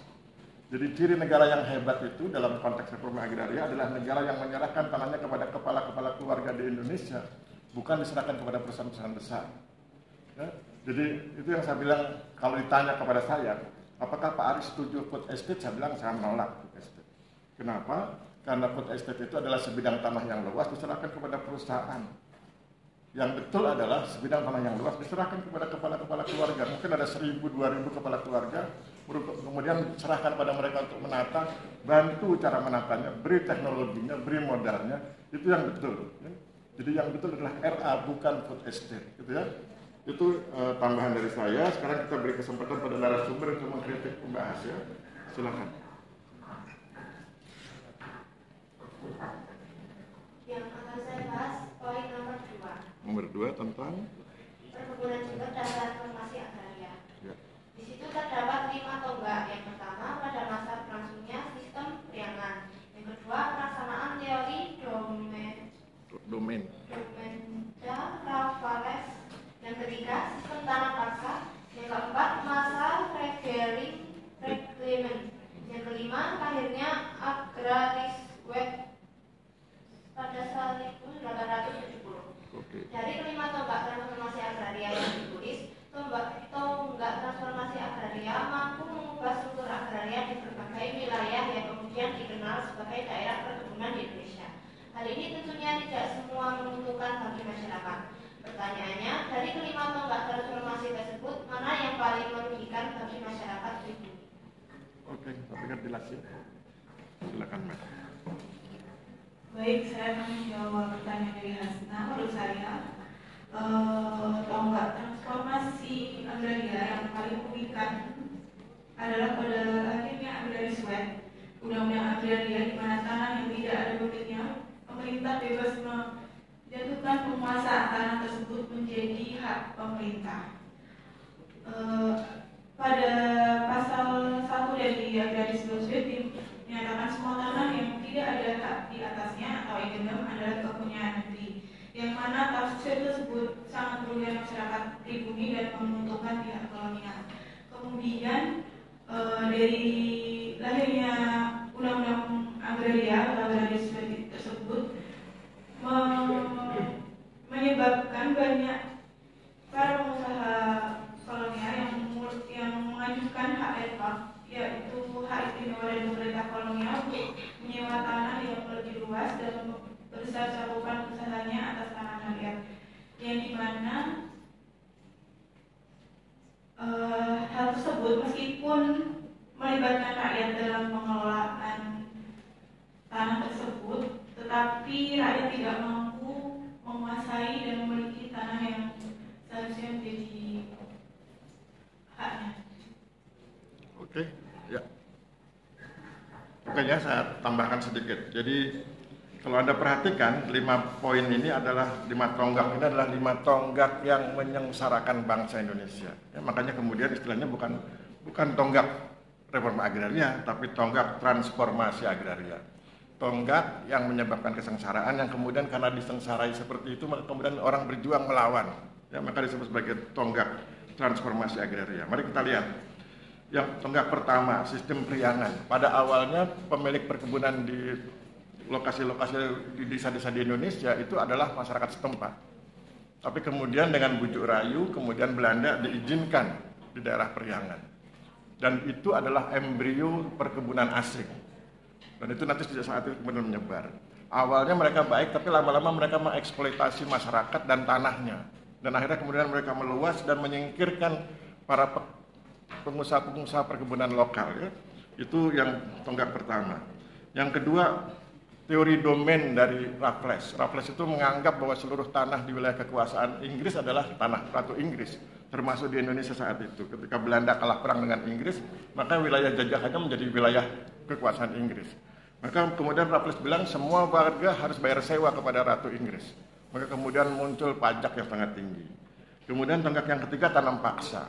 Jadi ciri negara yang hebat itu dalam konteks reforma agraria adalah negara yang menyerahkan tanahnya kepada kepala-kepala keluarga di Indonesia, bukan diserahkan kepada perusahaan-perusahaan besar. Ya? Jadi itu yang saya bilang, kalau ditanya kepada saya, apakah Pak Aris setuju food estate? Saya bilang saya menolak food estate. Kenapa? Karena food estate itu adalah sebidang tanah yang luas diserahkan kepada perusahaan. Yang betul adalah sebidang tanah yang luas diserahkan kepada kepala-kepala keluarga. Mungkin ada 1.000, 2.000 kepala keluarga, kemudian serahkan pada mereka untuk menata, bantu cara menatanya, beri teknologinya, beri modalnya, itu yang betul. Jadi yang betul adalah RA, bukan food estate, gitu ya. Itu tambahan dari saya. Sekarang kita beri kesempatan pada narasumber untuk mengkritik pembahas ya. Silakan. Yang akan saya bahas poin nomor 2. Nomor 2 tentang perkebunan Jember dan transformasi agraria. Ya. Di situ terdapat 5 tonggak. Yang pertama pada masa berlangsungnya sistem priangan. Yang kedua pelaksanaan teori domain Raffles. Yang ketiga sistem tanah paksa. Yang keempat masa reclaiming. Yang kelima lahirnya agraris web pada 1870. Dari kelima tonggak transformasi agraria yang ditulis, tonggak transformasi agraria mampu mengubah struktur agraria di berbagai wilayah yang kemudian dikenal sebagai daerah perkebunan di Indonesia. Hal ini tentunya tidak semua menguntungkan bagi masyarakat. Pertanyaannya, dari kelima tonggak transformasi tersebut, mana yang paling merugikan bagi masyarakat pribumi? Oke, tapi kan dilakukan. Silakan, Mbak. Baik, saya akan menjawab pertanyaan dari Hasna. Menurut saya, adalah pada akhirnya agraris wet, undang-undang agraria di mana tanah yang tidak ada pemiliknya, pemerintah bebas menjatuhkan penguasaan tanah tersebut menjadi hak pemerintah. Pada pasal 1 dari agraris wet dinyatakan semua tanah yang tidak ada hak di atasnya atau agenum adalah kepunyaan negeri, yang mana tafsir tersebut sangat merugikan masyarakat pribumi dan menguntungkan pihak kolonial. Kemudian dari lahirnya undang-undang agraria atau agraris tersebut menyebabkan banyak para pengusaha kolonial yang mengajukan hak etok, yaitu hak istimewa dari pemerintah kolonial untuk menyewa tanah yang lebih luas dan besar cakupan usahanya atas tanah rakyat, yang dimana hal tersebut meskipun melibatkan rakyat dalam pengelolaan tanah tersebut, tetapi rakyat tidak mampu menguasai dan memiliki tanah yang seharusnya menjadi haknya. Oke, ya. Oke ya, saya tambahkan sedikit. Jadi kalau Anda perhatikan 5 poin ini adalah 5 tonggak ini adalah 5 tonggak yang menyengsarakan bangsa Indonesia. Ya, makanya kemudian istilahnya bukan tonggak reforma agraria, tapi tonggak transformasi agraria. Tonggak yang menyebabkan kesengsaraan yang kemudian karena disengsarai seperti itu kemudian orang berjuang melawan. Ya, maka disebut sebagai tonggak transformasi agraria. Mari kita lihat. Yang tonggak pertama, sistem priangan. Pada awalnya pemilik perkebunan di lokasi-lokasi di desa-desa di Indonesia itu adalah masyarakat setempat. Tapi kemudian dengan bujuk rayu, kemudian Belanda diizinkan di daerah priangan. Dan itu adalah embrio perkebunan asing. Dan itu nanti sejak saat itu kemudian menyebar. Awalnya mereka baik, tapi lama-lama mereka mengeksploitasi masyarakat dan tanahnya. Dan akhirnya kemudian mereka meluas dan menyingkirkan para pengusaha-pengusaha perkebunan lokal. Ya. Itu yang tonggak pertama. Yang kedua, teori domain dari Raffles. Raffles itu menganggap bahwa seluruh tanah di wilayah kekuasaan Inggris adalah tanah Ratu Inggris, termasuk di Indonesia saat itu. Ketika Belanda kalah perang dengan Inggris, maka wilayah jajahannya menjadi wilayah kekuasaan Inggris. Maka kemudian Raffles bilang semua warga harus bayar sewa kepada Ratu Inggris. Maka kemudian muncul pajak yang sangat tinggi. Kemudian tonggak yang ketiga, tanam paksa.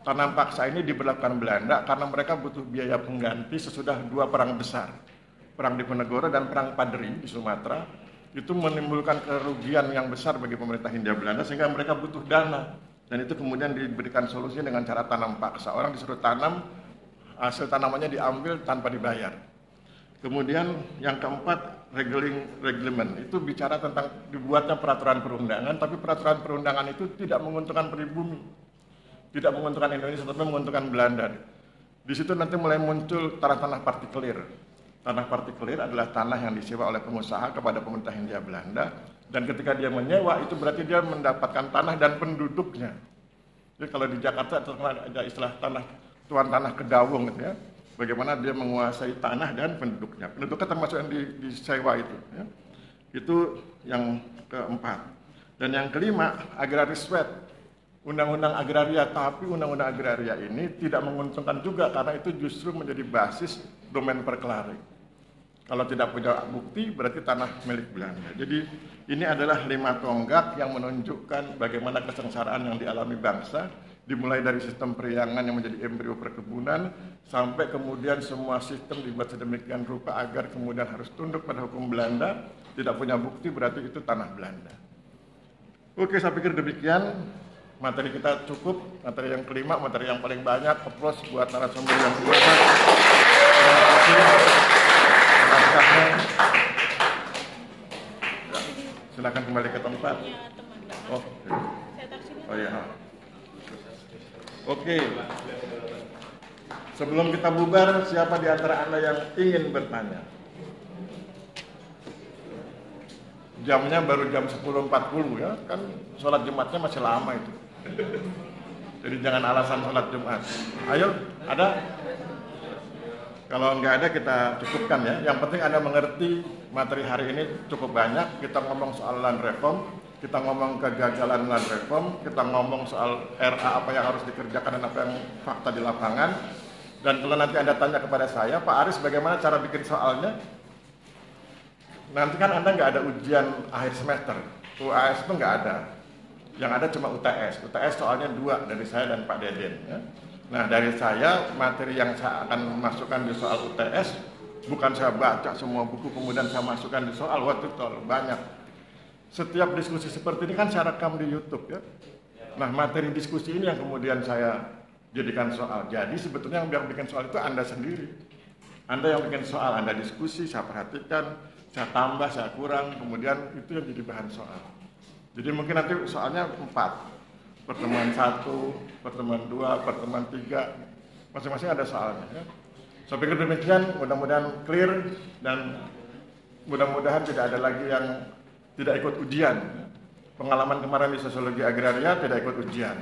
Tanam paksa ini diberlakukan Belanda karena mereka butuh biaya pengganti sesudah 2 perang besar. Perang Diponegoro dan perang Padri di Sumatera itu menimbulkan kerugian yang besar bagi pemerintah Hindia Belanda sehingga mereka butuh dana, dan itu kemudian diberikan solusi dengan cara tanam paksa. Orang disuruh tanam, hasil tanamannya diambil tanpa dibayar. Kemudian yang keempat, reglement itu bicara tentang dibuatnya peraturan perundangan, tapi peraturan perundangan itu tidak menguntungkan pribumi, tidak menguntungkan Indonesia, tapi menguntungkan Belanda. Di situ nanti mulai muncul tanah-tanah partikelir. Tanah partikelir adalah tanah yang disewa oleh pengusaha kepada pemerintah Hindia Belanda, dan ketika dia menyewa itu berarti dia mendapatkan tanah dan penduduknya. Jadi kalau di Jakarta ada istilah tuan tanah kedawung gitu ya. Bagaimana dia menguasai tanah dan penduduknya. Penduduknya termasuk yang disewa itu. Ya. Itu yang keempat. Dan yang kelima, agraris wet. Undang-undang agraria, tapi undang-undang agraria ini tidak menguntungkan juga karena itu justru menjadi basis domain perkelaring. Kalau tidak punya bukti berarti tanah milik Belanda. Jadi ini adalah 5 tonggak yang menunjukkan bagaimana kesengsaraan yang dialami bangsa, dimulai dari sistem priangan yang menjadi embrio perkebunan sampai kemudian semua sistem dibuat sedemikian rupa agar kemudian harus tunduk pada hukum Belanda. Tidak punya bukti berarti itu tanah Belanda. Oke, saya pikir demikian. Materi kita cukup, materi yang kelima, materi yang paling banyak. Applause buat narasumber yang biasa. Terima kasih. Naskahnya. Silakan kembali ke tempat. Oh ya. Oke. Sebelum kita bubar, siapa di antara Anda yang ingin bertanya? Jamnya baru jam 10.40 ya, kan sholat Jumatnya masih lama itu. Jadi jangan alasan sholat Jumat. Ayo, ada? Kalau nggak ada kita cukupkan ya. Yang penting Anda mengerti materi hari ini cukup banyak. Kita ngomong soal land reform, kita ngomong kegagalan land reform, kita ngomong soal RA apa yang harus dikerjakan dan apa yang fakta di lapangan. Dan kalau nanti Anda tanya kepada saya, Pak Aris bagaimana cara bikin soalnya? Nanti kan Anda nggak ada ujian akhir semester, UAS itu nggak ada. Yang ada cuma UTS. UTS soalnya 2 dari saya dan Pak Deden. Ya. Nah dari saya, materi yang saya akan masukkan di soal UTS, bukan saya baca semua buku kemudian saya masukkan di soal, waktu itu banyak. Setiap diskusi seperti ini kan saya rekam di YouTube ya. Nah materi diskusi ini yang kemudian saya jadikan soal. Jadi sebetulnya yang bikin soal itu Anda sendiri. Anda yang bikin soal, Anda diskusi, saya perhatikan, saya tambah, saya kurang, kemudian itu yang jadi bahan soal. Jadi mungkin nanti soalnya 4, pertemuan 1, pertemuan 2, pertemuan 3, masing-masing ada soalnya. Ya. Saya pikir demikian, mudah-mudahan clear dan mudah-mudahan tidak ada lagi yang tidak ikut ujian. Pengalaman kemarin di sosiologi agraria tidak ikut ujian.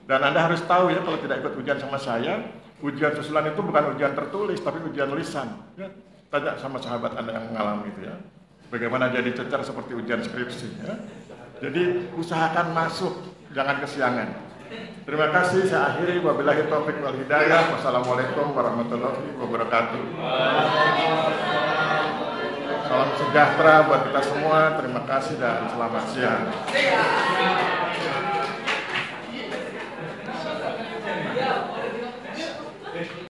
Dan Anda harus tahu ya, kalau tidak ikut ujian sama saya, ujian susulan itu bukan ujian tertulis, tapi ujian lisan. Ya. Tanya sama sahabat Anda yang mengalami itu ya. Bagaimana dia dicecar seperti ujian skripsi ya. Jadi usahakan masuk, jangan kesiangan. Terima kasih, saya akhiri. Wabillahi taufiq wal hidayah. Wassalamualaikum warahmatullahi wabarakatuh. Salam sejahtera buat kita semua. Terima kasih dan selamat siang.